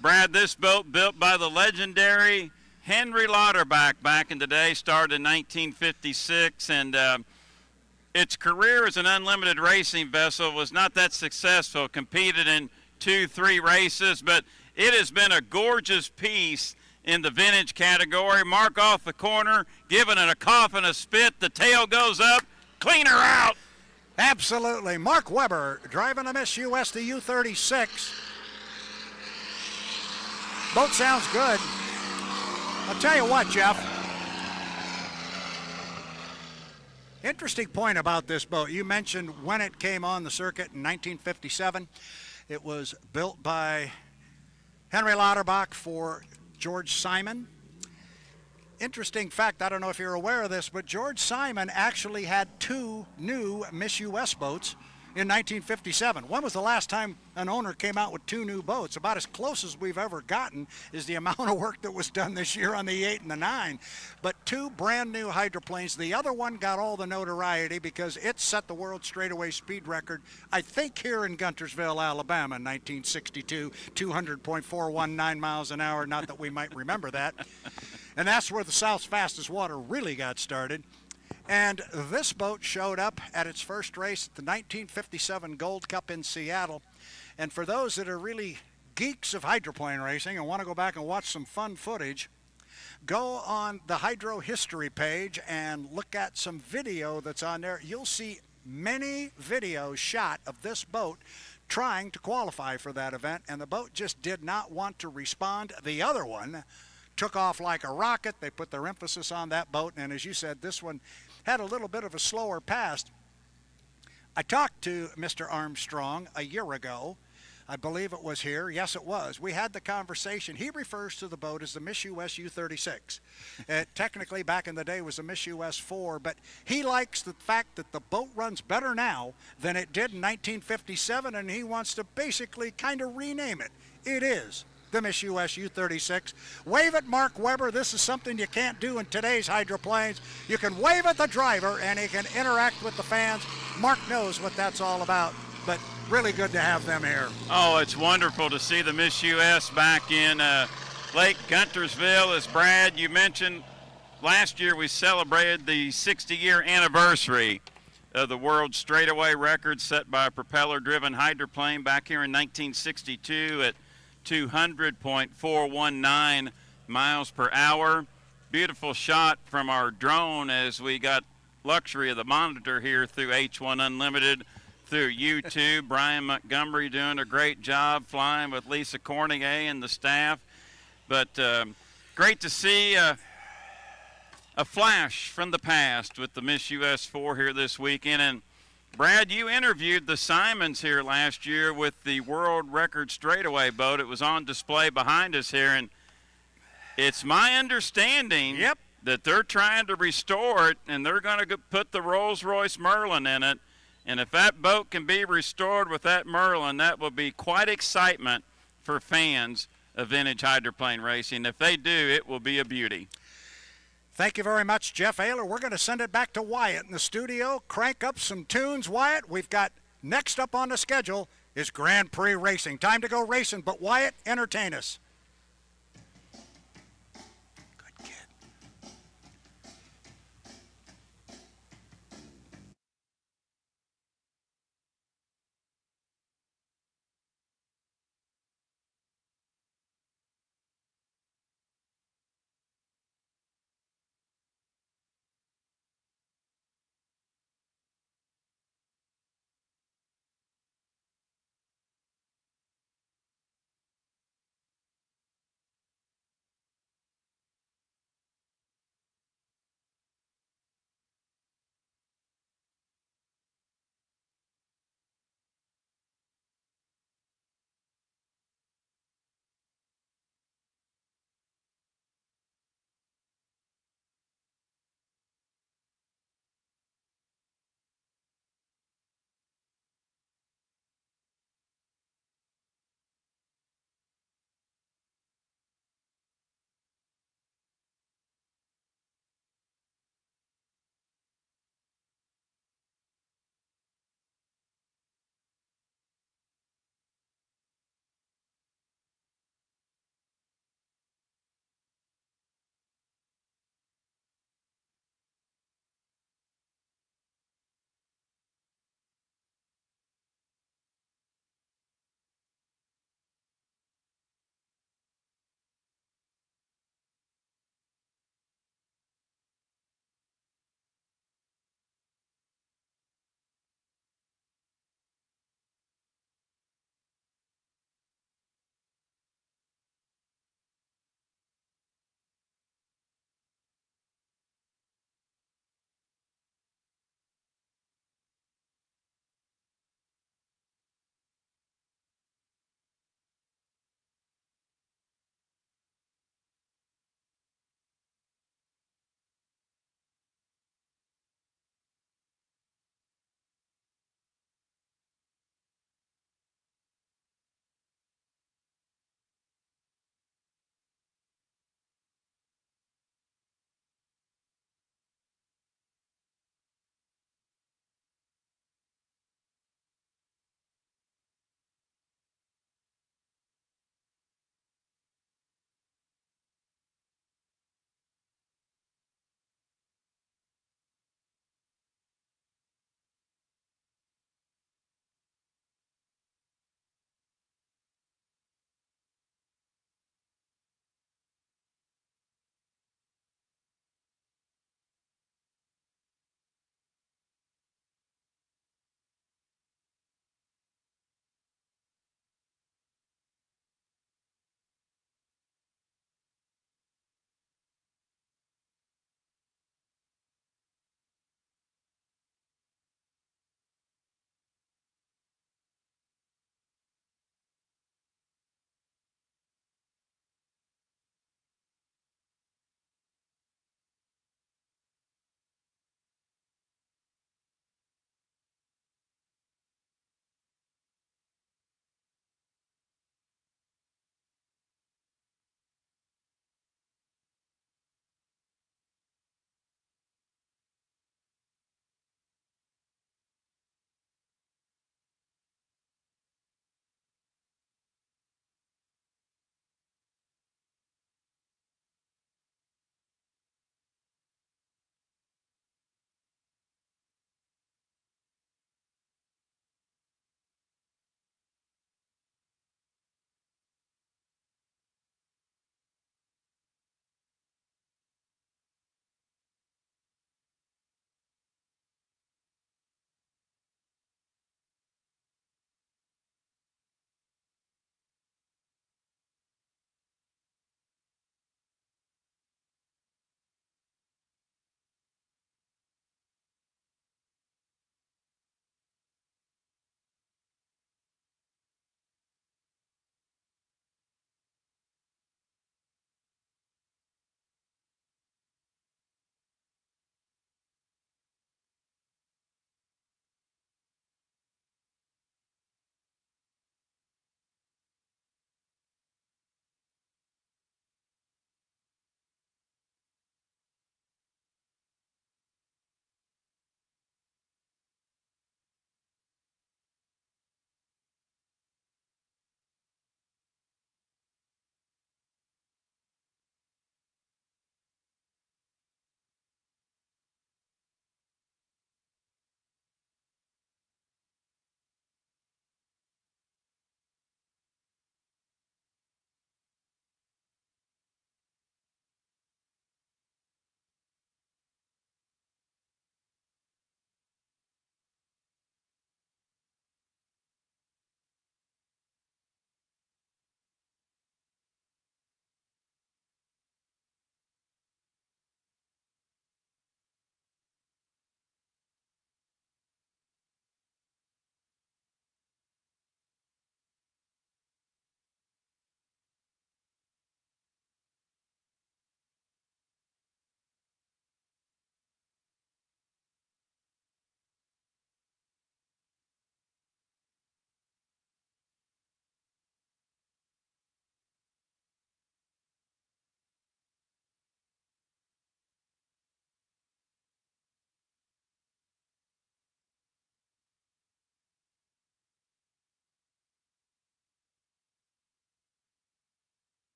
Brad, this boat built by the legendary Henry Lauterbach back in the day, started in 1956, and its career as an unlimited racing vessel was not that successful. Competed in 2-3 races, but it has been a gorgeous piece in the vintage category. Mark off the corner, giving it a cough and a spit. The tail goes up, clean her out.
Absolutely. Mark Weber driving a Miss US, the U-36. Boat sounds good. I'll tell you what, Jeff. Interesting point about this boat. You mentioned when it came on the circuit in 1957. It was built by Henry Lauterbach for George Simon. Interesting fact, I don't know if you're aware of this, but George Simon actually had 2 new Miss US boats in 1957. When was the last time an owner came out with 2 new boats? About as close as we've ever gotten is the amount of work that was done this year on the 8 and the 9. But 2 brand new hydroplanes. The other one got all the notoriety because it set the world straightaway speed record, I think here in Guntersville, Alabama in 1962, 200.419 miles an hour. Not that we might remember that. And that's where the South's fastest water really got started. And this boat showed up at its first race at the 1957 Gold Cup in Seattle. And for those that are really geeks of hydroplane racing and want to go back and watch some fun footage, go on the Hydro History page and look at some video that's on there. You'll see many videos shot of this boat trying to qualify for that event, and the boat just did not want to respond. The other one took off like a rocket. They put their emphasis on that boat, and as you said, this one had a little bit of a slower pass. I talked to Mr. Armstrong a year ago. I believe it was here. Yes, it was. We had the conversation. He refers to the boat as the Miss US U-36. It technically back in the day was a Miss US 4, but he likes the fact that the boat runs better now than it did in 1957, and he wants to basically kind of rename it. It is the Miss US U-36. Wave at Mark Weber. This is something you can't do in today's hydroplanes. You can wave at the driver and he can interact with the fans. Mark knows what that's all about, but really good to have them here.
Oh, it's wonderful to see the Miss US back in Lake Guntersville. As Brad, you mentioned, last year we celebrated the 60-year anniversary of the world straightaway record set by a propeller-driven hydroplane back here in 1962 at 200.419 miles per hour. Beautiful shot from our drone as we got luxury of the monitor here through H1 Unlimited, through YouTube. Brian Montgomery doing a great job flying with Lisa Cornier and the staff. But great to see a flash from the past with the Miss US 4 here this weekend. And Brad, you interviewed the Simons here last year with the world record straightaway boat. It was on display behind us here, and it's my understanding that they're trying to restore it, and they're going to put the Rolls-Royce Merlin in it. And if that boat can be restored with that Merlin, that will be quite excitement for fans of vintage hydroplane racing. If they do, it will be a beauty.
Thank you very much, Jeff Ayler. We're going to send it back to Wyatt in the studio. Crank up some tunes, Wyatt. We've got next up on the schedule is Grand Prix racing. Time to go racing, but Wyatt, entertain us.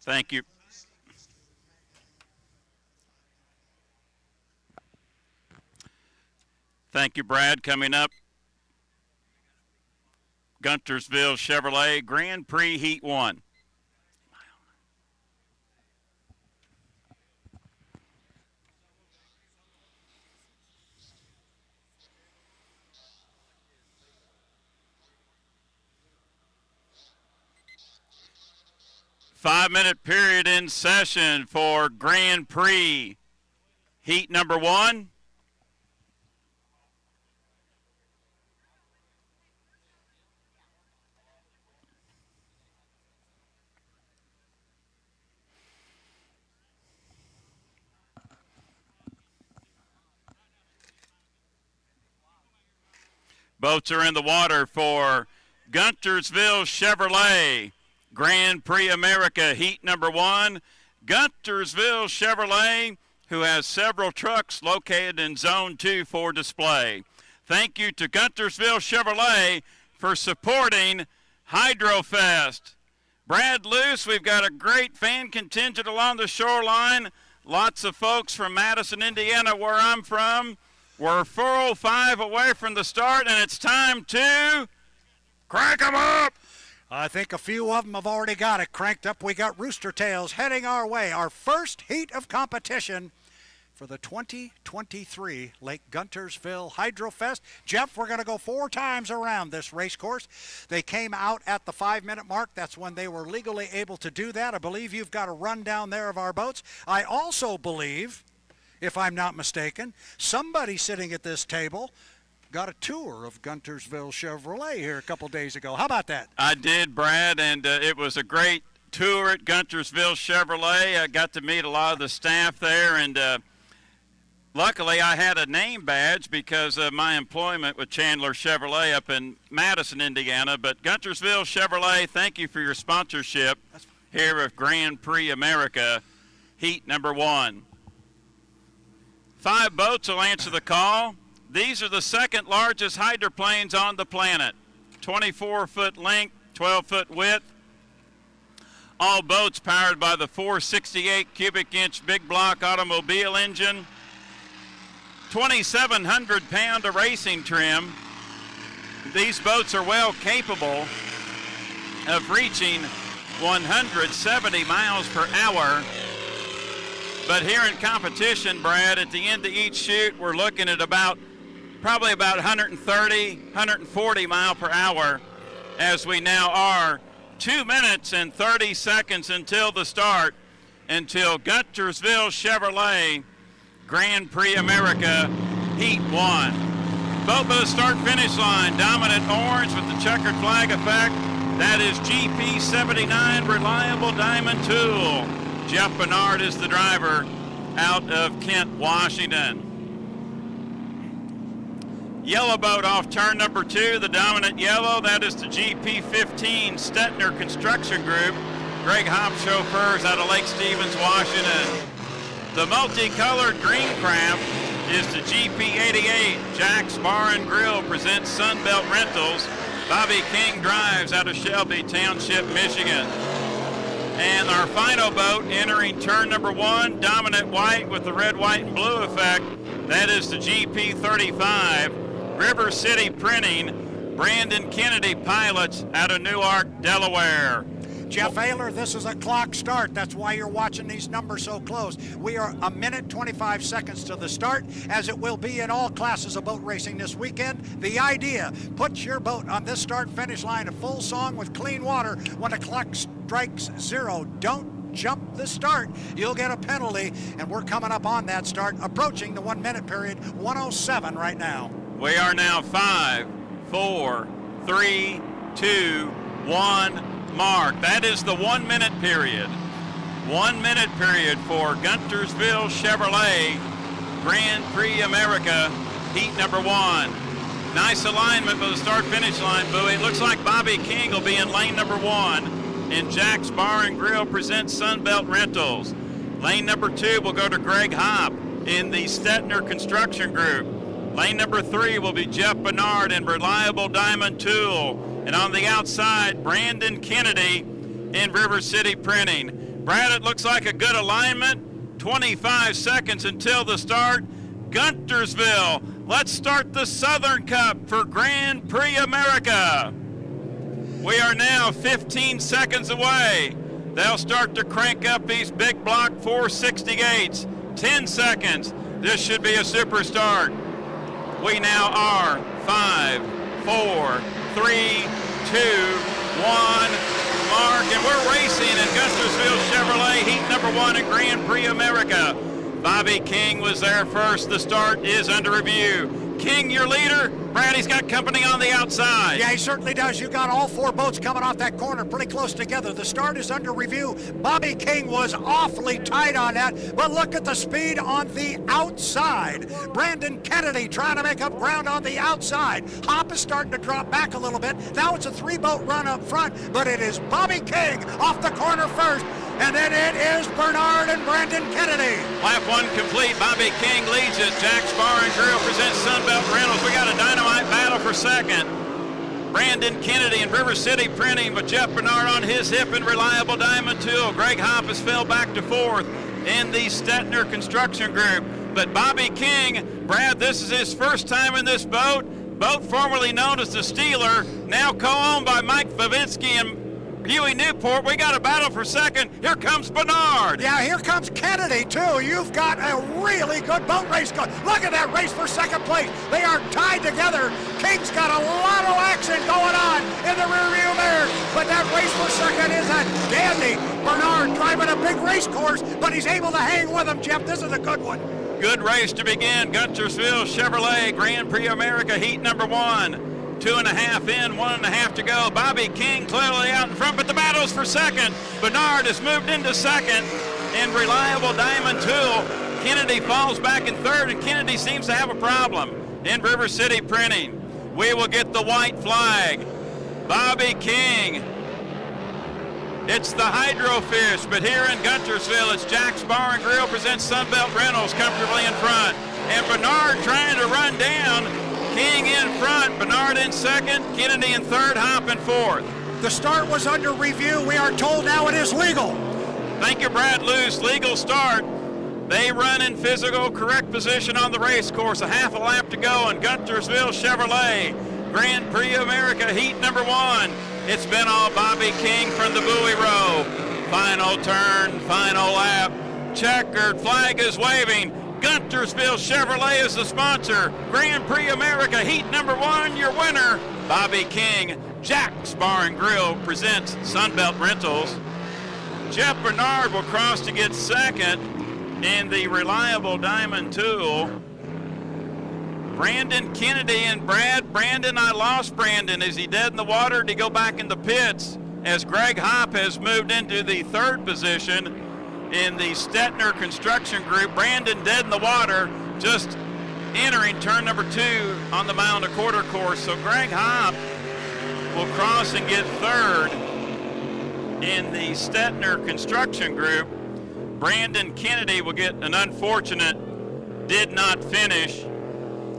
Thank you. Thank you, Brad. Coming up, Guntersville Chevrolet Grand Prix Heat 1. Five-minute period in session for Grand Prix Heat number 1. Boats are in the water for Guntersville Chevrolet Grand Prix America Heat number 1. Guntersville Chevrolet, who has several trucks located in Zone 2 for display. Thank you to Guntersville Chevrolet for supporting Hydrofest. Brad Luce, we've got a great fan contingent along the shoreline. Lots of folks from Madison, Indiana, where I'm from. We're 4:05 away from the start, and it's time to crank 'em up.
I think a few of them have already got it cranked up. We got Rooster Tails heading our way. Our first heat of competition for the 2023 Lake Guntersville Hydrofest. Jeff, we're going to go 4 times around this race course. They came out at the 5-minute mark. That's when they were legally able to do that. I believe you've got a rundown there of our boats. I also believe, if I'm not mistaken, somebody sitting at this table got a tour of Guntersville Chevrolet here a couple days ago. How about that?
I did, Brad, and it was a great tour at Guntersville Chevrolet. I got to meet a lot of the staff there, and luckily I had a name badge because of my employment with Chandler Chevrolet up in Madison, Indiana. But Guntersville Chevrolet, thank you for your sponsorship here of Grand Prix America Heat number 1. 5 boats will answer the call. These are the second largest hydroplanes on the planet. 24-foot length, 12-foot width. All boats powered by the 468 cubic inch big block automobile engine. 2,700 pound of racing trim. These boats are well capable of reaching 170 miles per hour. But here in competition, Brad, at the end of each shoot, we're looking at probably about 130, 140 mile per hour, as we now are 2 minutes and 30 seconds until the start, until Guntersville Chevrolet Grand Prix America Heat 1. Boat by the start-finish line, dominant orange with the checkered flag effect. That is GP 79 Reliable Diamond Tool. Jeff Bernard is the driver out of Kent, Washington. Yellow boat off turn number 2, the dominant yellow. That is the GP 15 Stettner Construction Group. Greg Hopp chauffeurs out of Lake Stevens, Washington. The multicolored green craft is the GP 88 Jack's Bar and Grill presents Sunbelt Rentals. Bobby King drives out of Shelby Township, Michigan. And our final boat entering turn number 1, dominant white with the red, white, and blue effect. That is the GP 35 River City Printing, Brandon Kennedy pilots out of Newark, Delaware.
Jeff Ayler, this is a clock start. That's why you're watching these numbers so close. We are 1 minute 25 seconds to the start, as it will be in all classes of boat racing this weekend. The idea, put your boat on this start-finish line, a full song with clean water. When the clock strikes 0, don't jump the start. You'll get a penalty, and we're coming up on that start, approaching the 1 minute period, 1:07 right now.
We are now 5, 4, 3, 2, 1, mark. That is the 1 minute period. 1 minute period for Guntersville Chevrolet Grand Prix America Heat number 1. Nice alignment for the start-finish line buoy. It looks like Bobby King will be in lane number 1, and Jack's Bar and Grill presents Sunbelt Rentals. Lane number 2 will go to Greg Hopp in the Stettner Construction Group. Lane number 3 will be Jeff Bernard in Reliable Diamond Tool. And on the outside, Brandon Kennedy in River City Printing. Brad, it looks like a good alignment. 25 seconds until the start. Guntersville, let's start the Southern Cup for Grand Prix America. We are now 15 seconds away. They'll start to crank up these big block 460 gates. 10 seconds. This should be a super start. We now are 5, 4, 3, 2, 1, mark, and we're racing in Guntersville Chevrolet Heat number 1 in Grand Prix America. Bobby King was there first. The start is under review. King, your leader. Brad, he's got company on the outside.
Yeah, he certainly does. You got all 4 boats coming off that corner pretty close together. The start is under review. Bobby King was awfully tight on that, but look at the speed on the outside. Brandon Kennedy trying to make up ground on the outside. Hop is starting to drop back a little bit. Now it's a 3-boat run up front, but it is Bobby King off the corner first. And then it is Bernard and Brandon Kennedy.
Lap 1 complete. Bobby King leads it. Jack's Bar and Grill presents Sunbelt Rentals. We got a dynamite battle for second. Brandon Kennedy and River City Printing with Jeff Bernard on his hip and Reliable Diamond Tool. Greg Hoppus fell back to 4th in the Stetner Construction Group. But Bobby King, Brad, this is his first time in this boat. Boat formerly known as the Steeler, now co-owned by Mike Favitsky and Huey Newport. We got a battle for second. Here comes Bernard.
Yeah, here comes Kennedy, too. You've got a really good boat race going. Look at that race for second place. They are tied together. King's got a lot of action going on in the rearview mirror, but that race for second is a dandy. Bernard driving a big race course, but he's able to hang with him, Jeff. This is a good one.
Good race to begin. Guntersville Chevrolet Grand Prix America Heat number 1. 2.5 in, 1.5 to go. Bobby King clearly out in front, but the battle's for second. Bernard has moved into second in Reliable Diamond Tool. Kennedy falls back in third, and Kennedy seems to have a problem in River City Printing. We will get the white flag. Bobby King. It's the Hydrofish, but here in Guntersville, it's Jack's Bar and Grill presents Sunbelt Rentals comfortably in front. And Bernard trying to run down. King in front, Bernard in second, Kennedy in third, Hop in fourth.
The start was under review. We are told now it is legal.
Thank you, Brad Luce. Legal start. They run in physical correct position on the race course. A half a lap to go in Guntersville Chevrolet Grand Prix America Heat number 1. It's been all Bobby King from the buoy row. Final turn, final lap. Checkered flag is waving. Guntersville Chevrolet is the sponsor. Grand Prix America Heat number 1, your winner, Bobby King. Jack's Bar and Grill presents Sunbelt Rentals. Jeff Bernard will cross to get second in the Reliable Diamond Tool. Brandon Kennedy and Brandon, I lost Brandon. Is he dead in the water? Did he go back in the pits? As Greg Hopp has moved into the third position in the Stetner Construction Group. Brandon dead in the water, just entering turn number 2 on the mile and a quarter course. So Greg Hopp will cross and get third in the Stetner Construction Group. Brandon Kennedy will get an unfortunate did not finish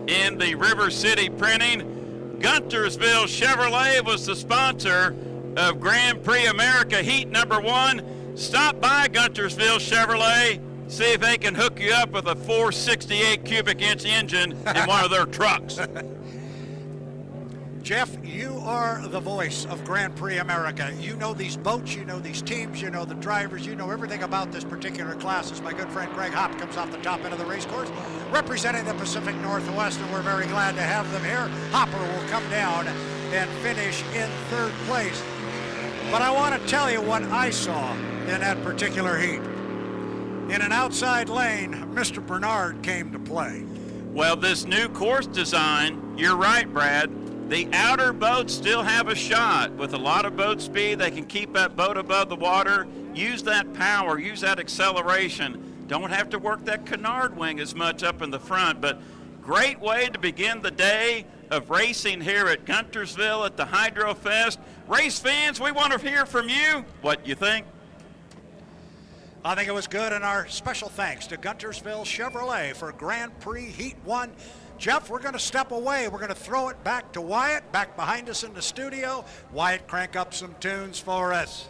in the River City Printing. Guntersville Chevrolet was the sponsor of Grand Prix America Heat number 1. Stop by Guntersville Chevrolet, see if they can hook you up with a 468 cubic inch engine in one of their trucks.
Jeff, you are the voice of Grand Prix America. You know these boats, you know these teams, you know the drivers, you know everything about this particular class. As my good friend Greg Hopp comes off the top end of the race course, representing the Pacific Northwest, and we're very glad to have them here. Hopper will come down and finish in third place. But I want to tell you what I saw in that particular heat. In an outside lane, Mr. Bernard came to play.
Well, this new course design, you're right, Brad. The outer boats still have a shot. With a lot of boat speed, they can keep that boat above the water, use that power, use that acceleration. Don't have to work that canard wing as much up in the front, but great way to begin the day of racing here at Guntersville at the Hydrofest. Race fans, we want to hear from you. What you think?
I think it was good, and our special thanks to Guntersville Chevrolet for Grand Prix Heat 1. Jeff, we're going to step away. We're going to throw it back to Wyatt, back behind us in the studio. Wyatt, crank up some tunes for us.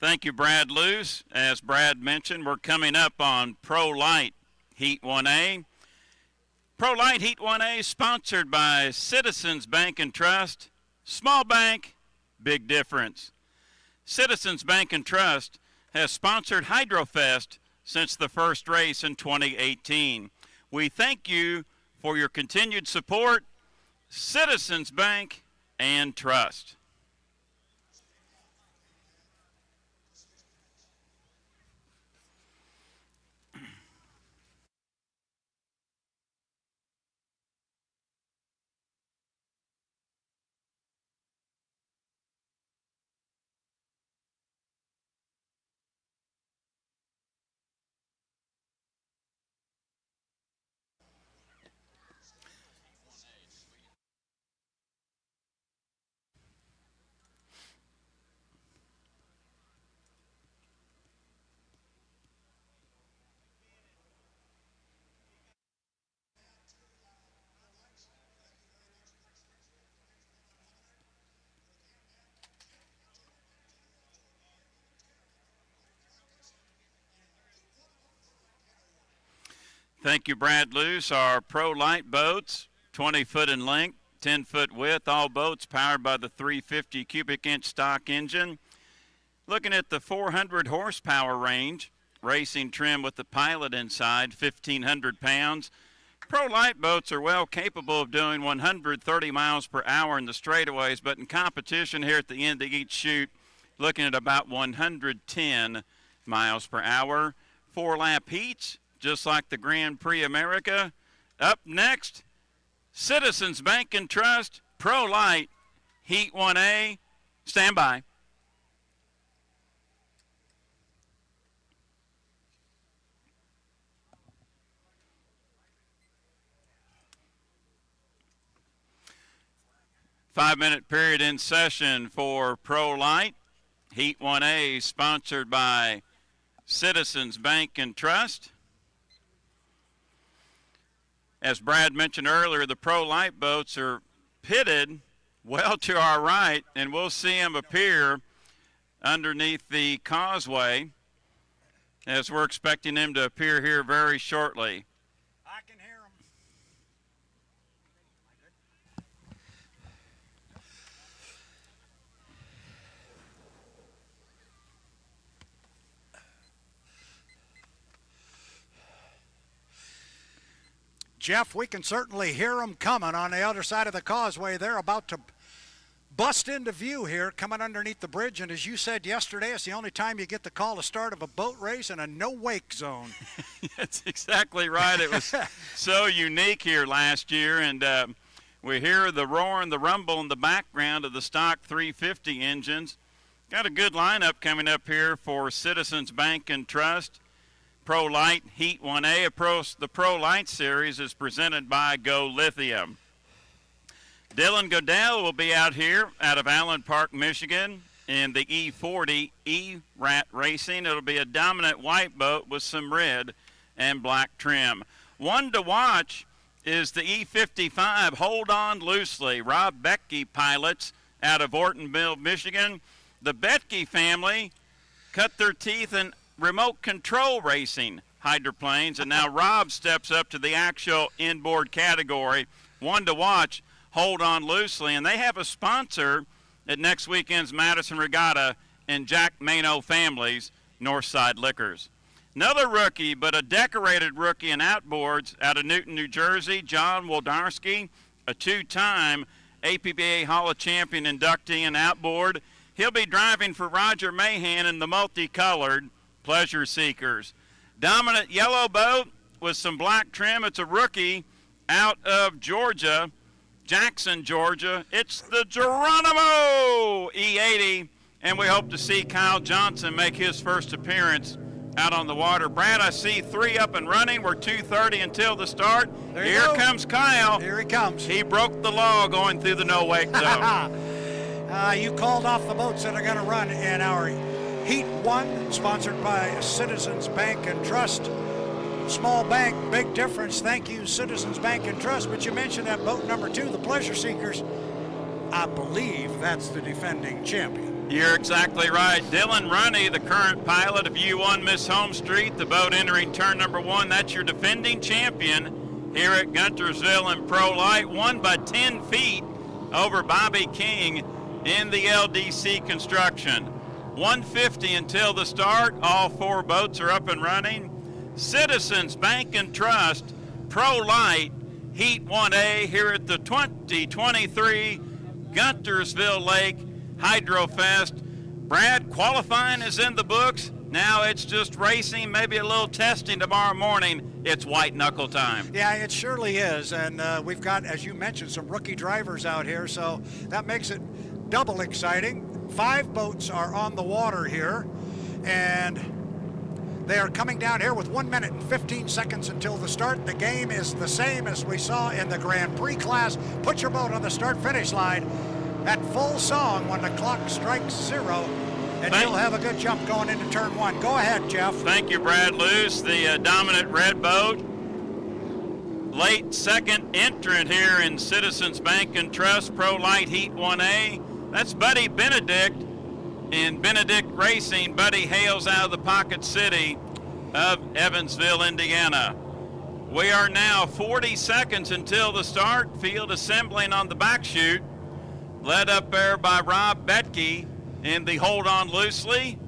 Thank you, Brad Luce. As Brad mentioned, we're coming up on Pro Light Heat 1A. Pro Light Heat 1A sponsored by Citizens Bank and Trust. Small bank, big difference. Citizens Bank and Trust has sponsored Hydrofest since the first race in 2018. We thank you for your continued support. Citizens Bank and Trust. Thank you, Brad Luce. Our Pro Light boats, 20 foot in length, 10 foot width, all boats powered by the 350 cubic inch stock engine. Looking at the 400 horsepower range, racing trim with the pilot inside, 1,500 pounds. Pro Light boats are well capable of doing 130 miles per hour in the straightaways, but in competition here at the end of each chute, looking at about 110 miles per hour. 4-lap heats, just like the Grand Prix America. Up next, Citizens Bank and Trust, Pro Light, Heat 1A. Stand by. Five-minute period in session for Pro Light, Heat 1A, sponsored by Citizens Bank and Trust. As Brad mentioned earlier, the Pro Light boats are pitted well to our right, and we'll see them appear underneath the causeway as we're expecting them to appear here very shortly.
I can hear them. Jeff, we can certainly hear them coming on the other side of the causeway. They're about to bust into view here, coming underneath the bridge. And as you said yesterday, it's the only time you get to call the start of a boat race in a no-wake zone.
That's exactly right. It was so unique here last year. And we hear the roar and the rumble in the background of the stock 350 engines. Got a good lineup coming up here for Citizens Bank and Trust. Pro Light Heat 1A. The Pro Light Series is presented by Go Lithium. Dylan Godell will be out here out of Allen Park, Michigan in the E40 E-Rat Racing. It'll be a dominant white boat with some red and black trim. One to watch is the E55 Hold On Loosely. Rob Betke pilots out of Ortonville, Michigan. The Betke family cut their teeth in remote control racing hydroplanes, and now Rob steps up to the actual inboard category. One to watch, Hold On Loosely, and they have a sponsor at next weekend's Madison Regatta in Jack Mano Families, Northside Liquors. Another rookie, but a decorated rookie in outboards out of Newton, New Jersey, John Woldarski, a two-time APBA Hall of Champion inductee in outboard. He'll be driving for Roger Mahan in the multicolored Pleasure Seekers. Dominant yellow boat with some black trim. It's a rookie out of Georgia, Jackson, Georgia. It's the Geronimo E80, and we hope to see Kyle Johnson make his first appearance out on the water. Brad, I see 3 up and running. We're 2:30 until the start. Here comes Kyle.
Here he comes.
He broke the law going through the no-wake zone.
You called off the boats that are going to run in our Heat 1, sponsored by Citizens Bank and Trust. Small bank, big difference. Thank you, Citizens Bank and Trust. But you mentioned that boat number 2, the Pleasure Seekers. I believe that's the defending champion.
You're exactly right. Dylan Runne, the current pilot of U1 Miss Home Street, the boat entering turn number 1. That's your defending champion here at Guntersville in Pro Light. Won by 10 feet over Bobby King in the LDC construction. 150 until the start. All 4 boats are up and running. Citizens Bank and Trust Pro Light Heat 1A here at the 2023 Guntersville Lake Hydrofest. Brad, qualifying is in the books. Now it's just racing, maybe a little testing tomorrow morning. It's white knuckle time.
Yeah, it surely is. And we've got, as you mentioned, some rookie drivers out here, so that makes it double exciting. 5 boats are on the water here, and they are coming down here with 1 minute and 15 seconds until the start. The game is the same as we saw in the Grand Prix class. Put your boat on the start-finish line at full song when the clock strikes 0, and you'll have a good jump going into turn 1. Go ahead, Jeff.
Thank you, Brad Luce, the dominant red boat. Late second entrant here in Citizens Bank and Trust Pro Light Heat 1A. That's Buddy Benedict in Benedict Racing. Buddy hails out of the Pocket City of Evansville, Indiana. We are now 40 seconds until the start. Field assembling on the back chute. Led up there by Rob Betke in the Hold On Loosely,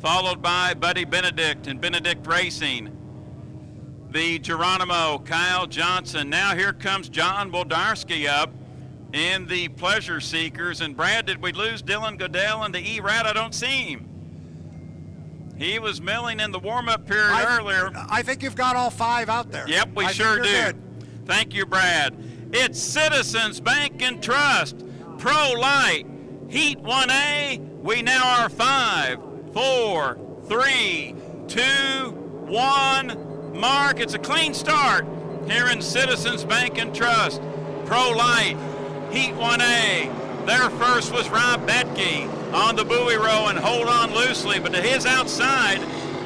followed by Buddy Benedict and Benedict Racing. The Geronimo, Kyle Johnson. Now here comes John Woldarski up in the Pleasure Seekers. And Brad, did we lose Dylan Goodell in the E-Rat? I don't see him. He was milling in the warm-up period earlier.
I think you've got all 5 out there.
Yep, we sure do.
Good.
Thank you, Brad. It's Citizens Bank and Trust Pro Light Heat 1A. We now are 5, 4, 3, 2, 1. Mark, it's a clean start here in Citizens Bank and Trust Pro Light Heat 1A. Their first was Rob Betke on the buoy row and Hold On Loosely, but to his outside,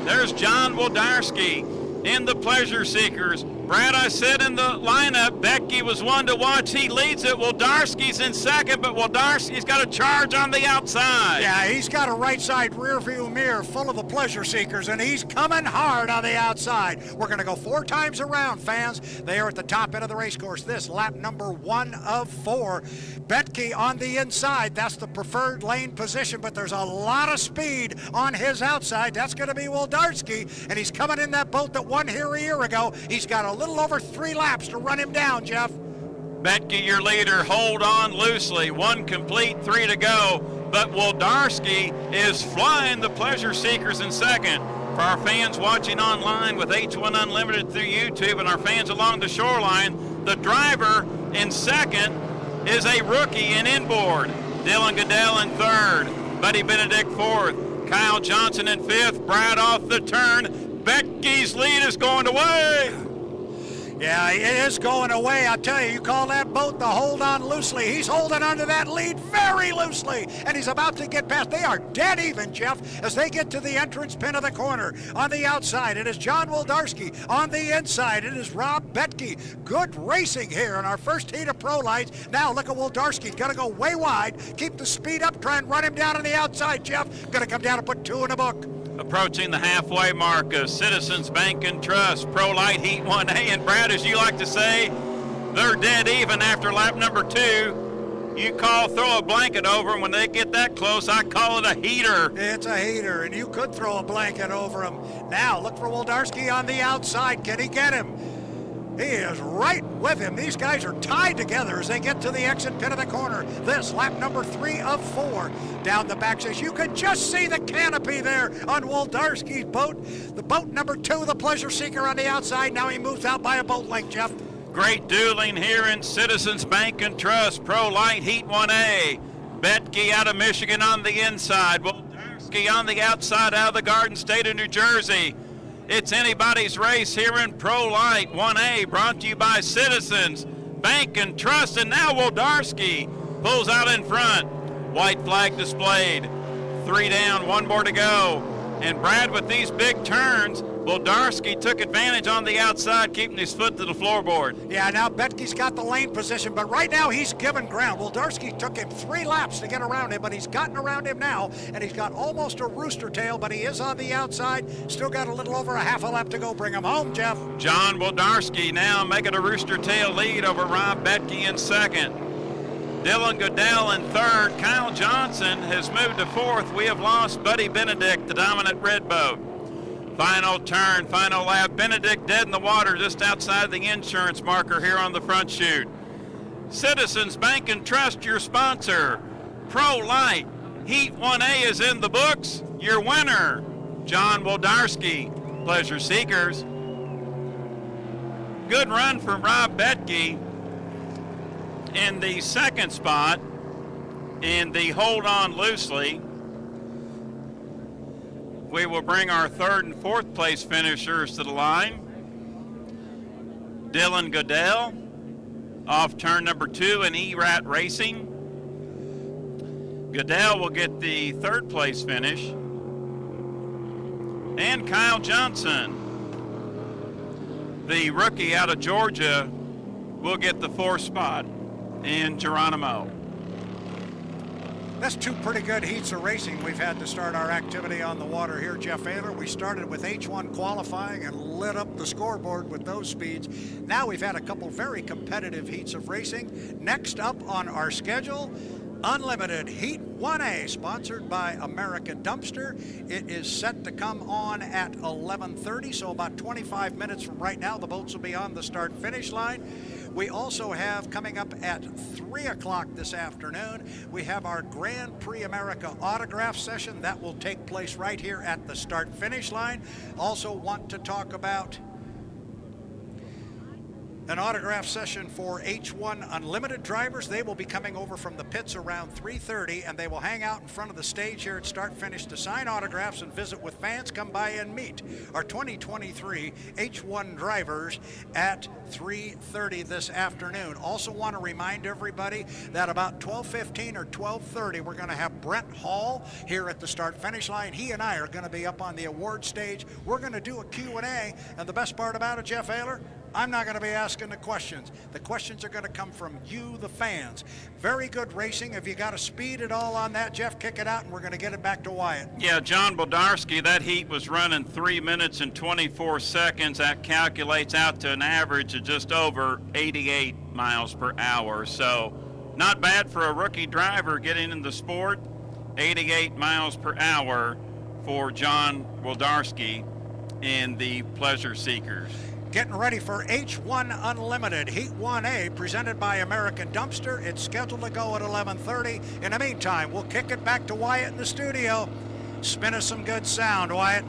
there's John Woldarski in the Pleasure Seekers. Brad, I said in the lineup, Betke was one to watch. He leads it. Woldarski's in second, but Woldarski's got a charge on the outside.
Yeah, he's got a right side rear view mirror full of the Pleasure Seekers, and he's coming hard on the outside. We're going to go 4 times around, fans. They are at the top end of the race course. This lap number 1 of 4. Betke on the inside. That's the preferred lane position, but there's a lot of speed on his outside. That's going to be Woldarski, and he's coming in that boat that won here a year ago. He's got a little over 3 laps to run him down, Jeff.
Betke, your leader, Hold On Loosely. 1 complete, 3 to go. But Woldarski is flying the Pleasure Seekers in second. For our fans watching online with H1 Unlimited through YouTube and our fans along the shoreline, the driver in second is a rookie in inboard. Dylan Goodell in third. Buddy Benedict fourth. Kyle Johnson in fifth. Brad off the turn. Betke's lead is going away.
Yeah, it is going away. I'll tell you, you call that boat the Hold On Loosely. He's holding onto that lead very loosely, and he's about to get past. They are dead even, Jeff, as they get to the entrance pin of the corner. On the outside, it is John Woldarski. On the inside, it is Rob Betke. Good racing here in our first heat of Pro Lights. Now look at Woldarski. Got to go way wide. Keep the speed up. Try and run him down on the outside, Jeff. Going to come down and put 2 in the book.
Approaching the halfway mark of Citizens Bank and Trust Pro Light Heat 1A. And Brad, as you like to say, they're dead even after lap number 2. You throw a blanket over them when they get that close. I call it a heater.
It's a heater, and you could throw a blanket over him. Now look for Woldarski on the outside. Can he get him? He is right with him. These guys are tied together as they get to the exit pin of the corner. This lap number 3 of 4. Down the back says you can just see the canopy there on Woldarski's boat. The boat number 2, the Pleasure Seeker on the outside. Now he moves out by a boat length, Jeff.
Great dueling here in Citizens Bank and Trust Pro Light Heat 1A. Betke out of Michigan on the inside. Woldarski on the outside out of the Garden State of New Jersey. It's anybody's race here in Pro Light 1A, brought to you by Citizens Bank and Trust. And now Woldarski pulls out in front. White flag displayed. 3 down, 1 more to go. And Brad, with these big turns, Woldarski took advantage on the outside, keeping his foot to the floorboard.
Yeah, now Betke's got the lane position, but right now he's given ground. Woldarski took him 3 laps to get around him, but he's gotten around him now, and he's got almost a rooster tail, but he is on the outside. Still got a little over a half a lap to go. Bring him home, Jeff.
John Woldarski now making a rooster tail lead over Rob Betke in second. Dylan Goodell in third. Kyle Johnson has moved to fourth. We have lost Buddy Benedict, the dominant red boat. Final turn, final lap. Benedict dead in the water just outside the insurance marker here on the front chute. Citizens Bank and Trust, your sponsor. Pro Light. Heat 1A is in the books. Your winner, John Woldarski. Pleasure Seekers. Good run from Rob Betke in the second spot in the Hold On Loosely. We will bring our third and fourth place finishers to the line. Dylan Goodell off turn number 2 in E-Rat Racing. Goodell will get the third place finish. And Kyle Johnson, the rookie out of Georgia, will get the 4th spot in Geronimo.
That's 2 pretty good heats of racing we've had to start our activity on the water here, Jeff Ayler. We started with H1 qualifying and lit up the scoreboard with those speeds. Now we've had a couple very competitive heats of racing. Next up on our schedule, Unlimited Heat 1A, sponsored by American Dumpster. It is set to come on at 11:30, so about 25 minutes from right now, the boats will be on the start-finish line. We also have coming up at 3 o'clock this afternoon, we have our Grand Prix America autograph session. That will take place right here at the start-finish line. Also want to talk about an autograph session for H1 Unlimited drivers. They will be coming over from the pits around 3:30, and they will hang out in front of the stage here at Start Finish to sign autographs and visit with fans. Come by and meet our 2023 H1 drivers at 3:30 this afternoon. Also want to remind everybody that about 12:15 or 12:30, we're going to have Brent Hall here at the Start Finish line. He and I are going to be up on the award stage. We're going to do a Q&A, and the best part about it, Jeff Ayler, I'm not going to be asking the questions. The questions are going to come from you, the fans. Very good racing. Have you got a speed at all on that, Jeff? Kick it out, and we're going to get it back to Wyatt.
Yeah, John Woldarski, that heat was running 3 minutes and 24 seconds. That calculates out to an average of just over 88 miles per hour. So not bad for a rookie driver getting in the sport. 88 miles per hour for John Woldarski in the Pleasure Seekers.
Getting ready for H1 Unlimited Heat 1A, presented by American Dumpster. It's scheduled to go at 11:30. In the meantime, we'll kick it back to Wyatt in the studio. Spin us some good sound, Wyatt.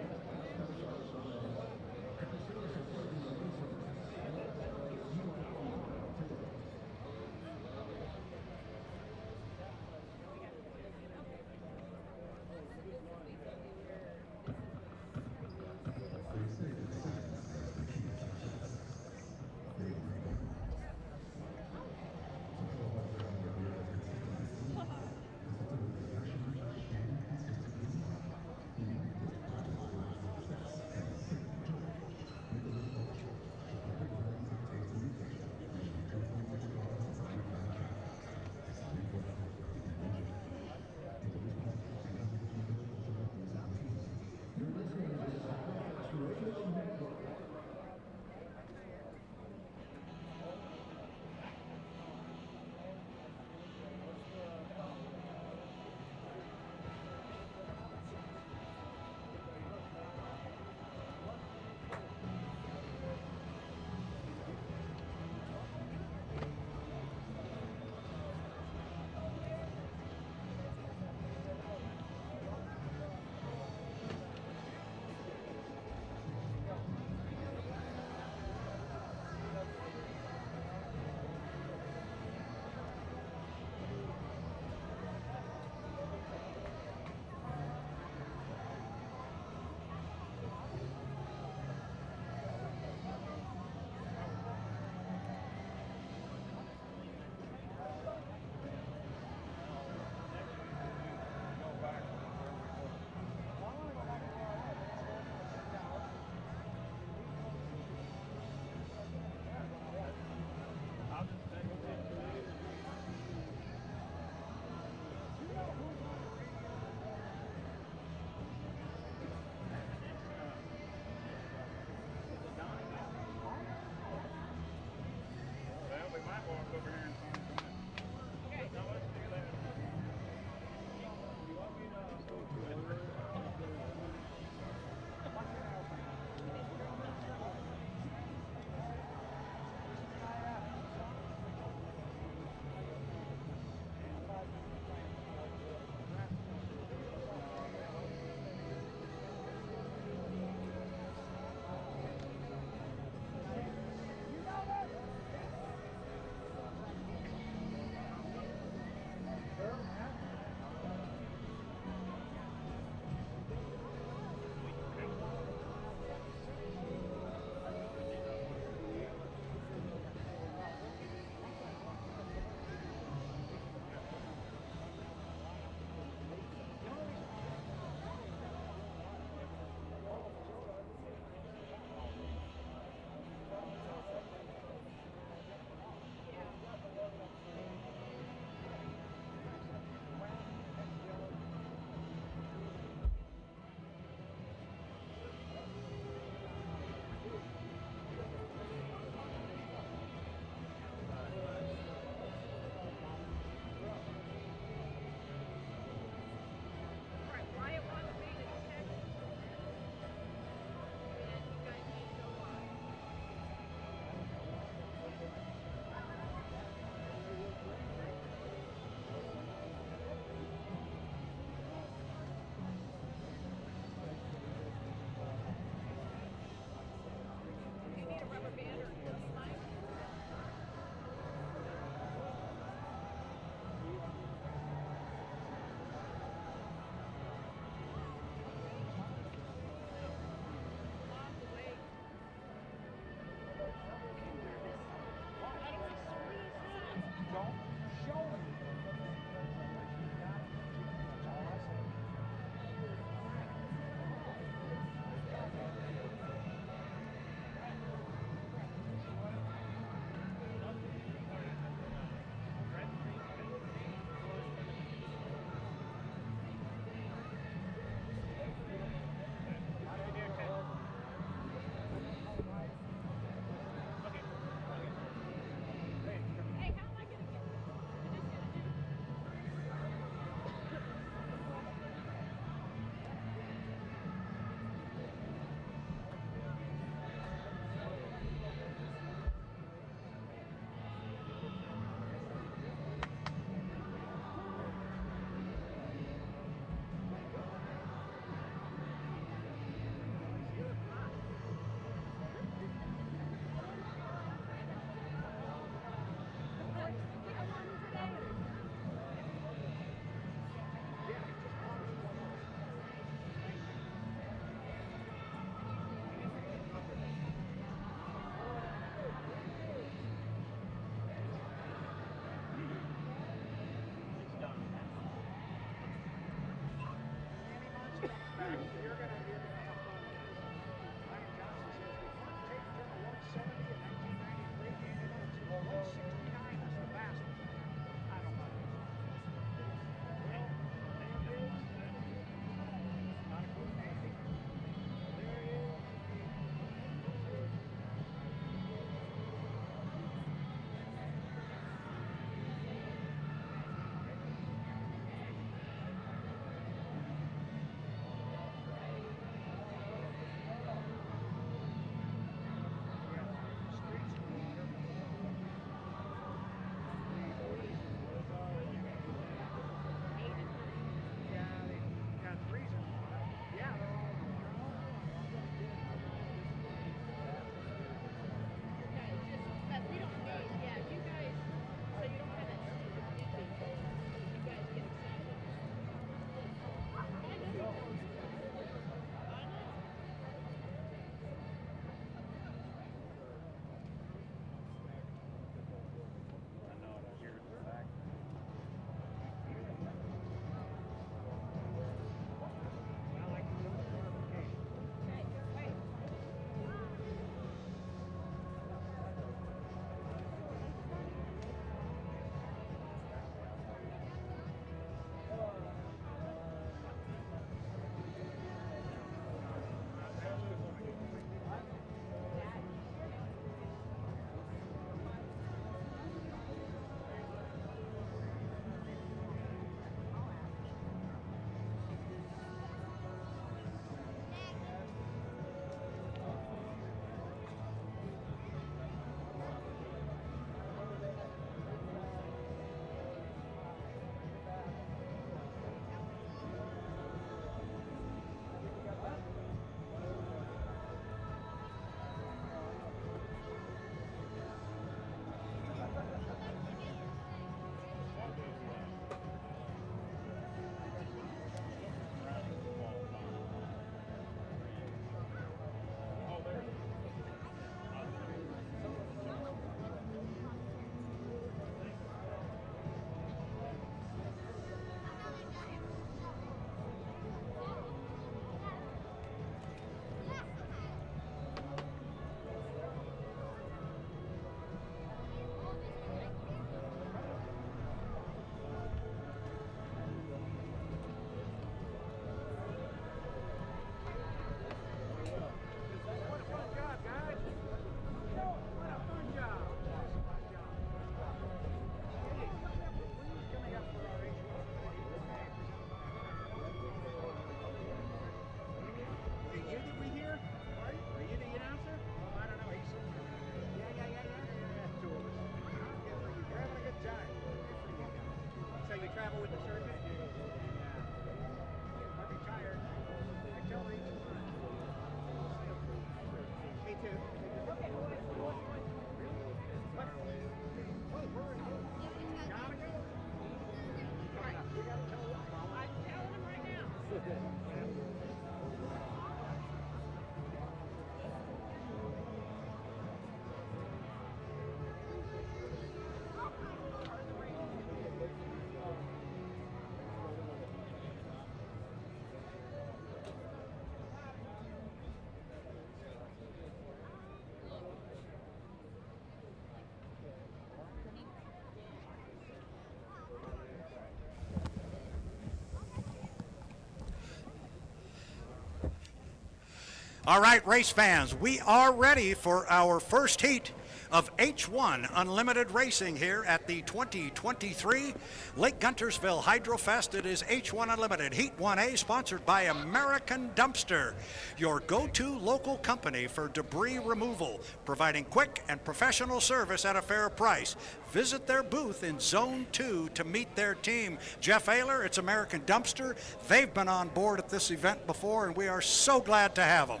All right, race fans, we are ready for our first heat of H1 Unlimited Racing here at the 2023 Lake Guntersville Hydrofest. It is H1 Unlimited Heat 1A, sponsored by American Dumpster, your go-to local company for debris removal, providing quick and professional service at a fair price. Visit their booth in Zone 2 to meet their team. Jeff Ayler, it's American Dumpster. They've been on board at this event before, and we are so glad to have them.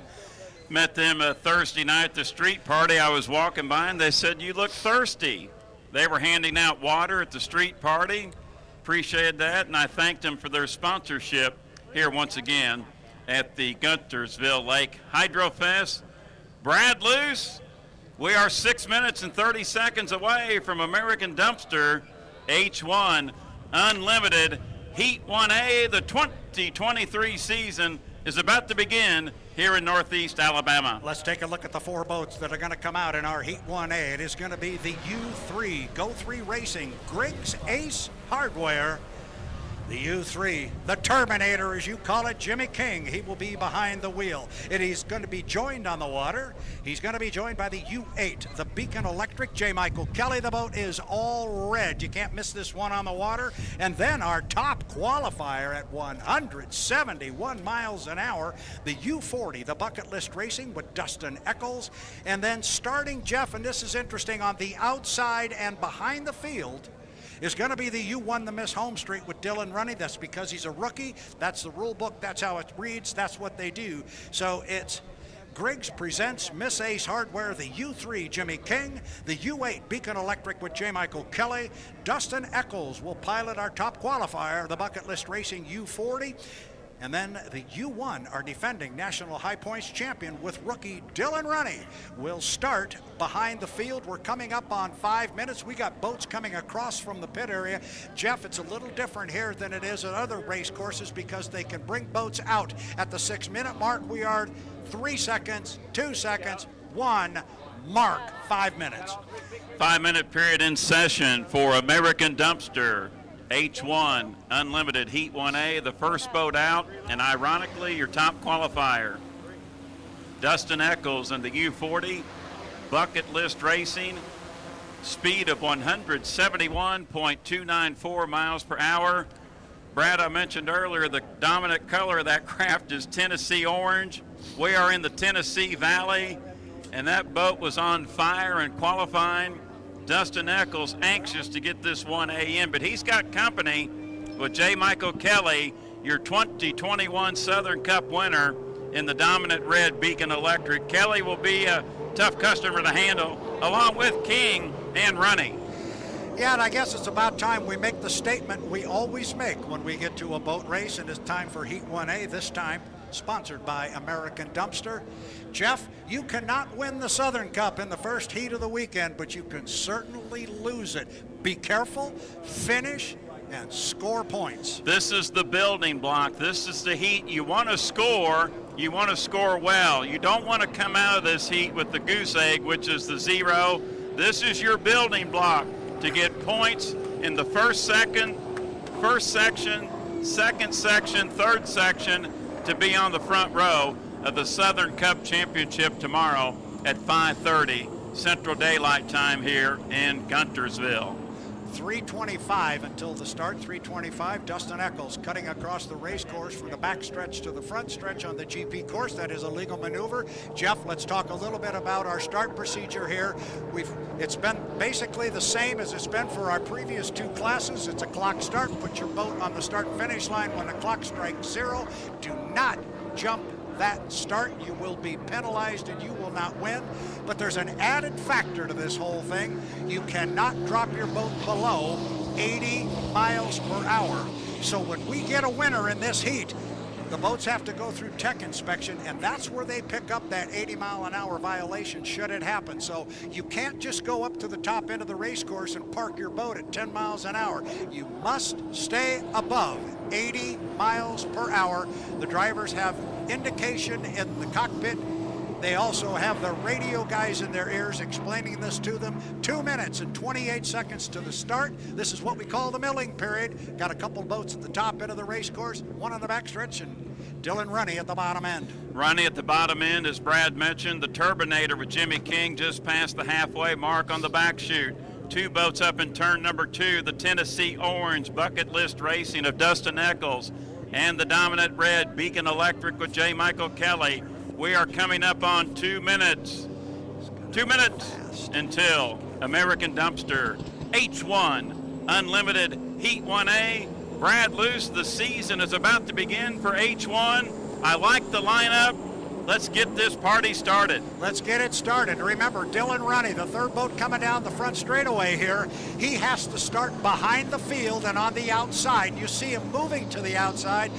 Met them Thursday night at the street party. I was walking by and they said, "You look thirsty." They were handing out water at the street party. Appreciated that, and I thanked them for their sponsorship here once again at the Guntersville Lake Hydrofest. Brad Luce, we are 6 minutes and 30 seconds away from American Dumpster H1 Unlimited Heat 1A. The 2023 season is about to begin here in Northeast Alabama.
Let's take a look at the four boats that are going to come out in our Heat 1A. It is going to be the U3 Go 3 Racing Griggs Ace Hardware. The U3, the Terminator as you call it, Jimmy King. He will be behind the wheel. It is going to be joined on the water. He's going to be joined by the U8, the Beacon Electric, J. Michael Kelly. The boat is all red. You can't miss this one on the water. And then our top qualifier at 171 miles an hour, the U40, the Bucket List Racing with Dustin Eckles. And then starting, Jeff, and this is interesting, on the outside and behind the field, is going to be the U1 the Miss Home Street with Dylan Runne. That's because he's a rookie. That's the rule book. That's how it reads. That's what they do. So it's Griggs presents Miss Ace Hardware, the U3 Jimmy King, the U8 Beacon Electric with J. Michael Kelly. Dustin Eckles will pilot our top qualifier, the Bucket List Racing U40. And then the U1, our defending National High Points champion with rookie Dylan Runne, will start behind the field. We're coming up on 5 minutes. We got boats coming across from the pit area. Jeff, it's a little different here than it is at other race courses because they can bring boats out at the 6 minute mark. We are 3 seconds, 2 seconds, 1 mark, 5 minutes.
5 minute period in session for American Dumpster H1 Unlimited Heat 1A, the first boat out, and ironically, your top qualifier. Dustin Eckles in the U40, Bucket List Racing, speed of 171.294 miles per hour. Brad, I mentioned earlier, the dominant color of that craft is Tennessee orange. We are in the Tennessee Valley, and that boat was on fire in qualifying. Dustin Eckles anxious to get this 1A in, but he's got company with J. Michael Kelly, your 2021 Southern Cup winner in the dominant red Beacon Electric. Kelly will be a tough customer to handle, along with King and Runne.
Yeah, and I guess it's about time we make the statement we always make when we get to a boat race, and it's time for Heat 1A, this time sponsored by American Dumpster. Jeff, you cannot win the Southern Cup in the first heat of the weekend, but you can certainly lose it. Be careful, finish, and score points.
This is the building block. This is the heat. You want to score. You want to score well. You don't want to come out of this heat with the goose egg, which is the 0. This is your building block to get points in the first section, second section, third section, to be on the front row of the Southern Cup Championship tomorrow at 5:30 Central Daylight Time here in Guntersville.
3:25 until the start, 3:25. Dustin Eckles cutting across the race course from the back stretch to the front stretch on the GP course. That is a legal maneuver. Jeff, let's talk a little bit about our start procedure here. It's been basically the same as it's been for our previous 2 classes. It's a clock start. Put your boat on the start-finish line when the clock strikes 0. Do not jump that start. You will be penalized and you will not win. But there's an added factor to this whole thing. You cannot drop your boat below 80 miles per hour. So when we get a winner in this heat, The boats have to go through tech inspection, and that's where they pick up that 80-mile-an-hour violation should it happen. So you can't just go up to the top end of the race course and park your boat at 10 miles an hour. You must stay above 80 miles per hour. The drivers have indication in the cockpit. They also have the radio guys in their ears explaining this to them. 2 minutes and 28 seconds to the start. This is what we call the milling period. Got a couple boats at the top end of the race course, one on the backstretch, and Dylan Runne at the bottom end.
Runne at the bottom end, as Brad mentioned. The Turbinator with Jimmy King just past the halfway mark on the back chute. 2 boats up in turn number 2, the Tennessee Orange Bucket List Racing of Dustin Eckles and the dominant red Beacon Electric with J. Michael Kelly. We are coming up on 2 minutes. 2 minutes until American Dumpster H1 Unlimited Heat 1A. Brad Luce, the season is about to begin for H1. I like the lineup. Let's get this party started.
Let's get it started. Remember, Dylan Runne, the third boat coming down the front straightaway here, he has to start behind the field and on the outside. You see him moving to the outside.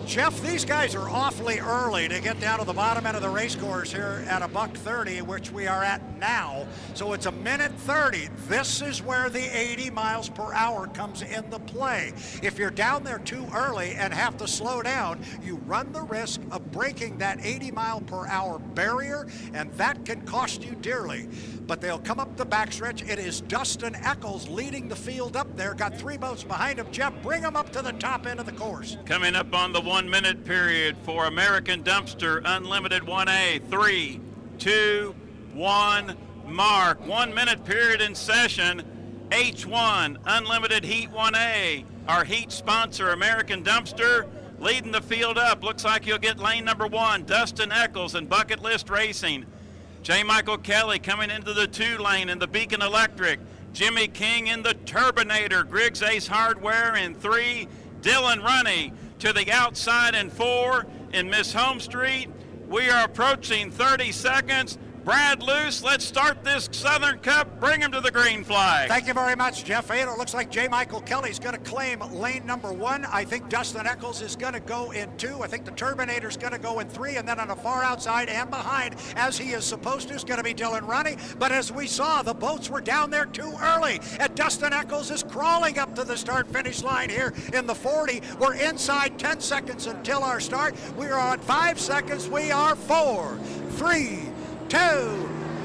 Jeff, these guys are awfully early to get down to the bottom end of the race course here at $1:30, which we are at now. So it's 1:30. This is where the 80 miles per hour comes into play. If you're down there too early and have to slow down, you run the risk of breaking that 80 mile per hour barrier, and that can cost you dearly. But they'll come up the backstretch. It is Dustin Eckles leading the field up there. Got 3 boats behind him. Jeff, bring them up to the top end of the course.
Coming up on the 1 minute period for American Dumpster Unlimited 1A. 3, 2, 1, mark. 1 minute period in session. H1 Unlimited Heat 1A. Our heat sponsor, American Dumpster, leading the field up. Looks like you'll get lane number 1, Dustin Eckles and Bucket List Racing. J. Michael Kelly coming into the 2 lane in the Beacon Electric. Jimmy King in the Turbinator. Griggs Ace Hardware in 3. Dylan Runne to the outside in 4 in Miss Home Street. We are approaching 30 seconds. Brad Luce, let's start this Southern Cup. Bring him to the green flag.
Thank you very much, Jeff. It looks like J. Michael Kelly's going to claim lane number 1. I think Dustin Eckles is going to go in 2. I think the Turbinator's going to go in 3. And then on the far outside and behind, as he is supposed to, is going to be Dylan Runne. But as we saw, the boats were down there too early. And Dustin Eckles is crawling up to the start-finish line here in the 40. We're inside 10 seconds until our start. We are on 5 seconds. We are 4, 3, 2,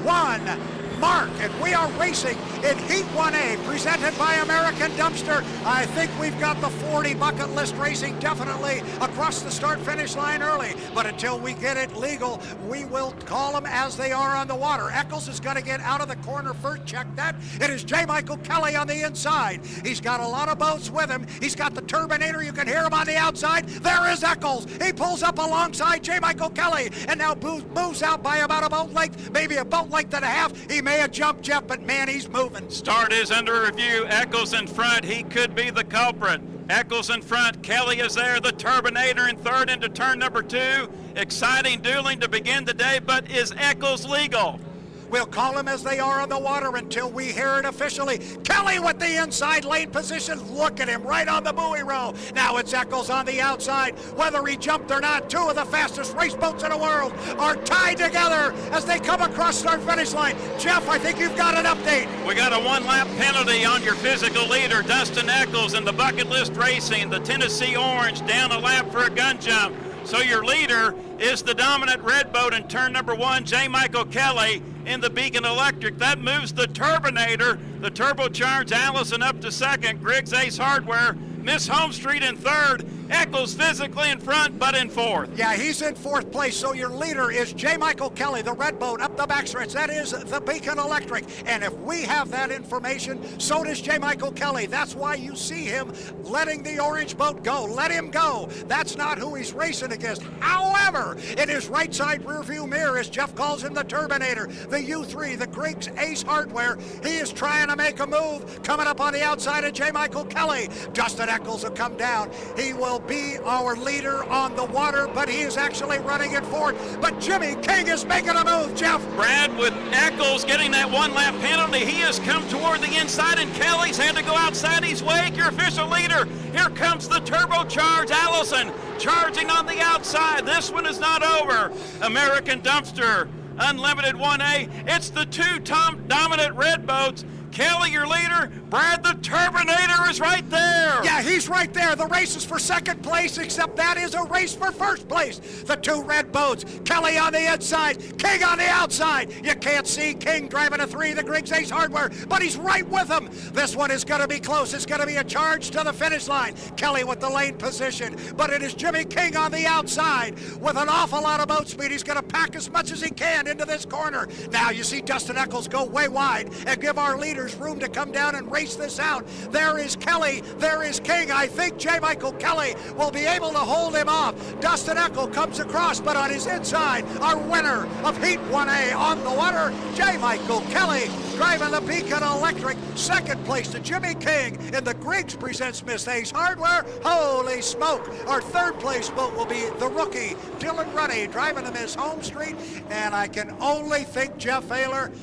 1, mark, and we are racing in Heat 1A, presented by American Dumpster. I think we've got the 40 Bucket List Racing definitely across the start-finish line early, but until we get it legal, we will call them as they are on the water. Eckles is going to get out of the corner first. Check that. It is J. Michael Kelly on the inside. He's got a lot of boats with him. He's got the Turbinator. You can hear him on the outside. There is Eckles. He pulls up alongside J. Michael Kelly and now moves out by about a boat length, maybe a boat length and a half. He may have jumped, Jeff, but man, he's moving.
Start is under review. Eckles in front. He could be the culprit. Eckles in front. Kelly is there. The Turbinator in third into turn number 2. Exciting dueling to begin the day, but is Eckles legal?
We'll call them as they are on the water until we hear it officially. Kelly with the inside lane position. Look at him right on the buoy row. Now it's Eckles on the outside. Whether he jumped or not, 2 of the fastest race boats in the world are tied together as they come across start-finish line. Jeff, I think you've got an update.
We got a 1-lap penalty on your physical leader, Dustin Eckles, in the Bucket List Racing. The Tennessee Orange down a lap for a gun jump. So your leader is the dominant red boat in turn number 1, J. Michael Kelly in the Beacon Electric. That moves the Turbinator, the turbocharged Allison up to second. Griggs Ace Hardware, Miss Home Street in third. Eckles physically in front, but in fourth.
Yeah, he's in 4th place, so your leader is J. Michael Kelly, the red boat up the backstretch. That is the Beacon Electric. And if we have that information, so does J. Michael Kelly. That's why you see him letting the orange boat go. Let him go. That's not who he's racing against. However, in his right side rearview mirror, as Jeff calls him, the Turbinator, the U3, the Griggs Ace Hardware, he is trying to make a move, coming up on the outside of J. Michael Kelly. Dustin Eckles will come down. He will will be our leader on the water, but he is actually running it forward. But Jimmy King is making a move, Jeff.
Brad with Eckles getting that one-lap penalty. He has come toward the inside, and Kelly's had to go outside his wake. Your official leader. Here comes the turbocharged Allison charging on the outside. This one is not over. American Dumpster, Unlimited 1A. It's the two dominant red boats. Kelly, your leader. Brad, the Turbinator, is right there.
Yeah, he's right there. The race is for second place, except that is a race for first place. The two red boats, Kelly on the inside, King on the outside. You can't see King driving a 3, the Griggs Ace Hardware, but he's right with him. This one is going to be close. It's going to be a charge to the finish line. Kelly with the lane position, but it is Jimmy King on the outside with an awful lot of boat speed. He's going to pack as much as he can into this corner. Now you see Dustin Eckles go way wide and give our leaders room to come down and race this out. There is Kelly, there is King. I think J. Michael Kelly will be able to hold him off. Dustin Eckles comes across, but on his inside, our winner of Heat 1A on the water, J. Michael Kelly, driving the Beacon Electric. Second place to Jimmy King in the Griggs Presents Miss Ace Hardware. Holy smoke. Our third place boat will be the rookie, Dylan Runne, driving the Miss Home Street. And I can only think, Jeff Ayler,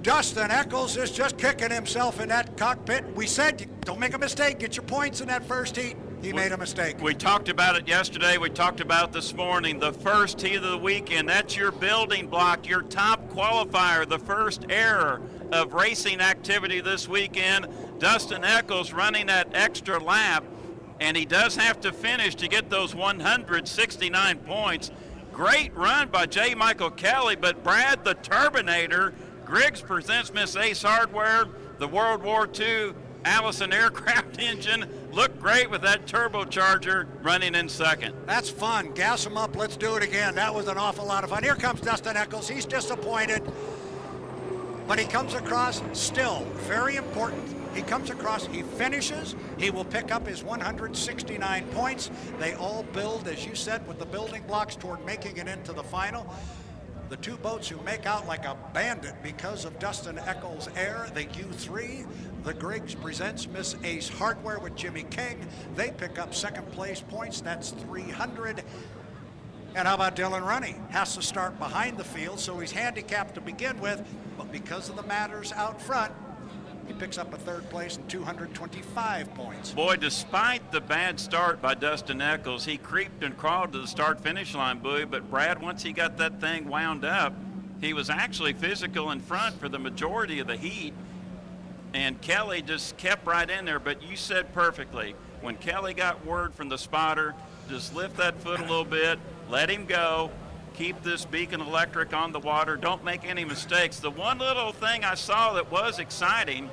Dustin Eckles is just kicking himself in that cockpit. We said, don't make a mistake, get your points in that first heat. He made a mistake.
We talked about it yesterday. We talked about it this morning. The first heat of the weekend, that's your building block, your top qualifier, the first error of racing activity this weekend. Dustin Eckles running that extra lap, and he does have to finish to get those 169 points. Great run by J. Michael Kelly, but Brad the Turbinator, Griggs Presents Miss Ace Hardware, the World War II Allison aircraft engine, looked great with that turbocharger running in second.
That's fun. Gas him up. Let's do it again. That was an awful lot of fun. Here comes Dustin Eckles. He's disappointed, but he comes across still very important. He comes across, he finishes, he will pick up his 169 points. They all build, as you said, with the building blocks toward making it into the final. The two boats who make out like a bandit because of Dustin Eckles' air, the U3, the Griggs Presents Miss Ace Hardware with Jimmy King. They pick up second place points. That's 300. And how about Dylan Runne? Has to start behind the field, so he's handicapped to begin with, but because of the matters out front, he picks up a third place and 225 points.
Boy, despite the bad start by Dustin Eckles, he creeped and crawled to the start-finish line buoy, but Brad, once he got that thing wound up, he was actually physical in front for the majority of the heat, and Kelly just kept right in there. But you said perfectly, when Kelly got word from the spotter, just lift that foot a little bit, let him go, keep this Beacon Electric on the water, don't make any mistakes. The one little thing I saw that was exciting,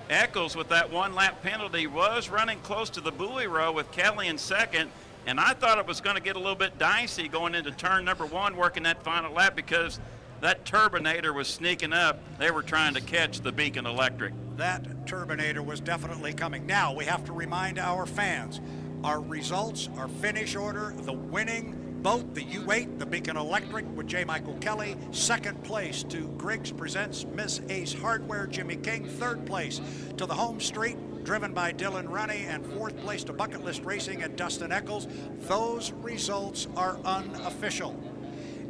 Eckles with that one lap penalty was running close to the buoy row with Kelly in second, and I thought it was going to get a little bit dicey going into turn number one, working that final lap, because that Turbinator was sneaking up. They were trying to catch the Beacon Electric.
That Turbinator was definitely coming. Now we have to remind our fans, our results, our finish order, the winning boat, the U8, the Beacon Electric with J. Michael Kelly. Second place to Griggs Presents Miss Ace Hardware, Jimmy King. Third place to the Home Street, driven by Dylan Runne. And fourth place to Bucket List Racing and Dustin Eckles. Those results are unofficial.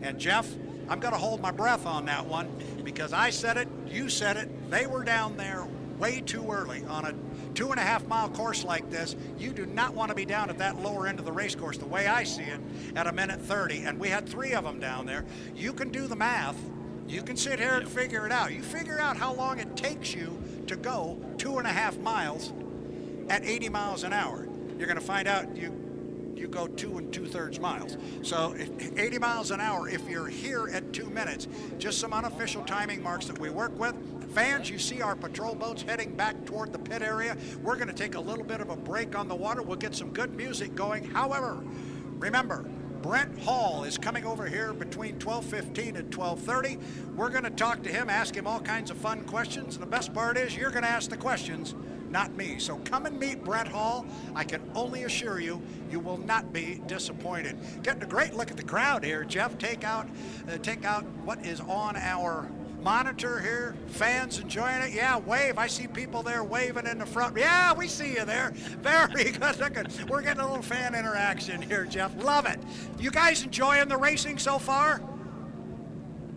And Jeff, I'm going to hold my breath on that one, because I said it, you said it, they were down there way too early on a 2.5 mile course like this. You do not want to be down at that lower end of the race course, the way I see it, at 1:30, and we had 3 of them down there. You can do the math. You can sit here and figure it out. You figure out how long it takes you to go 2.5 miles at 80 miles an hour. You're going to find out you go 2 2/3 miles. So 80 miles an hour, if you're here at 2 minutes, just some unofficial timing marks that we work with. Fans, you see our patrol boats heading back toward the pit area. We're going to take a little bit of a break on the water. We'll get some good music going. However, remember, Brent Hall is coming over here between 12:15 and 12:30. We're going to talk to him, ask him all kinds of fun questions. And the best part is you're going to ask the questions, not me. So come and meet Brent Hall. I can only assure you, you will not be disappointed. Getting a great look at the crowd here, Jeff. Take out what is on our monitor here. Fans enjoying it. Yeah, wave. I see people there waving in the front. Yeah, we see you there. Very good. Look, we're getting a little fan interaction here, Jeff. Love it. You guys enjoying the racing so far?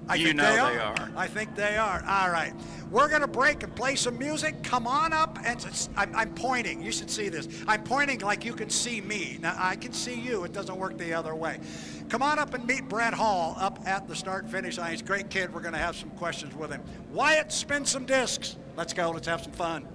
I think they are. I think they are. All right. We're going to break and play some music. Come on up. And I'm pointing. You should see this. I'm pointing like you can see me. Now, I can see you. It doesn't work the other way. Come on up and meet Brent Hall up at the start-finish line. He's a great kid. We're going to have some questions with him. Wyatt, spin some discs. Let's go. Let's have some fun.